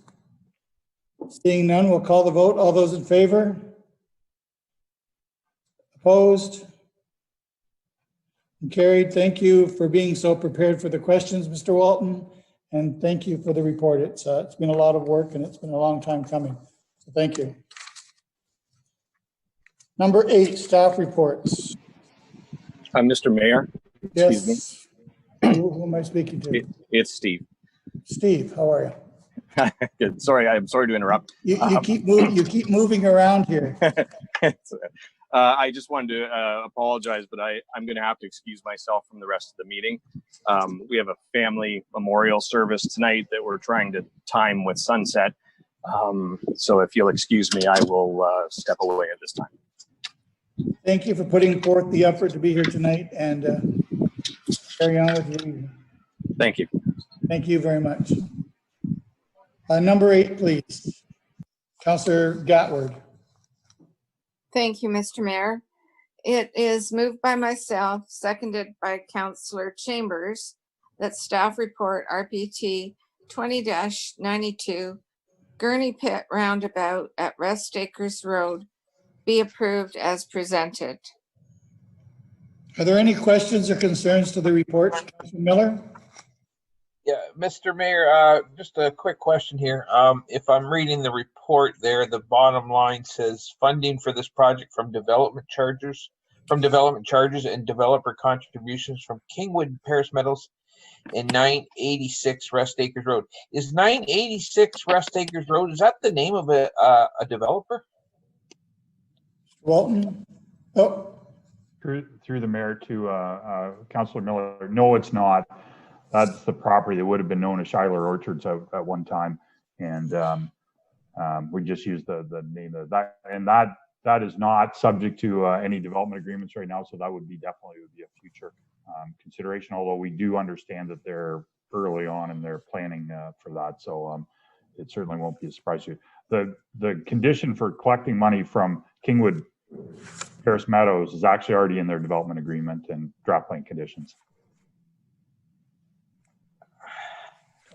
Seeing none, we'll call the vote. All those in favor? Opposed? Carried. Thank you for being so prepared for the questions, Mr. Walton, and thank you for the report. It's been a lot of work and it's been a long time coming. So thank you. Number 8, staff reports. Mr. Mayor. Yes. Who am I speaking to? It's Steve. Steve, how are you? Good. Sorry, I'm sorry to interrupt. You keep moving around here. I just wanted to apologize, but I'm going to have to excuse myself from the rest of the meeting. We have a family memorial service tonight that we're trying to time with sunset. So if you'll excuse me, I will step away at this time. Thank you for putting forth the effort to be here tonight, and carry on with your evening. Thank you. Thank you very much. Number 8, please. Councillor Gatward. Thank you, Mr. Mayor. It is moved by myself, seconded by Councillor Chambers, that staff report RPT 20-92 Gurney Pit Roundabout at Rest Acres Road be approved as presented. Are there any questions or concerns to the report, Councillor Miller? Yeah, Mr. Mayor, just a quick question here. If I'm reading the report there, the bottom line says funding for this project from development charges and developer contributions from Kingwood Paris Metals and 986 Rest Acres Road. Is 986 Rest Acres Road, is that the name of a developer? Walton? Oh. Through the mayor to Councillor Miller. No, it's not. That's the property that would have been known as Schuyler Orchards at one time, and we just used the name of that. And that is not subject to any development agreements right now. So that would be definitely a future consideration. Although we do understand that they're early on in their planning for that, so it certainly won't be a surprise to you. The condition for collecting money from Kingwood Paris Meadows is actually already in their development agreement and draft plan conditions.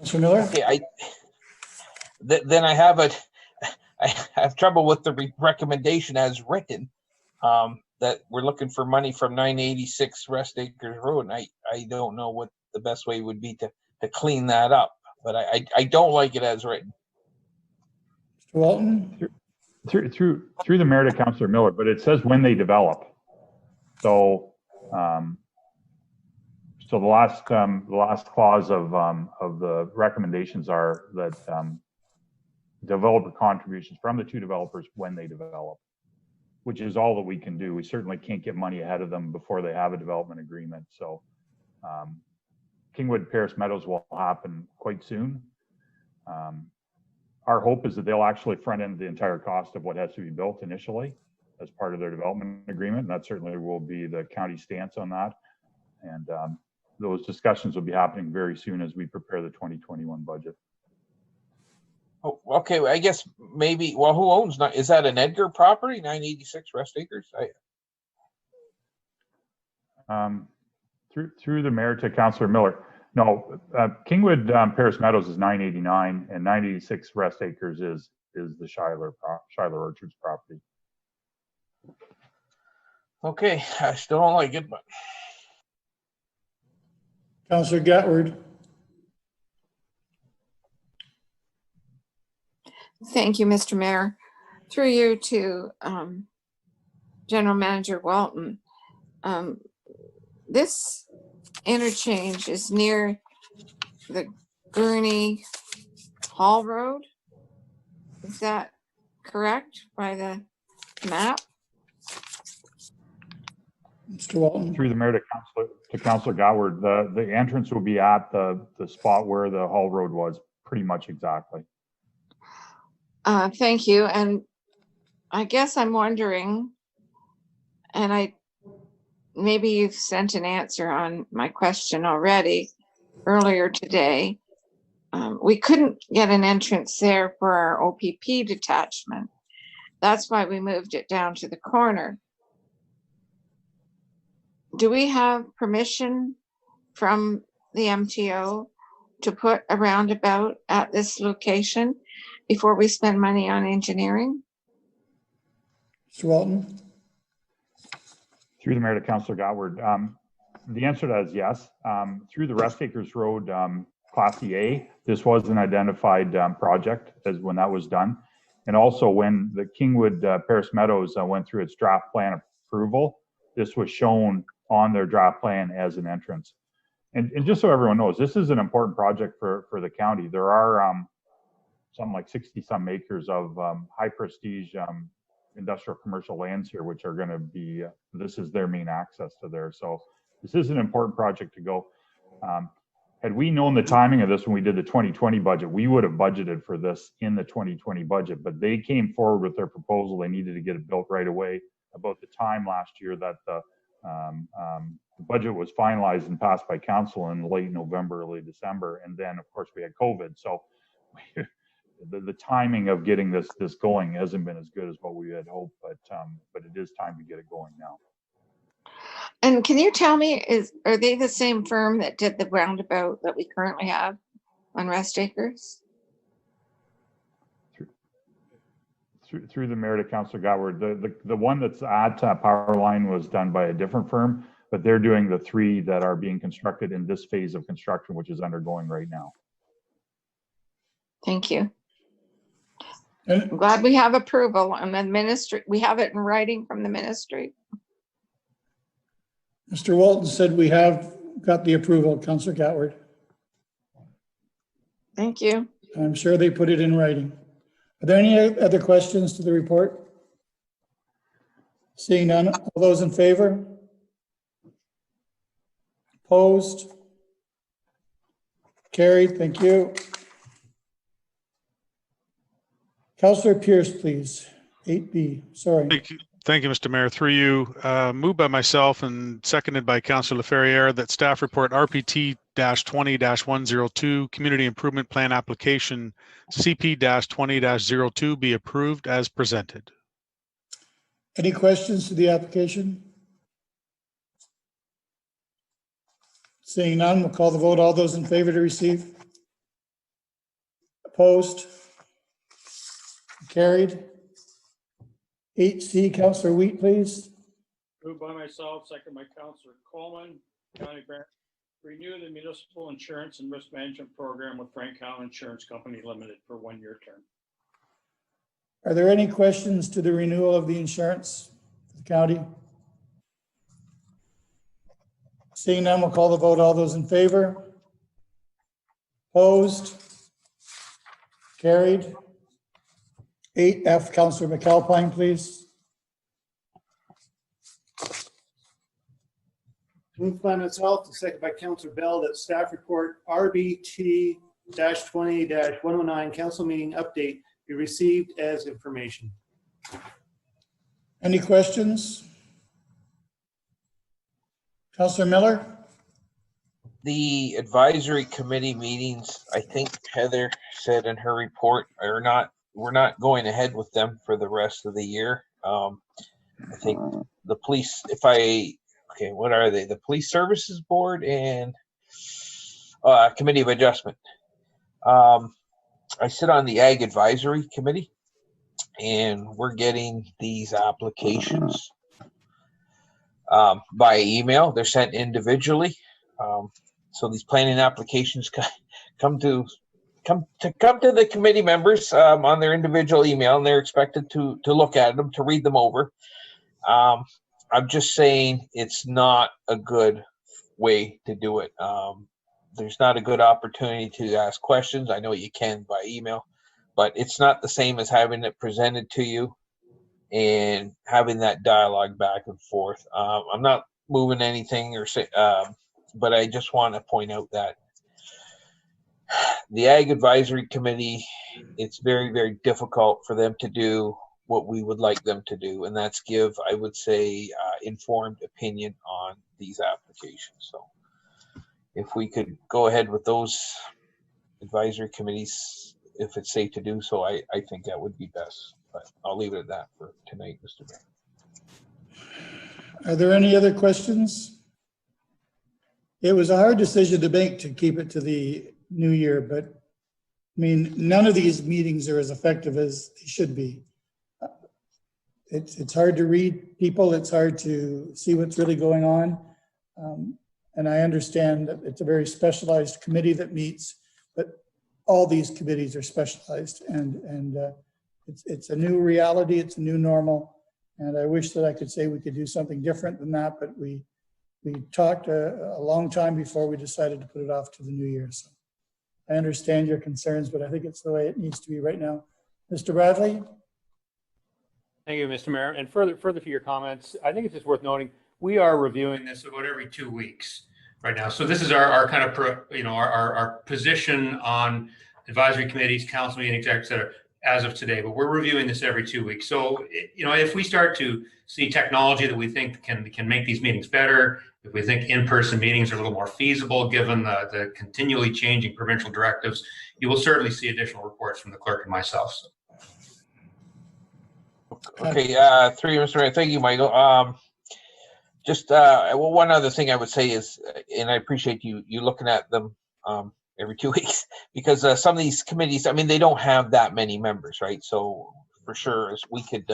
Mr. Miller? Okay, then I have trouble with the recommendation as written, that we're looking for money from 986 Rest Acres Road, and I don't know what the best way would be to clean that up, but I don't like it as written. Mr. Walton? Through the mayor to Councillor Miller, but it says when they develop. So so the last clause of the recommendations are that developer contributions from the two developers when they develop, which is all that we can do. We certainly can't get money ahead of them before they have a development agreement. So Kingwood Paris Meadows will happen quite soon. Our hope is that they'll actually front end the entire cost of what has to be built initially, as part of their development agreement. And that certainly will be the county stance on that. And those discussions will be happening very soon as we prepare the 2021 budget. Oh, okay, well, I guess maybe, well, who owns, is that an Edgar property, 986 Rest Acres? Through the mayor to Councillor Miller. No, Kingwood Paris Meadows is 989 and 986 Rest Acres is the Schuyler Orchards property. Okay, I still don't like it, but. Councillor Gatward. Thank you, Mr. Mayor. Through you to General Manager Walton. This interchange is near the Gurney Hall Road. Is that correct by the map? Mr. Walton. Through the mayor to Councillor Gatward, the entrance will be at the spot where the Hall Road was, pretty much exactly. Thank you. And I guess I'm wondering, and maybe you've sent an answer on my question already earlier today. We couldn't get an entrance there for our OPP detachment. That's why we moved it down to the corner. Do we have permission from the MTO to put a roundabout at this location before we spend money on engineering? Mr. Walton. Through the mayor to Councillor Gatward. The answer to that is yes. Through the Rest Acres Road Class EA, this was an identified project as when that was done. And also when the Kingwood Paris Meadows went through its draft plan approval, this was shown on their draft plan as an entrance. And just so everyone knows, this is an important project for the county. There are something like 60 some acres of high prestige industrial commercial lands here, which are going to be, this is their main access to there. So this is an important project to go. Had we known the timing of this when we did the 2020 budget, we would have budgeted for this in the 2020 budget, but they came forward with their proposal. They needed to get it built right away about the time last year that the budget was finalized and passed by council in late November, early December. And then of course we had COVID. So the timing of getting this going hasn't been as good as what we had hoped, but it is time to get it going now. And can you tell me, are they the same firm that did the roundabout that we currently have on Rest Acres? Through the mayor to Councillor Gatward, the one that's at Powerline was done by a different firm, but they're doing the three that are being constructed in this phase of construction, which is undergoing right now. Thank you. I'm glad we have approval and the ministry. We have it in writing from the ministry. Mr. Walton said we have got the approval, Councillor Gatward. Thank you. I'm sure they put it in writing. Are there any other questions to the report? Seeing none, all those in favor? Opposed? Carried, thank you. Councillor Pierce, please. 8B, sorry. Thank you, Mr. Mayor. Through you, moved by myself and seconded by Councillor Laferriere that staff report RPT-20-102 Community Improvement Plan Application CP-20-02 be approved as presented. Any questions to the application? Seeing none, we'll call the vote. All those in favor to receive? Opposed? Carried. 8C, Councillor Wheat, please. Moved by myself, second by Councillor Coleman. County Brant, renew the municipal insurance and risk management program with Frank County Insurance Company Limited for 1-year term. Are there any questions to the renewal of the insurance for the county? Seeing none, we'll call the vote. All those in favor? Opposed? Carried. 8F, Councillor McAlpine, please. Moved by myself, second by Councillor Bell, that staff report RBT-20-109 council meeting update be received as information. Any questions? Councillor Miller? The advisory committee meetings, I think Heather said in her report, we're not going ahead with them for the rest of the year. I think the police, what are they? The Police Services Board and Committee of Adjustment. I sit on the Ag Advisory Committee, and we're getting these applications by email. They're sent individually. So these planning applications come to the committee members on their individual email, and they're expected to look at them, to read them over. I'm just saying it's not a good way to do it. There's not a good opportunity to ask questions. I know you can by email, but it's not the same as having it presented to you and having that dialogue back and forth. I'm not moving anything or say, but I just want to point out that the Ag Advisory Committee, it's very, very difficult for them to do what we would like them to do, and that's give, I would say, informed opinion on these applications. So if we could go ahead with those advisory committees, if it's safe to do so, I think that would be best. But I'll leave it at that for tonight, Mr. Mayor. Are there any other questions? It was a hard decision to make to keep it to the new year, but I mean, none of these meetings are as effective as they should be. It's hard to read people. It's hard to see what's really going on. And I understand that it's a very specialized committee that meets, but all these committees are specialized, and it's a new reality. It's a new normal. And I wish that I could say we could do something different than that, but we talked a long time before we decided to put it off to the new year. So I understand your concerns, but I think it's the way it needs to be right now. Mr. Bradley? Thank you, Mr. Mayor. And further for your comments, I think it's just worth noting, we are reviewing this about every 2 weeks right now. So this is our kind of, our position on advisory committees, council meetings, et cetera, as of today, but we're reviewing this every 2 weeks. So, if we start to see technology that we think can make these meetings better, if we think in-person meetings are a little more feasible, given the continually changing provincial directives, you will certainly see additional reports from the clerk and myself. So. Okay, through you, Mr. Mayor. Thank you, Michael. One other thing I would say is, and I appreciate you looking at them every 2 weeks, because some of these committees, I mean, they don't have that many members, right? So for sure, we could,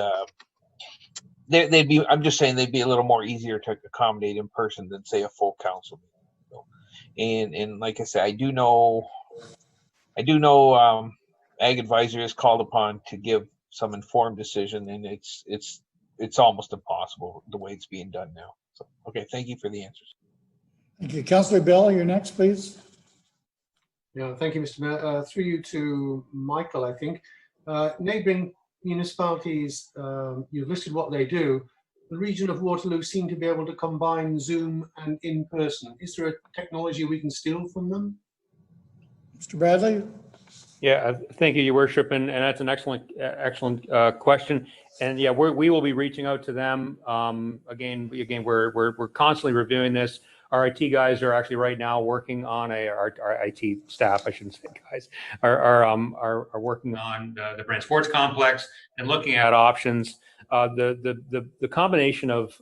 I'm just saying they'd be a little more easier to accommodate in person than, say, a full council meeting. So, and like I said, I do know Ag Advisory is called upon to give some informed decision, and it's almost impossible the way it's being done now. So, okay, thank you for the answers. Thank you. Councillor Bell, you're next, please. Yeah, thank you, Mr. Mayor. Through you to Michael, I think. Neighbouring municipalities, you've listed what they do. The region of Waterloo seem to be able to combine Zoom and in-person. Is there a technology we can steal from them? Mr. Bradley? Yeah, thank you, Your Worship, and that's an excellent question. And yeah, we will be reaching out to them. Again, we're constantly reviewing this. Our IT guys are actually right now working on our IT staff, I shouldn't say guys, are working on the Brant Sports Complex and looking at options. The combination of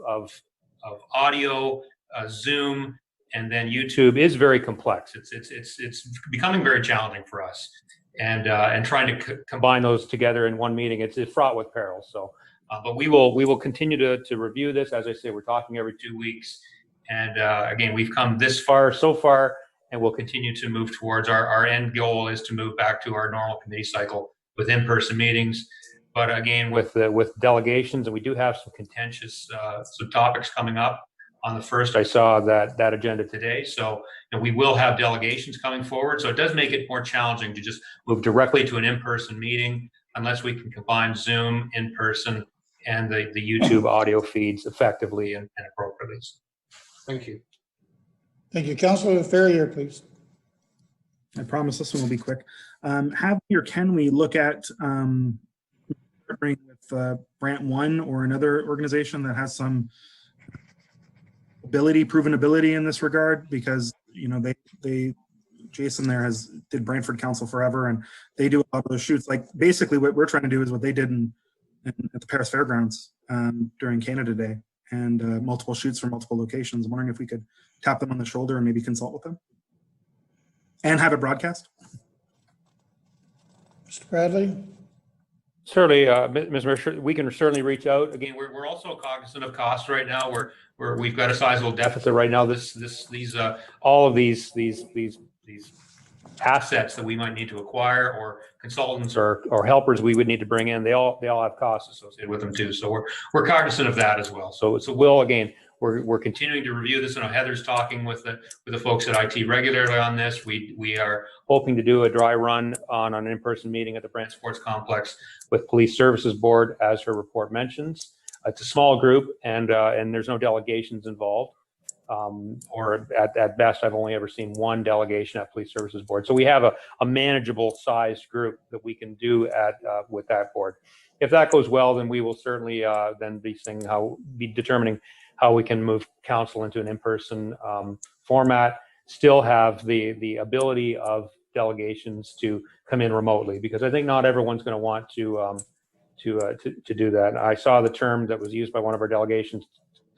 audio, Zoom, and then YouTube is very complex. It's becoming very challenging for us, and trying to combine those together in one meeting, it's fraught with peril. So, but we will continue to review this. As I say, we're talking every 2 weeks. And again, we've come this far so far, and we'll continue to move towards our end goal is to move back to our normal committee cycle with in-person meetings. But again, with delegations, and we do have some contentious some topics coming up. On the 1st, I saw that agenda today. So we will have delegations coming forward. So it does make it more challenging to just move directly to an in-person meeting unless we can combine Zoom, in-person, and the YouTube audio feeds effectively and appropriately. Thank you. Thank you. Councillor Ferrier, please. I promise this one will be quick. Have we or can we look at partnering with Brant One or another organization that has some proven ability in this regard, because they Jason there did Brantford Council forever, and they do a lot of those shoots. Like basically what we're trying to do is what they did at the Paris Fairgrounds during Canada Day, and multiple shoots from multiple locations. I'm wondering if we could tap them on the shoulder and maybe consult with them and have it broadcast. Mr. Bradley? Certainly, Ms. Mayor, we can certainly reach out. Again, we're also cognizant of costs right now. We've got a sizable deficit right now. All of these assets that we might need to acquire, or consultants or helpers we would need to bring in, they all have costs associated with them too. So we're cognizant of that as well. So we're continuing to review this. I know Heather's talking with the folks at IT regularly on this. We are hoping to do a dry run on an in-person meeting at the Brant Sports Complex with Police Services Board, as her report mentions. It's a small group, and there's no delegations involved. Or at best, I've only ever seen one delegation at Police Services Board. So we have a manageable sized group that we can do with that board. If that goes well, then we will certainly then be determining how we can move council into an in-person format, still have the ability of delegations to come in remotely, because I think not everyone's going to want to do that. I saw the term that was used by one of our delegations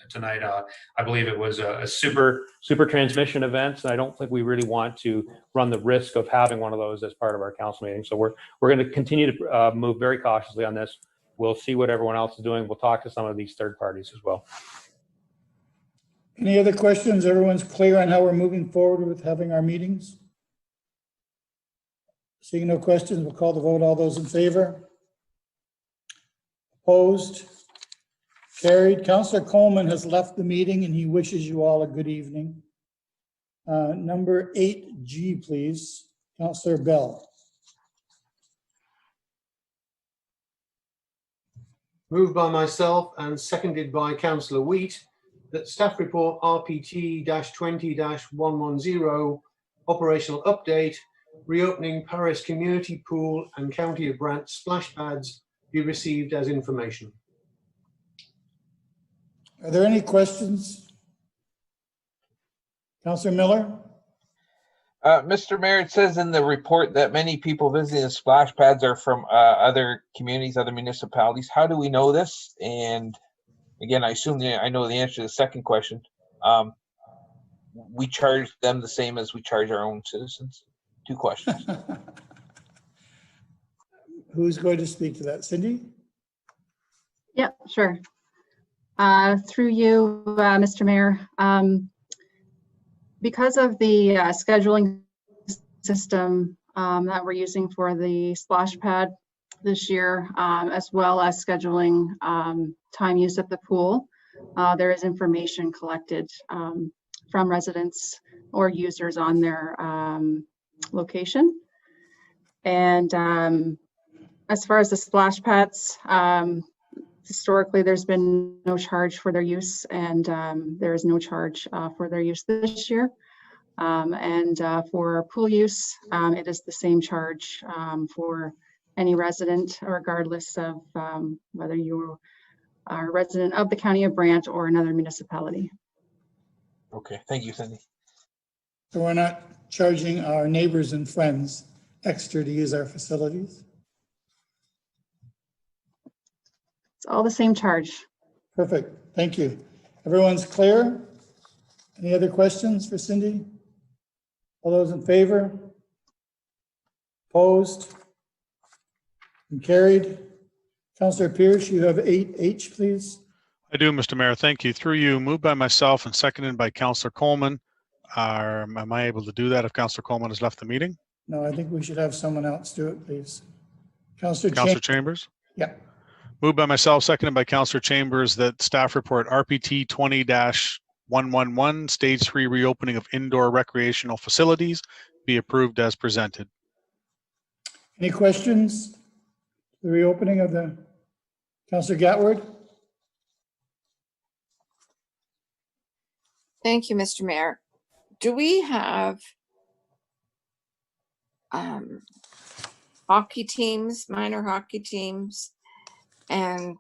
tonight. I believe it was a super transmission events. I don't think we really want to run the risk of having one of those as part of our council meeting. So we're going to continue to move very cautiously on this. We'll see what everyone else is doing. We'll talk to some of these third parties as well. Any other questions? Everyone's clear on how we're moving forward with having our meetings? Seeing no questions, we'll call the vote. All those in favor? Opposed? Carried. Councillor Coleman has left the meeting and he wishes you all a good evening. Number 8G, please. Councillor Bell. Moved by myself and seconded by Councillor Wheat that staff report RPT-20-110 operational update, reopening Paris Community Pool and County of Brant splash pads be received as information. Are there any questions? Councillor Miller? Mr. Mayor, it says in the report that many people visiting the splash pads are from other communities, other municipalities. How do we know this? And again, I assume I know the answer to the second question. We charge them the same as we charge our own citizens. 2 questions. Who's going to speak to that? Cindy? Yeah, sure. Through you, Mr. Mayor, because of the scheduling system that we're using for the splash pad this year, as well as scheduling time used at the pool, there is information collected from residents or users on their location. And as far as the splash pads, historically, there's been no charge for their use, and there is no charge for their use this year. And for pool use, it is the same charge for any resident, regardless of whether you are a resident of the County of Brant or another municipality. Okay, thank you, Cindy. So we're not charging our neighbors and friends extra to use our facilities? It's all the same charge. Perfect, thank you. Everyone's clear? Any other questions for Cindy? All those in favor? Opposed? And carried. Councillor Pierce, you have 8H, please. I do, Mr. Mayor. Thank you. Through you, moved by myself and seconded by Councillor Coleman. Am I able to do that if Councillor Coleman has left the meeting? No, I think we should have someone else do it, please. Councillor Chambers? Yeah. Moved by myself, seconded by Councillor Chambers, that staff report RPT 20-111, Stage 3 reopening of indoor recreational facilities be approved as presented. Any questions? The reopening of the, Councillor Gatward? Thank you, Mr. Mayor. Do we have hockey teams, minor hockey teams and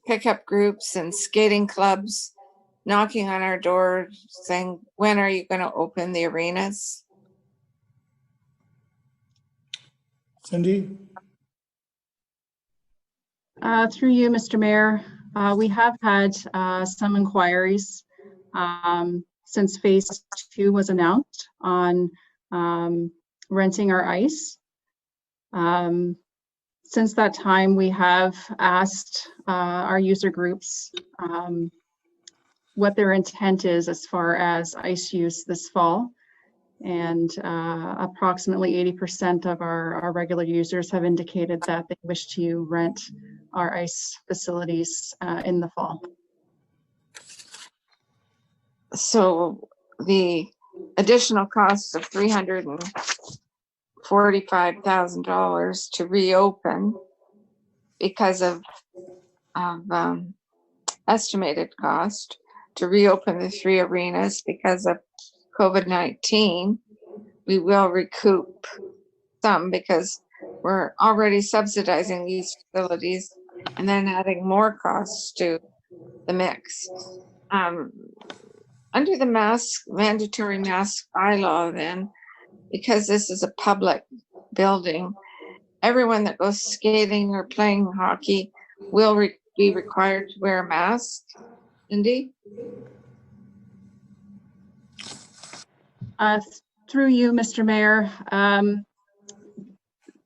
pickup groups and skating clubs knocking on our door saying, when are you going to open the arenas? Cindy? Through you, Mr. Mayor, we have had some inquiries since phase 2 was announced on renting our ice. Since that time, we have asked our user groups what their intent is as far as ice use this fall. And approximately 80% of our regular users have indicated that they wish to rent our ice facilities in the fall. So the additional cost of $345,000 to reopen because of estimated cost to reopen the 3 arenas because of COVID-19, we will recoup some because we're already subsidizing these facilities and then adding more costs to the mix. Under the mandatory mask bylaw then, because this is a public building, everyone that goes skating or playing hockey will be required to wear a mask. Cindy? Through you, Mr. Mayor,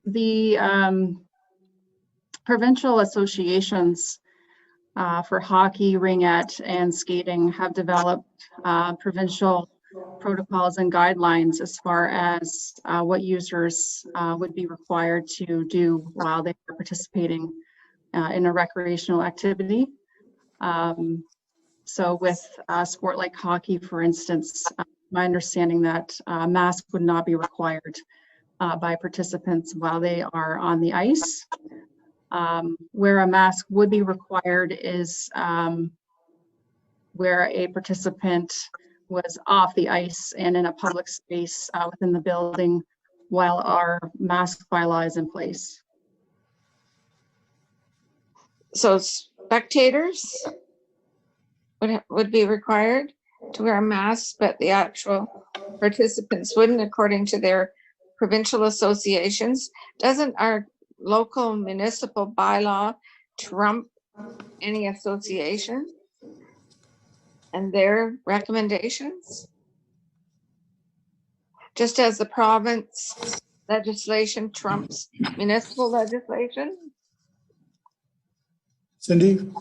the provincial associations for hockey, ringette, and skating have developed provincial protocols and guidelines as far as what users would be required to do while they are participating in a recreational activity. So with a sport like hockey, for instance, my understanding that a mask would not be required by participants while they are on the ice. Where a mask would be required is where a participant was off the ice and in a public space within the building while our mask bylaw is in place. So spectators would be required to wear a mask, but the actual participants wouldn't, according to their provincial associations. Doesn't our local municipal bylaw trump any association and their recommendations? Just as the province legislation trumps municipal legislation? Cindy?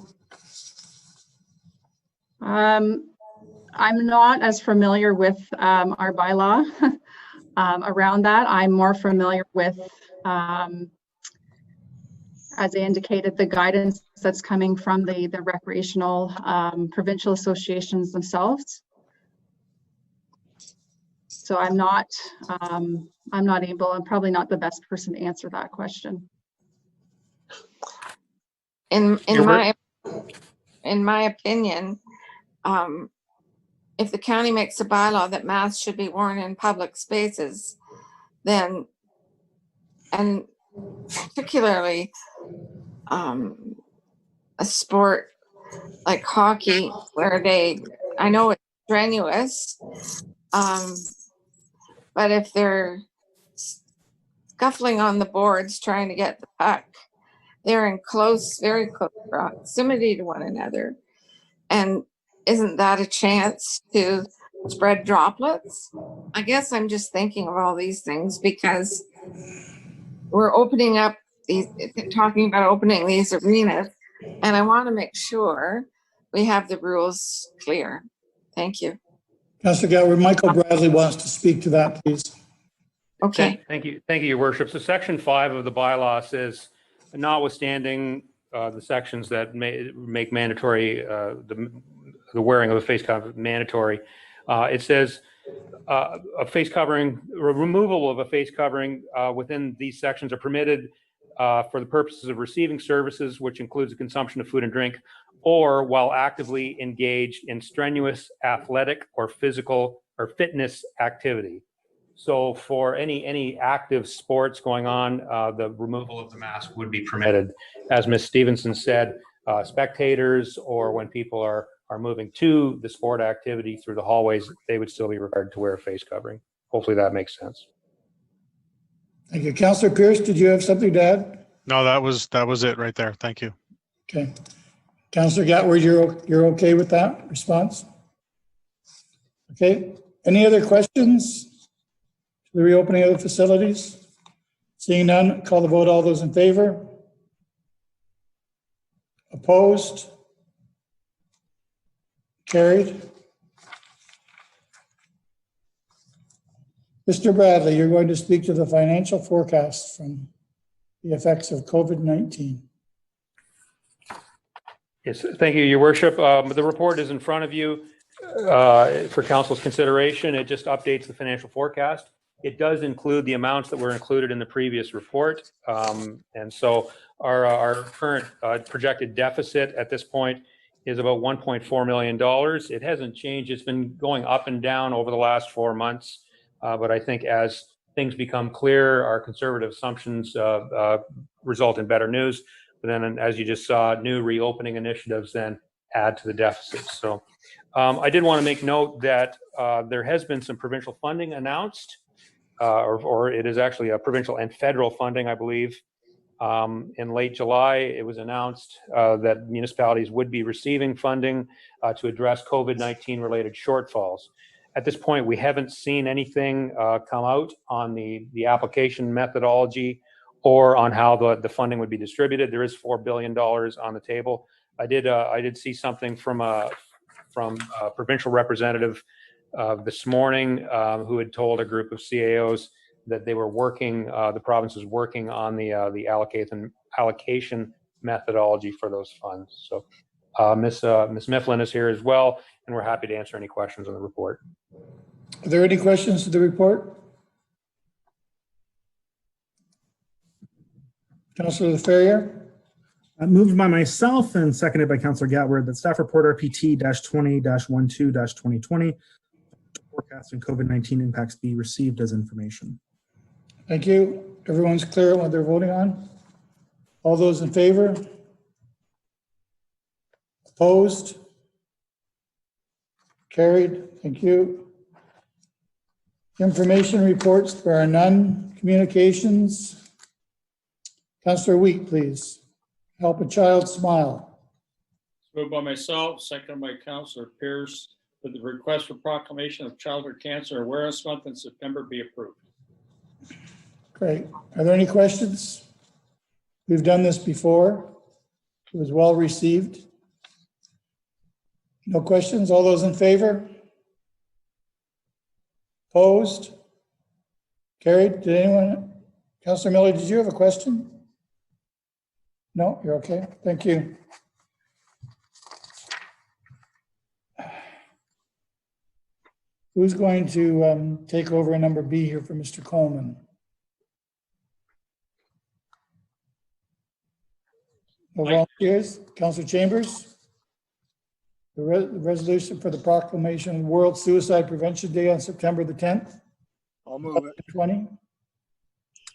I'm not as familiar with our bylaw around that. I'm more familiar with, as I indicated, the guidance that's coming from the recreational provincial associations themselves. So I'm not able, I'm probably not the best person to answer that question. In my opinion, if the county makes a bylaw that masks should be worn in public spaces, then, and particularly a sport like hockey, where I know it's strenuous, but if they're scuffling on the boards trying to get the puck, they're in very close proximity to one another. And isn't that a chance to spread droplets? I guess I'm just thinking of all these things because we're talking about opening these arenas, and I want to make sure we have the rules clear. Thank you. Councillor Galway, Michael Bradley wants to speak to that, please. Okay. Thank you, Your Worship. So Section 5 of the bylaw says, notwithstanding the sections that make mandatory the wearing of a face covering mandatory, it says a face covering, removal of a face covering within these sections are permitted for the purposes of receiving services, which includes the consumption of food and drink, or while actively engaged in strenuous athletic or physical or fitness activity. So for any active sports going on, the removal of the mask would be permitted. As Ms. Stevenson said, spectators or when people are moving to the sport activity through the hallways, they would still be required to wear a face covering. Hopefully that makes sense. Thank you. Councillor Pierce, did you have something to add? No, that was it right there. Thank you. Okay. Councillor Gatward, you're okay with that response? Okay. Any other questions? The reopening of the facilities? Seeing none, call the vote. All those in favor? Opposed? Carried. Mr. Bradley, you're going to speak to the financial forecast from the effects of COVID-19. Yes, thank you, Your Worship. The report is in front of you for council's consideration. It just updates the financial forecast. It does include the amounts that were included in the previous report. And so our current projected deficit at this point is about $1.4 million. It hasn't changed. It's been going up and down over the last 4 months. But I think as things become clear, our conservative assumptions result in better news. But then, as you just saw, new reopening initiatives then add to the deficit. So I did want to make note that there has been some provincial funding announced, or it is actually a provincial and federal funding, I believe. In late July, it was announced that municipalities would be receiving funding to address COVID-19 related shortfalls. At this point, we haven't seen anything come out on the application methodology or on how the funding would be distributed. There is $4 billion on the table. I did see something from a provincial representative this morning who had told a group of CAOs that they were working, the province is working on the allocation methodology for those funds. So Ms. Mifflin is here as well, and we're happy to answer any questions on the report. Are there any questions to the report? Councillor Ferrier? Moved by myself and seconded by Councillor Gatward that staff report RPT-20-12-2020 forecast and COVID-19 impacts be received as information. Thank you. Everyone's clear on what they're voting on? All those in favor? Opposed? Carried. Thank you. Information reports, there are none. Communications. Councillor Wheat, please. Help a Child Smile. Moved by myself, seconded by Councillor Pierce, that the request for proclamation of Childhood Cancer Awareness Month in September be approved. Great. Are there any questions? We've done this before. It was well received. No questions? All those in favor? Opposed? Carried. Did anyone? Councillor Miller, did you have a question? No, you're okay. Thank you. Who's going to take over number B here for Mr. Coleman? No volunteers? Councillor Chambers? The resolution for the proclamation of World Suicide Prevention Day on September the 10th. I'll move it. 20.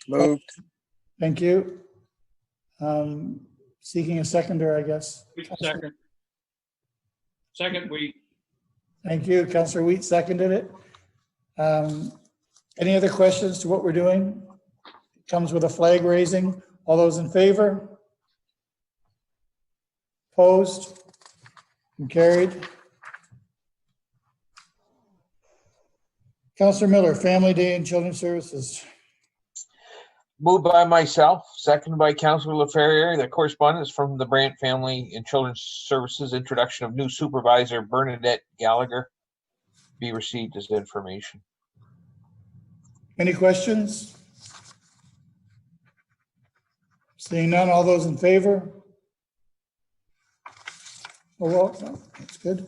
Moved. Thank you. Seeking a seconder, I guess. Second. Second, Wheat. Thank you. Councillor Wheat seconded it. Any other questions to what we're doing? It comes with a flag raising. All those in favor? Opposed? And carried. Councillor Miller, Family Day and Children's Services. Moved by myself, seconded by Councillor LaFerriere, that correspondence from the Brant Family and Children's Services, introduction of new supervisor Bernadette Gallagher, be received as information. Any questions? Seeing none, all those in favor? Oh, well, no, that's good.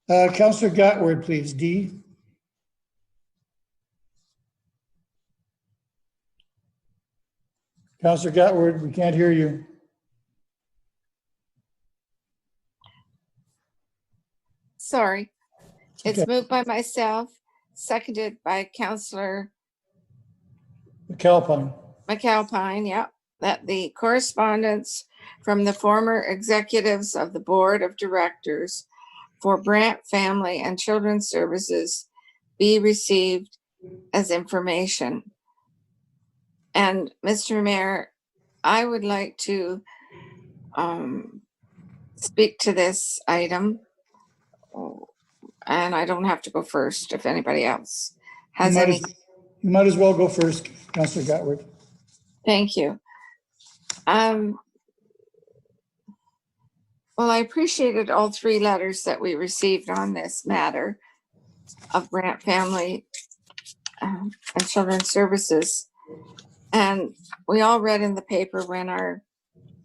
Councillor Gatward, please, D. Councillor Gatward, we can't hear you. Sorry. It's Okay. moved by myself seconded by Councillor McAlpine. McAlpine, yeah, that the correspondence from the former executives of the Board of Directors for Brant Family and Children's Services be received as information. And Mr. Mayor, I would like to speak to this item, and I don't have to go first if anybody else has any. You might as well go first, Councillor Gatwood. Thank you. Well, I appreciated all 3 letters that we received on this matter of Brant Family and Children's Services. And we all read in the paper when our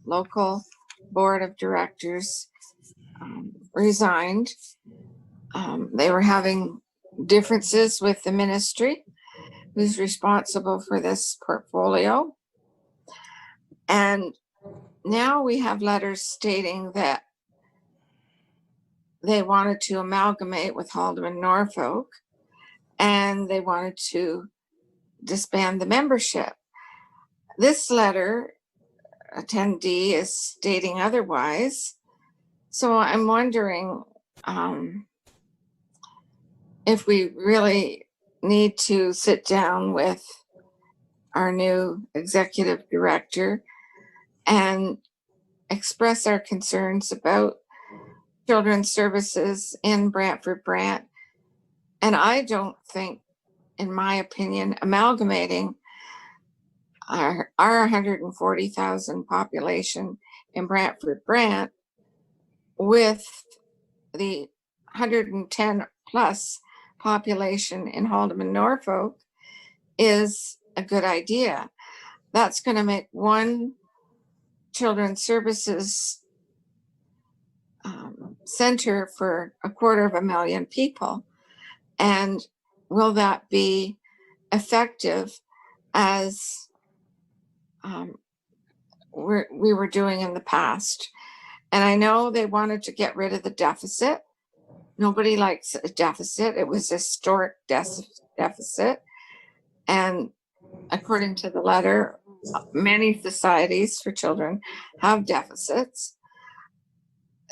local board of directors resigned. They were having differences with the ministry who's responsible for this portfolio. And now we have letters stating that they wanted to amalgamate with Haldeman Norfolk and they wanted to disband the membership. This letter, 10D, is stating otherwise. So I'm wondering if we really need to sit down with our new executive director and express our concerns about children's services in Brantford Brant. And I don't think, in my opinion, amalgamating our 140,000 population in Brantford Brant with the 110 plus population in Haldeman Norfolk is a good idea. That's going to make one children's services center for 250,000 people. And will that be effective as we were doing in the past? And I know they wanted to get rid of the deficit. Nobody likes a deficit. It was a historic deficit. And according to the letter, many societies for children have deficits.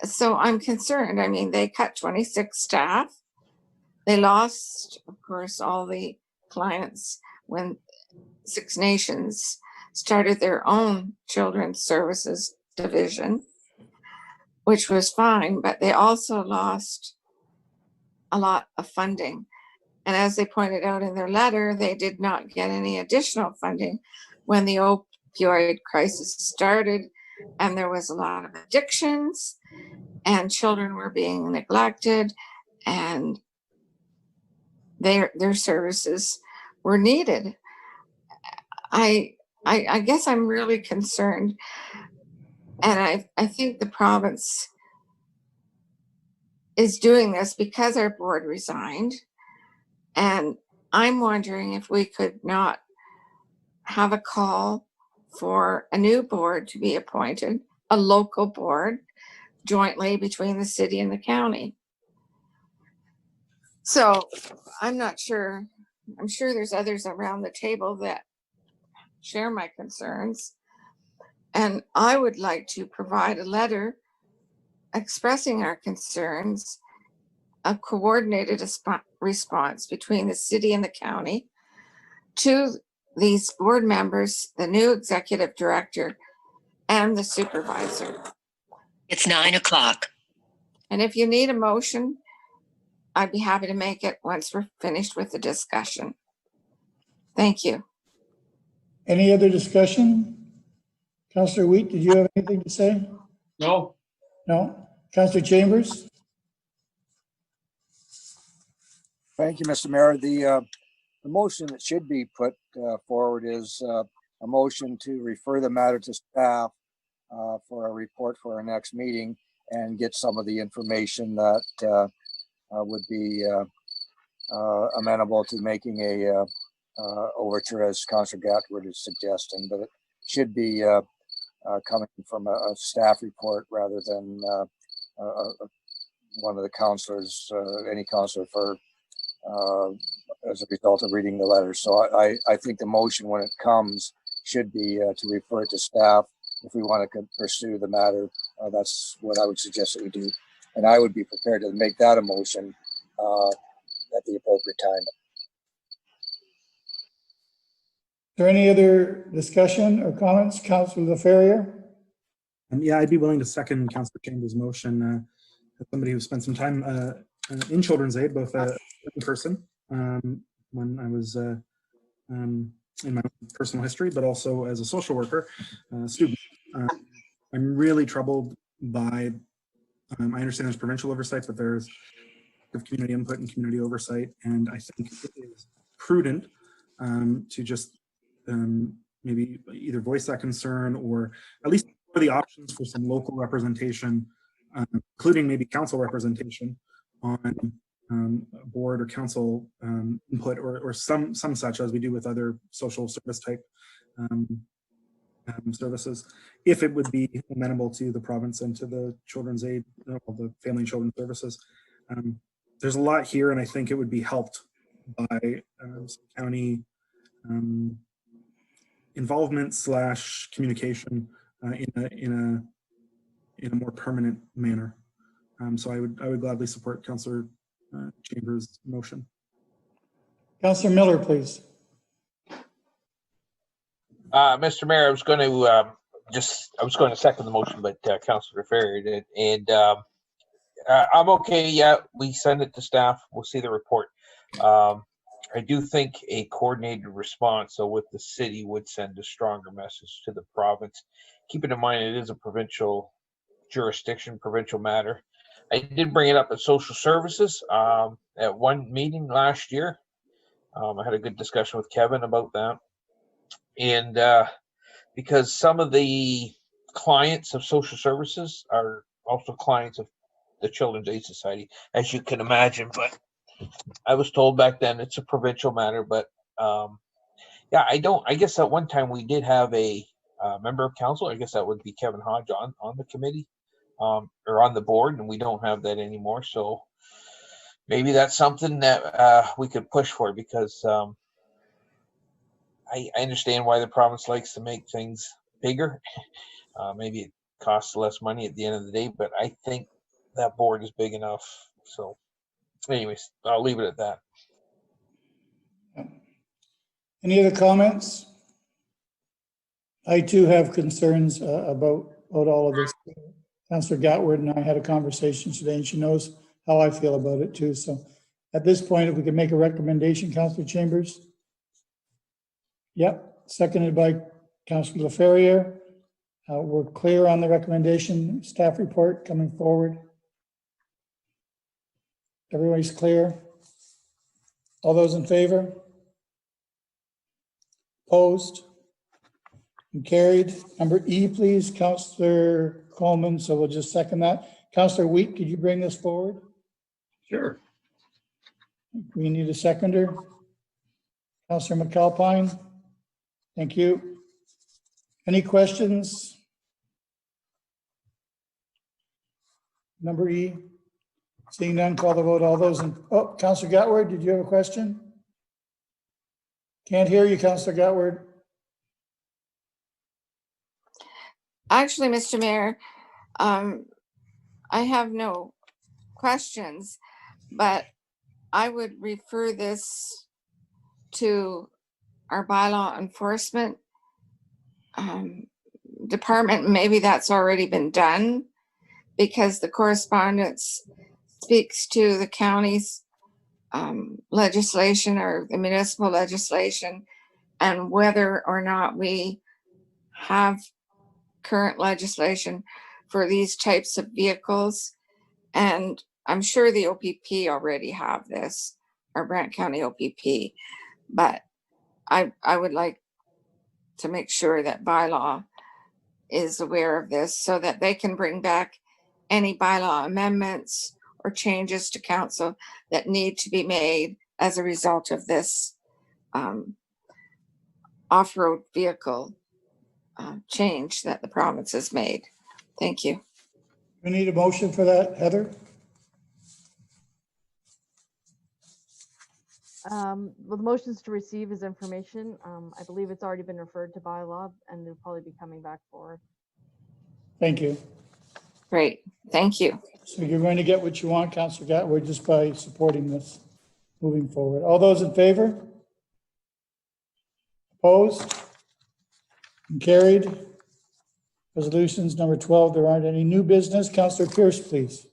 So I'm concerned. I mean, they cut 26 staff. They lost, of course, all the clients when Six Nations started their own children's services division, which was fine, but they also lost a lot of funding. And as they pointed out in their letter, they did not get any additional funding when the opioid crisis started, and there was a lot of addictions, and children were being neglected, and their services were needed. I guess I'm really concerned, and I think the province is doing this because our board resigned, and I'm wondering if we could not have a call for a new board to be appointed, a local board, jointly between the city and the county. So I'm not sure. I'm sure there's others around the table that share my concerns. And I would like to provide a letter expressing our concerns, a coordinated response between the city and the county to these board members, the new executive director, and the supervisor. It's 9 o'clock. And if you need a motion, I'd be happy to make it once we're finished with the discussion. Thank you. Any other discussion? Councillor Wheat, did you have anything to say? No. No? Councillor Chambers? Thank you, Mr. Mayor. The motion that should be put forward is a motion to refer the matter to staff for a report for our next meeting and get some of the information that would be amenable to making a overture, as Councillor Gatwood is suggesting, but it should be coming from a staff report rather than one of the councillors, any councillor for as a result of reading the letter. So I think the motion when it comes should be to refer it to staff. If we want to pursue the matter, that's what I would suggest that we do. And I would be prepared to make that a motion at the appropriate time. Is there any other discussion or comments? Councillor Laferriere? Yeah, I'd be willing to second Councillor Chambers' motion. As somebody who spent some time in children's aid, both in person when I was in my personal history, but also as a social worker student. I'm really troubled by, I understand there's provincial oversight, but there's community input and community oversight. And I think it is prudent to just maybe either voice that concern or at least for the options for some local representation, including maybe council representation on board or council input or some such, as we do with other social service type services, if it would be amenable to the province and to the children's aid, the family and children's services. There's a lot here, and I think it would be helped by some county involvement / communication in a more permanent manner. So I would gladly support Councillor Chambers' motion. Councillor Miller, please. Mr. Mayor, I was going to second the motion, but Councillor Ferrier did, and I'm okay. Yeah, we send it to staff. We'll see the report. I do think a coordinated response, so with the city, would send a stronger message to the province. Keeping in mind it is a provincial jurisdiction, provincial matter. I did bring it up at social services at one meeting last year. I had a good discussion with Kevin about that. And because some of the clients of social services are also clients of the Children's Aid Society, as you can imagine. But I was told back then it's a provincial matter. But yeah, I guess at one time we did have a member of council. I guess that would be Kevin Hodge on the committee or on the board, and we don't have that anymore. So maybe that's something that we could push for, because I understand why the province likes to make things bigger. Maybe it costs less money at the end of the day, but I think that board is big enough. So anyways, I'll leave it at that. Any other comments? I too have concerns about all of this. Councillor Gatward and I had a conversation today, and she knows how I feel about it too. So at this point, if we could make a recommendation, Councillor Chambers. Yep, seconded by Councillor Laferriere. We're clear on the recommendation, staff report coming forward. Everybody's clear? All those in favor? Opposed? And carried. Number E, please, Councillor Coleman. So we'll just second that. Councillor Wheat, could you bring this forward? Sure. We need a seconder. Councillor McAlpine. Thank you. Any questions? Number E. Seeing none, call the vote. All those in, oh, Councillor Gatward, did you have a question? Can't hear you, Councillor Gatward. Actually, Mr. Mayor, I have no questions, but I would refer this to our bylaw enforcement department. Maybe that's already been done, because the correspondence speaks to the county's legislation or the municipal legislation, and whether or not we have current legislation for these types of vehicles. And I'm sure the OPP already have this, our Brant County OPP, but I would like to make sure that bylaw is aware of this so that they can bring back any bylaw amendments or changes to council that need to be made as a result of this off-road vehicle change that the province has made. Thank you. We need a motion for that, Heather? Well, the motion is to receive his information. I believe it's already been referred to bylaw and it'll probably be coming back forward. Thank you. Great, thank you. So you're going to get what you want, Councillor Gatwood, just by supporting this moving forward. All those in favor? Opposed? And carried. Resolutions number 12, there aren't any new business. Councillor Pierce, please.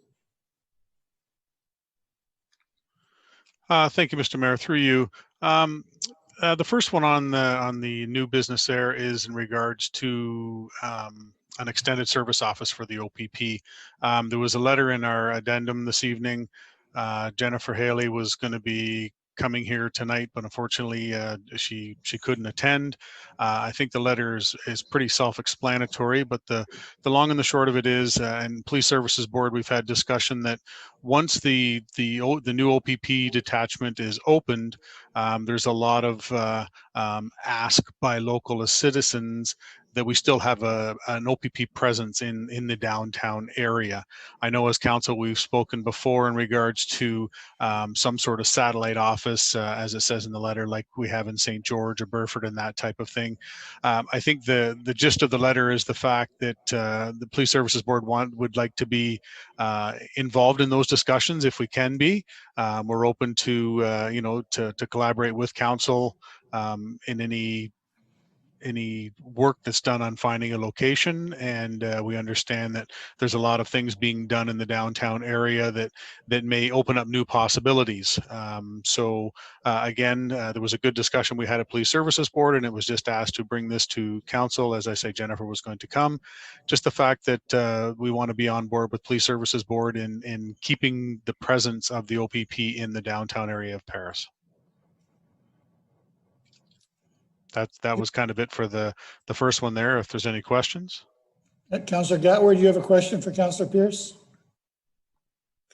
Thank you, Mr. Mayor. Through you. The first one on the new business there is in regards to an extended service office for the OPP. There was a letter in our addendum this evening. Jennifer Haley was going to be coming here tonight, but unfortunately she couldn't attend. I think the letter is pretty self-explanatory, but the long and the short of it is, and Police Services Board, we've had discussion that once the new OPP detachment is opened, there's a lot of ask by local citizens that we still have an OPP presence in the downtown area. I know as council we've spoken before in regards to some sort of satellite office, as it says in the letter, like we have in St. George or Burford and that type of thing. I think the gist of the letter is the fact that the Police Services Board would like to be involved in those discussions if we can be. We're open to to collaborate with council in any work that's done on finding a location, and we understand that there's a lot of things being done in the downtown area that may open up new possibilities. Again, there was a good discussion we had at Police Services Board, and it was just asked to bring this to council. As I say, Jennifer was going to come. Just the fact that we want to be on board with Police Services Board in keeping the presence of the OPP in the downtown area of Paris. That was kind of it for the first one there. If there's any questions. Councillor Gatwood, you have a question for Councillor Pierce?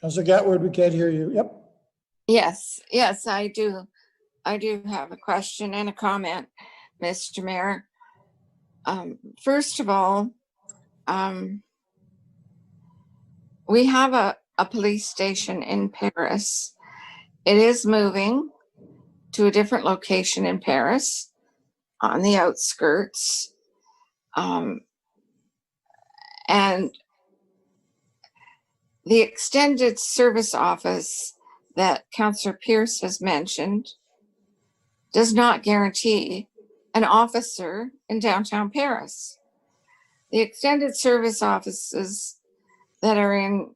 Councillor Gatwood, we can't hear you. Yep. Yes, I do. I do have a question and a comment, Mr. Mayor. First of all, we have a police station in Paris. It is moving to a different location in Paris, on the outskirts. And the extended service office that Councillor Pierce has mentioned does not guarantee an officer in downtown Paris. The extended service offices that are in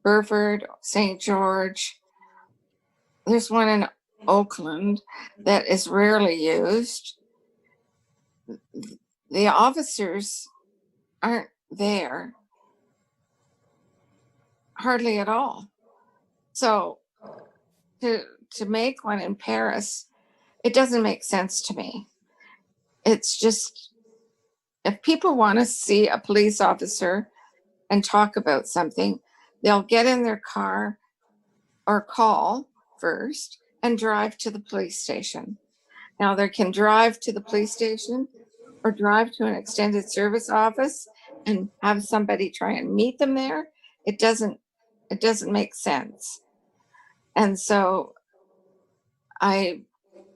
Burford, St. George, there's one in Oakland that is rarely used. The officers aren't there hardly at all. So to make one in Paris, it doesn't make sense to me. It's just, if people want to see a police officer and talk about something, they'll get in their car or call first and drive to the police station. Now they can drive to the police station or drive to an extended service office and have somebody try and meet them there. It doesn't make sense. And so I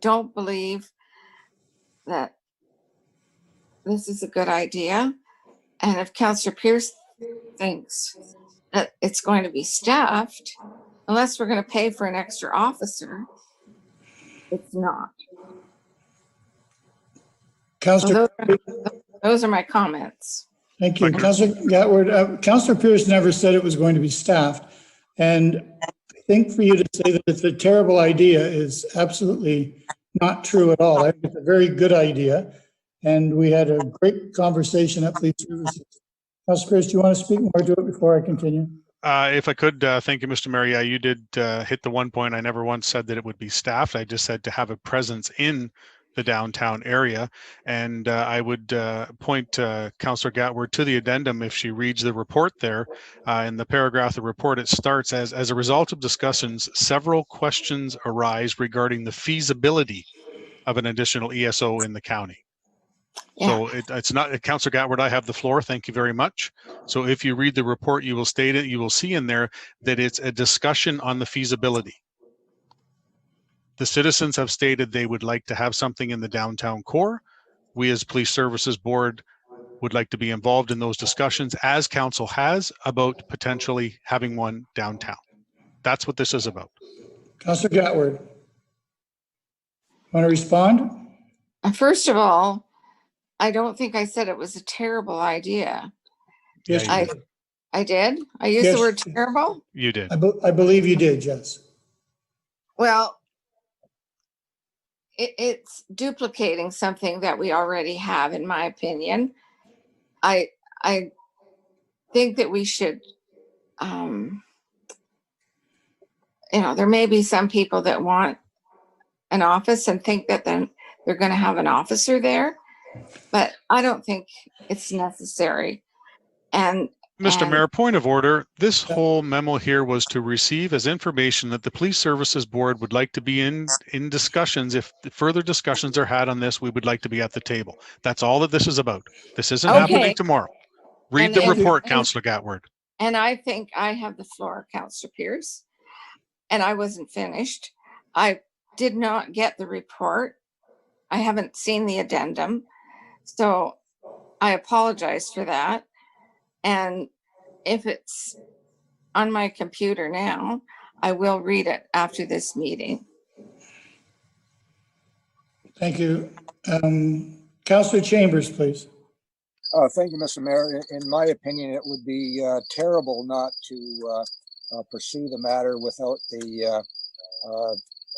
don't believe that this is a good idea. And if Councillor Pierce thinks that it's going to be staffed, unless we're going to pay for an extra officer, it's not. Councillor, those are my comments. thank you. Councillor Gatwood, Councillor Pierce never said it was going to be staffed. And I think for you to say that it's a terrible idea is absolutely not true at all. I think it's a very good idea. And we had a great conversation at Police Services. Councillor Pierce, do you want to speak more to it before I continue? If I could, thank you, Mr. Mayor. Yeah, you did hit the one point. I never once said that it would be staffed. I just said to have a presence in the downtown area. And I would point Councillor Gatwood to the addendum. If she reads the report there, in the paragraph of the report, it starts as a result of discussions, several questions arise regarding the feasibility of an additional ESO in the county. Yeah. So it's not, Councillor Gatwood, I have the floor. Thank you very much. So if you read the report, you will state it, you will see in there that it's a discussion on the feasibility. The citizens have stated they would like to have something in the downtown core. We as Police Services Board would like to be involved in those discussions, as council has, about potentially having one downtown. That's what this is about. Councillor Gatward, want to respond? First of all, I don't think I said it was a terrible idea. Yes, you did. I did? I used Yes. the word terrible? You did. I believe you did, yes. Well, it's duplicating something that we already have, in my opinion. I think that we should, there may be some people that want an office and think that then they're going to have an officer there, but I don't think it's necessary. And Mr. Mayor, point of order. This whole memo here was to receive as information that the Police Services Board would like to be in discussions. If further discussions are had on this, we would like to be at the table. That's all that this is about. This isn't happening tomorrow. Read the report, Councillor Gatward. And I think I have the floor, Councillor Pierce, and I wasn't finished. I did not get the report. I haven't seen the addendum, so I apologize for that. And if it's on my computer now, I will read it after this meeting. Thank you. Councillor Chambers, please. Thank you, Mr. Mayor. In my opinion, it would be terrible not to pursue the matter without the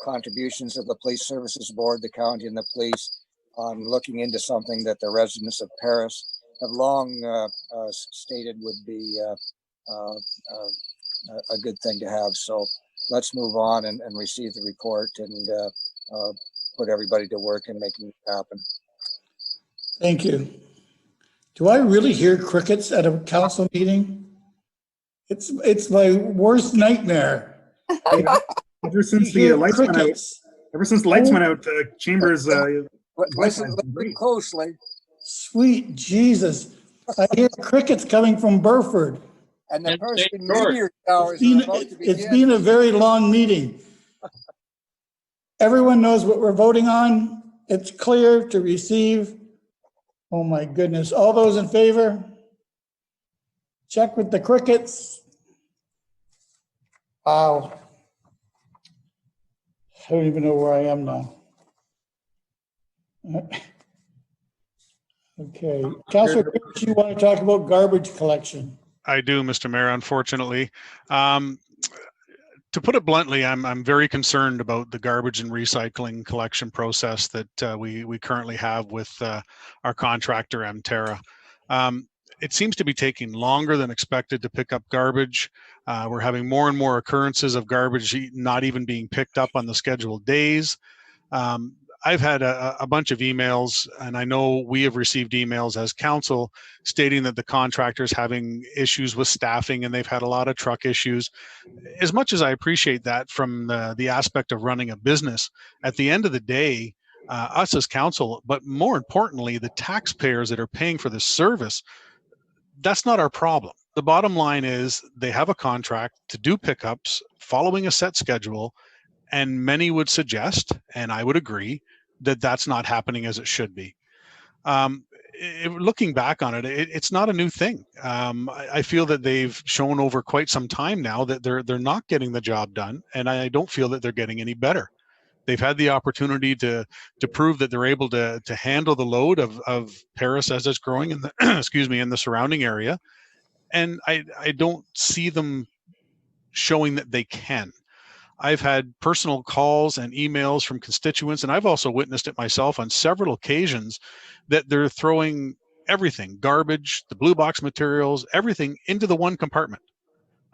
contributions of the Police Services Board, the county, and the police on looking into something that the residents of Paris have long stated would be a good thing to have. So let's move on and receive the report and put everybody to work in making it happen. Thank you. Do I really hear crickets at a council meeting? It's my worst nightmare. Ever since the lights went out, Chambers. Listen closely. Sweet Jesus. I hear crickets coming from Burford. And the person meteor showers are about to begin. It's been a very long meeting. Everyone knows what we're voting on. It's clear to receive. Oh my goodness. All those in favor? Check with the crickets. Wow. I don't even know where I am now. Okay. Councillor, you want to talk about garbage collection? I do, Mr. Mayor, unfortunately. To put it bluntly, I'm very concerned about the garbage and recycling collection process that we currently have with our contractor, Mterra. It seems to be taking longer than expected to pick up garbage. We're having more and more occurrences of garbage not even being picked up on the scheduled days. I've had a bunch of emails, and I know we have received emails as council stating that the contractor's having issues with staffing and they've had a lot of truck issues. As much as I appreciate that from the aspect of running a business, at the end of the day, us as council, but more importantly, the taxpayers that are paying for this service, that's not our problem. The bottom line is they have a contract to do pickups following a set schedule, and many would suggest, and I would agree, that that's not happening as it should be. Looking back on it, it's not a new thing. I feel that they've shown over quite some time now that they're not getting the job done, and I don't feel that they're getting any better. They've had the opportunity to prove that they're able to handle the load of Paris as it's growing in the excuse me, in the surrounding area, and I don't see them showing that they can. I've had personal calls and emails from constituents, and I've also witnessed it myself on several occasions, that they're throwing everything, garbage, the blue box materials, everything into the one compartment.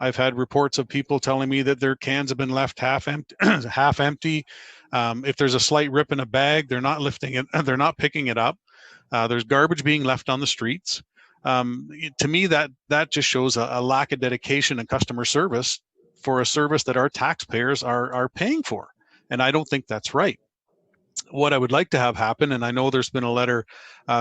I've had reports of people telling me that their cans have been left half empty. If there's a slight rip in a bag, they're not lifting it, they're not picking it up. There's garbage being left on the streets. To me, that just shows a lack of dedication and customer service for a service that our taxpayers are paying for. And I don't think that's right. What I would like to have happen, and I know there's been a letter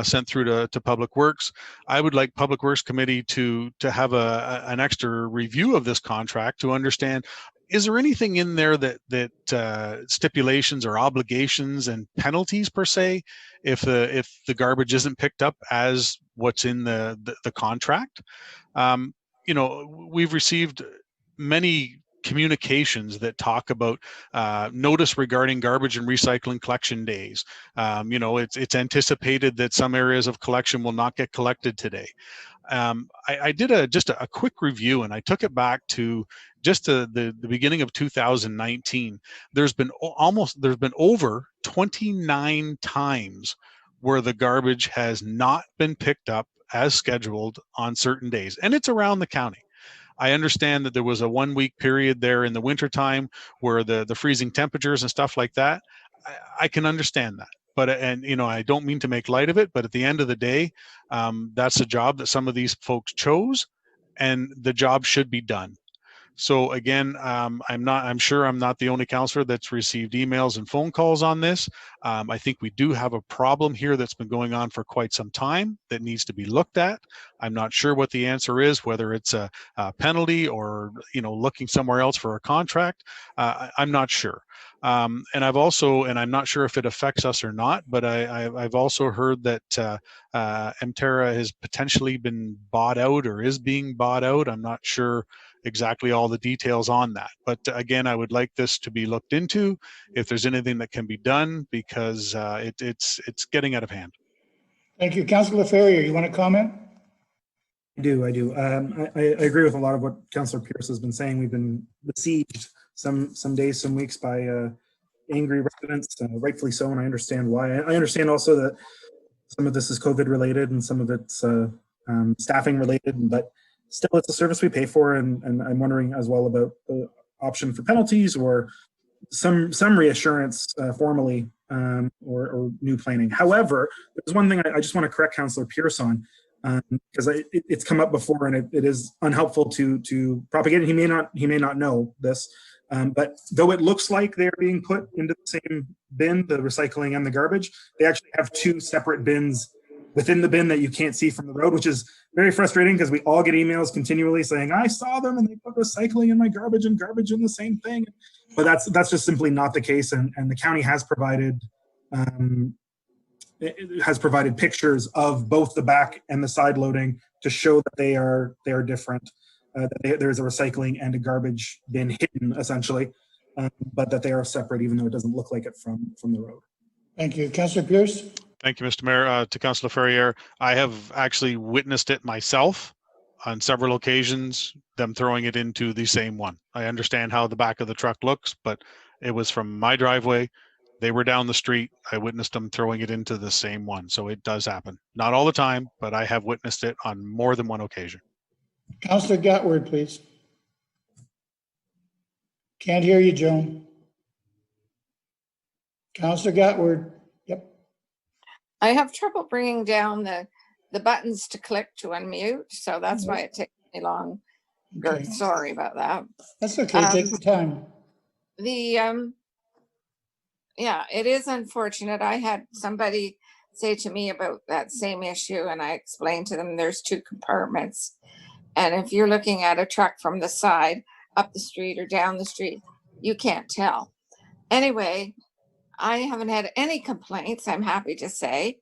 sent through to Public Works, I would like Public Works Committee to have an extra review of this contract to understand, is there anything in there that stipulations or obligations and penalties per se if the garbage isn't picked up as what's in the contract? We've received many communications that talk about notice regarding garbage and recycling collection days. It's anticipated that some areas of collection will not get collected today. I did just a quick review, and I took it back to just the beginning of 2019. There's been over 29 times where the garbage has not been picked up as scheduled on certain days, and it's around the county. I understand that there was a 1 week period there in the wintertime where the freezing temperatures and stuff like that. I can understand that. But, I don't mean to make light of it, but at the end of the day, that's a job that some of these folks chose, and the job should be done. So again, I'm sure I'm not the only counselor that's received emails and phone calls on this. I think we do have a problem here that's been going on for quite some time that needs to be looked at. I'm not sure what the answer is, whether it's a penalty or, looking somewhere else for a contract. I'm not sure. And I'm not sure if it affects us or not, but I've also heard that Emterra has potentially been bought out or is being bought out. I'm not sure exactly all the details on that. But again, I would like this to be looked into if there's anything that can be done, because it's getting out of hand. Thank you. Councillor Ferrier, you want to comment? I do. I agree with a lot of what Councillor Pierce has been saying. We've been besieged some days, some weeks by angry residents, rightfully so, and I understand why. I understand also that some of this is COVID related and some of it's staffing related, but still it's a service we pay for, and I'm wondering as well about the option for penalties or some reassurance formally or new planning. However, there's one thing I just want to correct Councillor Pierce on, because it's come up before, and it is unhelpful to propagate it. He may not know this, but though it looks like they're being put into the same bin, the recycling and the garbage, they actually have two separate bins within the bin that you can't see from the road, which is very frustrating because we all get emails continually saying, I saw them and they put recycling in my garbage and garbage in the same thing. But that's just simply not the case. And the county has provided pictures of both the back and the side loading to show that they are different. That there's a recycling and a garbage bin hidden essentially, but that they are separate, even though it doesn't look like it from the road. Thank you. Councillor Pierce? Thank you, Mr. Mayor. To Councillor Ferrier, I have actually witnessed it myself on several occasions, them throwing it into the same one. I understand how the back of the truck looks, but it was from my driveway. They were down the street. I witnessed them throwing it into the same one. So it does happen. Not all the time, but I have witnessed it on more than one occasion. Councillor Gatward, please. Can't hear you, Joan. Councillor Gatward. Yep. I have trouble bringing down the buttons to click to unmute, so that's why it takes me long. Okay. Sorry about that. That's okay. Take your time. Yeah, it is unfortunate. I had somebody say to me about that same issue, and I explained to them there's two compartments. And if you're looking at a truck from the side, up the street or down the street, you can't tell. Anyway, I haven't had any complaints, I'm happy to say.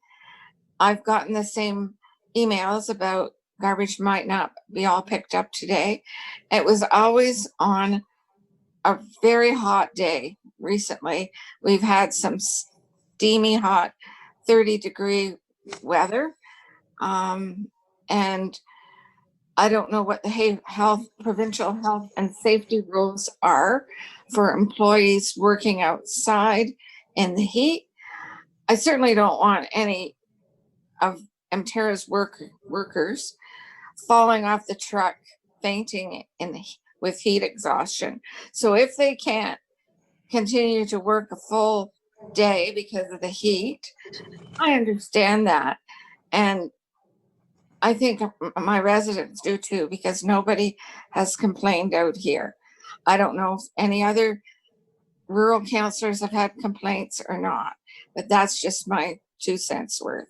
I've gotten the same emails about garbage might not be all picked up today. It was always on a very hot day recently. We've had some steamy hot 30-degree weather. And I don't know what the provincial health and safety rules are for employees working outside in the heat. I certainly don't want any of Emterra's workers falling off the truck, fainting with heat exhaustion. So if they can't continue to work a full day because of the heat, I understand that. And I think my residents do too, because nobody has complained out here. I don't know if any other rural councillors have had complaints or not, but that's just my 2 cents worth.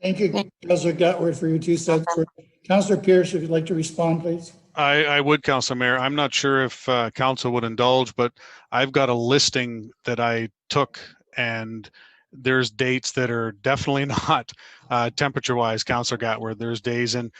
Thank you, Councillor Gatward, for your 2 cents worth. Councillor Pierce, if you'd like to respond, please. I would, Council Mayor. I'm not sure if council would indulge, but I've got a listing that I took, and there's dates that are definitely not temperature-wise, Councillor Gatward. There's days in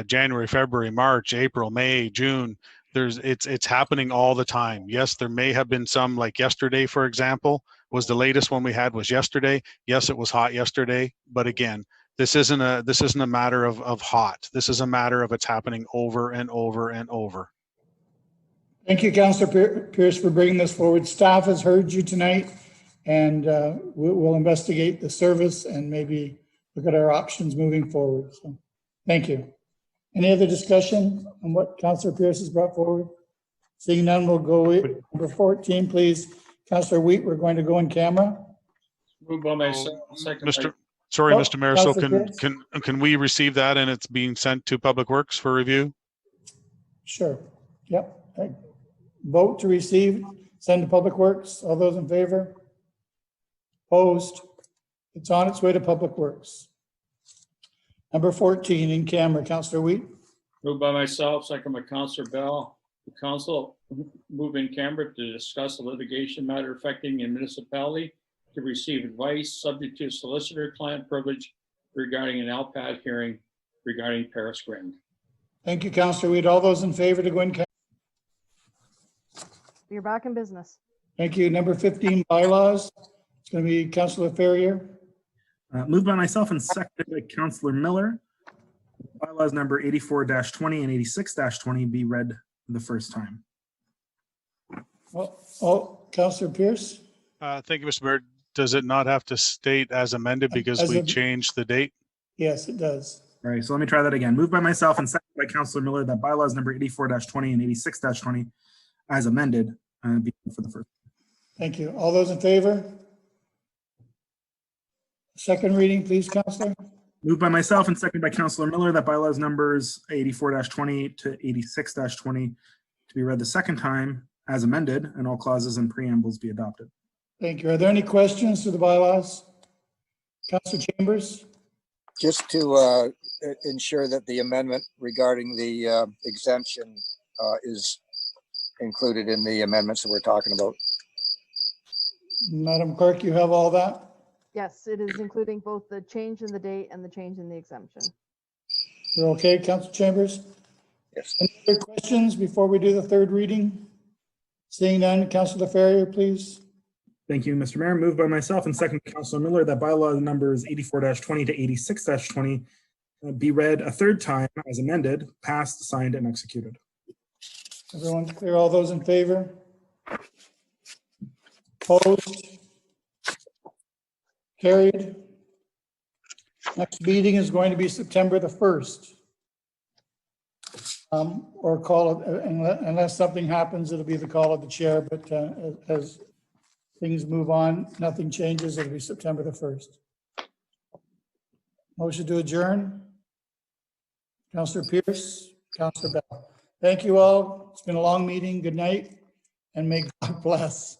January, February, March, April, May, June. It's happening all the time. Yes, there may have been some, like yesterday, for example, was the latest one we had was yesterday. Yes, it was hot yesterday, but again, this isn't a matter of hot. This is a matter of it's happening over and over and over. Thank you, Councillor Pierce, for bringing this forward. Staff has heard you tonight, and we'll investigate the service and maybe look at our options moving forward. So, thank you. Any other discussion on what Councillor Pierce has brought forward? Seeing none, we'll go with number 14, please. Councillor Wheat, we're going to go in camera. Moved by myself, second by Sorry, Oh, Mr. Mayor. So Councillor Pierce? can we receive that and it's being sent to Public Works for review? Sure. Yep. Vote to receive, send to Public Works. All those in favor? Opposed? It's on its way to Public Works. Number 14 in camera, Councillor Wheat. Moved by myself, second by Councillor Bell. The council move in camera to discuss the litigation matter affecting a municipality, to receive advice subject to solicitor-client privilege regarding an LPAD hearing regarding Paris Grand. Thank you, Councillor Wheat. All those in favor to go in camera? You're back in business. Thank you. Number 15, bylaws. It's going to be Councillor Ferrier. Moved by myself and seconded by Councillor Miller. Bylaws number 84-20 and 86-20 be read the first time. Councillor Pierce. Thank you, Mr. Mayor. Does it not have to state as amended because we changed the date? Yes, it does. All right, so let me try that again. Moved by myself and seconded by Councillor Miller that bylaws number 84-20 and 86-20 as amended be for the first. Thank you. All those in favor? Second reading, please, Councillor. Moved by myself and seconded by Councillor Miller that bylaws numbers 84-20 to 86-20 to be read the second time as amended and all clauses and preambles be adopted. Thank you. Are there any questions to the bylaws? Councillor Chambers? Just to ensure that the amendment regarding the exemption is included in the amendments that we're talking about. Madam Clerk, you have all that? Yes, it is including both the change in the date and the change in the exemption. You're okay, Councillor Chambers? Yes. Any other questions before we do the third reading? Seeing none, Councillor Ferrier, please. Thank you, Mr. Mayor. Moved by myself and seconded by Councillor Miller that bylaw numbers 84-20 to 86-20 be read a third time as amended, passed, signed, and executed. Everyone's clear? All those in favor? Opposed? Carried. Next meeting is going to be September the 1st. Or call it, unless something happens, it'll be the call of the chair, but as things move on, nothing changes, it'll be September the 1st. Motion to adjourn. Councillor Pierce, Councillor Bell. Thank you all. It's been a long meeting. Good night, and may God bless.